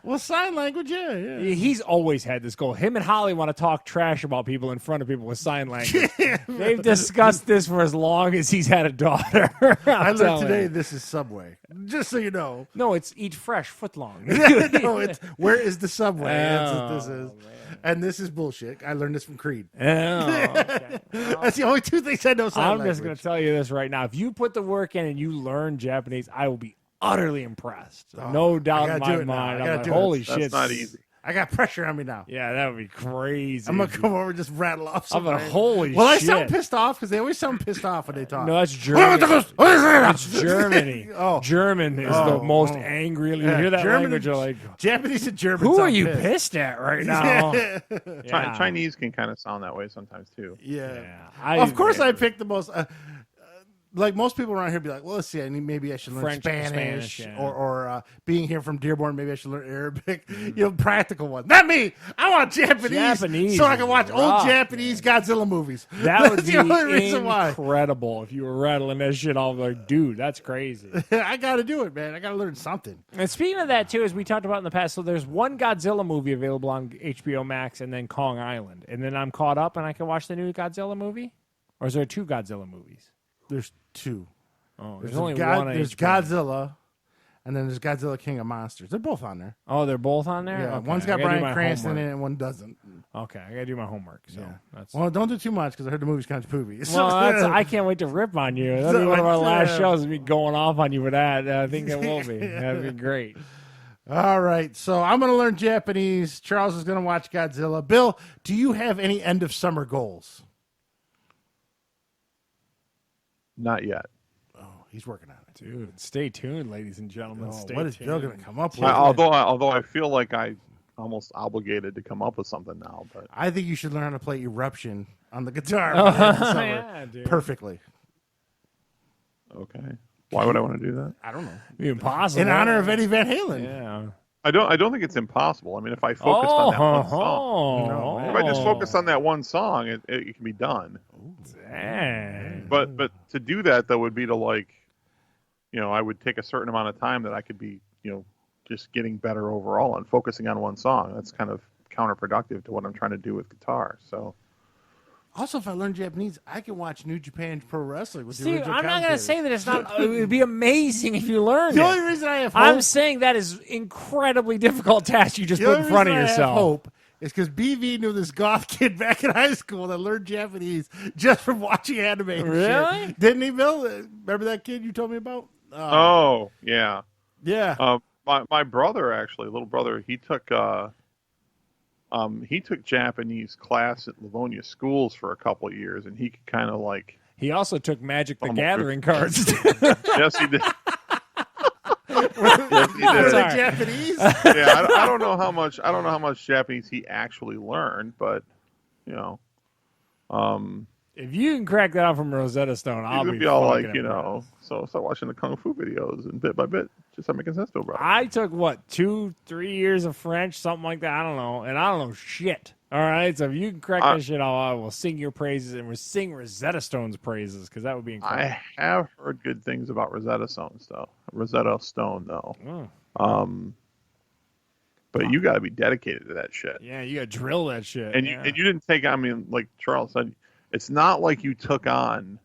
Well, sign language, yeah. He's always had this goal. Him and Holly want to talk trash about people in front of people with sign language. They've discussed this for as long as he's had a daughter. I learned today this is Subway. Just so you know. No, it's eat fresh foot long. No, it's where is the Subway? That's what this is. Man. And this is bullshit. I learned this from Creed. Oh, okay. Well, that's the only 2 things I know. I'm just going to tell you this right now. If you put the work in and you learn Japanese, I will be utterly impressed. No doubt in my mind. I'm like, holy shit. That's not easy. I got pressure on me now. Yeah, that would be crazy. I'm going to come over and just rattle off something. I'm like, holy shit. Well, I sound pissed off because they always sound pissed off when they talk. No, that's Germany. It's Germany. German is the most angry. You hear that language, you're like... Japanese and German. Who are you pissed at right now? Chinese can kind of sound that way sometimes, too. Yeah. Of course I picked the most... like most people around here be like, well, let's see, maybe I should learn French, Spanish yeah. or being here from Dearborn, maybe I should learn Arabic. Practical one. Not me. I want Japanese so I can watch old Japanese Godzilla movies. That would be the only reason why. Incredible if you were rattling that shit off. Like, dude, that's crazy. I got to do it, man. I got to learn something. And speaking of that, too, as we talked about in the past, so there's one Godzilla movie available on HBO Max and then Kong Island. And then I'm caught up and I can watch the new Godzilla movie? Or is there 2 Godzilla movies? There's 2. Oh, there's only one. There's Godzilla, and then there's Godzilla King of Monsters. They're both on there. Oh, they're both on there? Yeah, okay. One's got Bryan Cranston in it, and one doesn't. Okay, I got to do my homework. So Well, don't do too much, because I heard the movie's kind of poopy. Well, I can't wait to rip on you. That'll be one of our last shows, me going off on you with that. I think it will be. That'd be great. All right, so I'm going to learn Japanese. Charles is going to watch Godzilla. Bill, do you have any end-of-summer goals? Not yet. Oh, he's working on it. Dude, stay tuned, ladies and gentlemen. What is Bill going to come up with? Although I feel like I almost obligated to come up with something now. But I think you should learn how to play Eruption on the guitar perfectly. Okay. Why would I want to do that? I don't know. It'd be impossible. In honor of Eddie Van Halen. Yeah. I don't think it's impossible. I mean, if I focused on that one song, if I just focus on that one song, it can be done. Dang. But to do that, though, would be to I would take a certain amount of time that I could be, just getting better overall and focusing on one song. That's kind of counterproductive to what I'm trying to do with guitar. So Also, if I learn Japanese, I can watch New Japan Pro Wrestling with the See, original I'm not going to commentators. say that it's not. It would be amazing if you learned The it. only reason I have hope, I'm saying that is incredibly difficult task you just the put only in front of reason I have yourself. hope is because BV knew this goth kid back in high school that learned Japanese just from watching anime. And Really? shit. Didn't he, Bill? Remember that kid you told me about? Oh, yeah. Yeah. My brother, actually, little brother, he took Japanese class at Livonia schools for a couple of years, and he could kind of like. He also took Magic the Almost Gathering cards. Yes, he did. Yes, he Was did. it Japanese? Yeah, I don't know how much. I don't know how much Japanese he actually learned, but you know, If you can crack that out from Rosetta Stone, he's I'll gonna be be all fucking like, impressed. so start watching the kung fu videos, and bit by bit, just start making sense to him, bro. I took 2-3 years of French, something like that. I don't know, and I don't know shit. All right, so if you can crack that shit out, I will sing your praises, and we'll sing Rosetta Stone's praises because that would be incredible. I have heard good things about Rosetta Stone, though. Oh. But you got to be dedicated to that shit. Yeah, you got to drill that shit. And yeah. you didn't take. I mean, like Charles said, it's not like you took on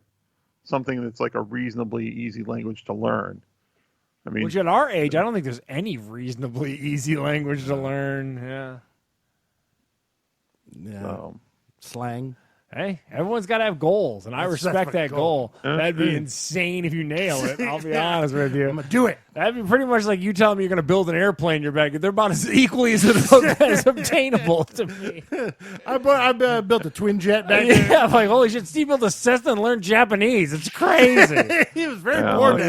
something that's like a reasonably easy language to learn. I mean, Which at our age, I don't think there's any reasonably easy language to learn. Yeah. Yeah. so, Slang. Hey, everyone's got to have goals, and I That's respect my that goal. goal. That'd be insane if you nail it. I'll be honest with you. I'm going to do it. That'd be pretty much like you telling me you're going to build an airplane in your bag. They're about as equally as obtainable to me. I built a twin jet back there. Yeah, I'm like, holy shit, Steve built a Cessna and learned Japanese. It's crazy. He was very yeah, bored.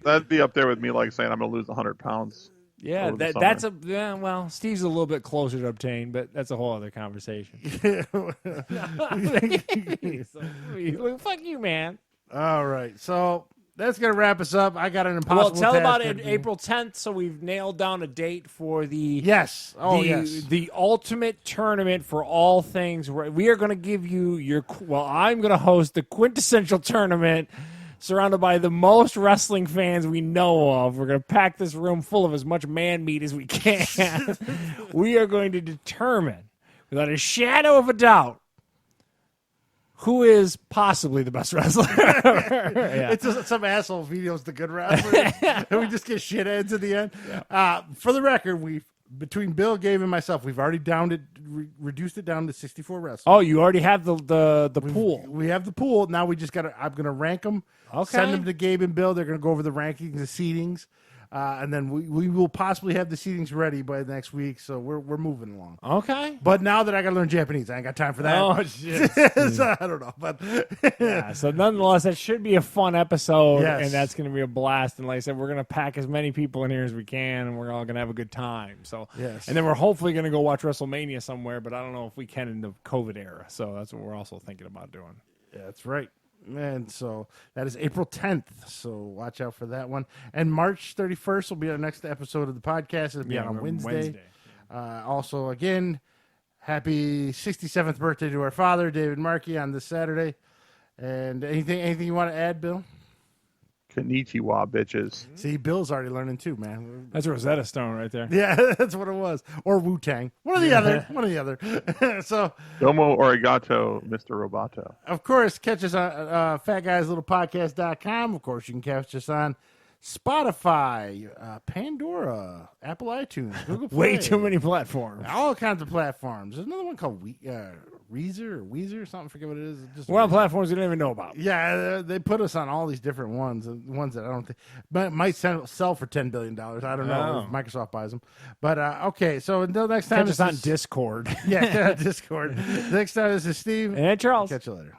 that'd be up there with me, like saying I'm going to lose 100 pounds. Yeah, over the that's summer. well, Steve's a little bit closer to obtain, but that's a whole other conversation. So, fuck you, man. All right. So that's going to wrap us up. I got an impossible Well, tell task about ahead it of me. April 10th, so we've nailed down a date for the Yes. Oh, yes. the ultimate tournament for all things. We are going to give you I'm going to host the quintessential tournament surrounded by the most wrestling fans we know of. We're going to pack this room full of as much man meat as we can. We are going to determine, without a shadow of a doubt, who is possibly the best wrestler. Yeah. It's just some asshole videos the good wrestlers, and we just get shitheads at the end. Yeah. For the record, between Bill, Gabe, and myself, we've already reduced it down to 64 wrestlers. Oh, you already have the pool. We have the pool. Now we just got to. I'm going to rank them. Okay. Send them to Gabe and Bill. They're going to go over the rankings, the seedings, and then we will possibly have the seedings ready by next week. So we're moving along. Okay. But now that I got to learn Japanese, I ain't got time for that. Oh, shit. So, I don't know, but Yeah, so nonetheless, that should be a fun episode, Yes. and that's going to be a blast. And like I said, we're going to pack as many people in here as we can, and we're all going to have a good time. So, Yes. And then we're hopefully going to go watch WrestleMania somewhere, but I don't know if we can in the COVID era. So that's what we're also thinking about doing. Yeah, that's right. And so that is April 10th. So watch out for that one. And March 31st will be our next episode of the podcast. It'll be on Wednesday. Also, again, happy 67th birthday to our father, David Markey, on this Saturday. And anything you want to add, Bill? Konnichiwa, bitches. See, Bill's already learning too, man. That's Rosetta Stone right there. Yeah, that's what it was. Or Wu-Tang. One or the other. One or the other. So, Domo arigato, Mr. Roboto. of course, catch us on fatguyslittlepodcast.com. Of course, you can catch us on Spotify, Pandora, Apple iTunes, Google Play. Way too many platforms. All kinds of platforms. There's another one called Weezer or something. I forget what it is. Just We're on platforms we don't even know about. yeah, they put us on all these different ones that I don't think might sell for $10 billion. I don't know if Microsoft buys them. But okay, so until next time, Catch us on Discord. yeah, Discord. Next time, this is Steve. And Charles. Catch you later.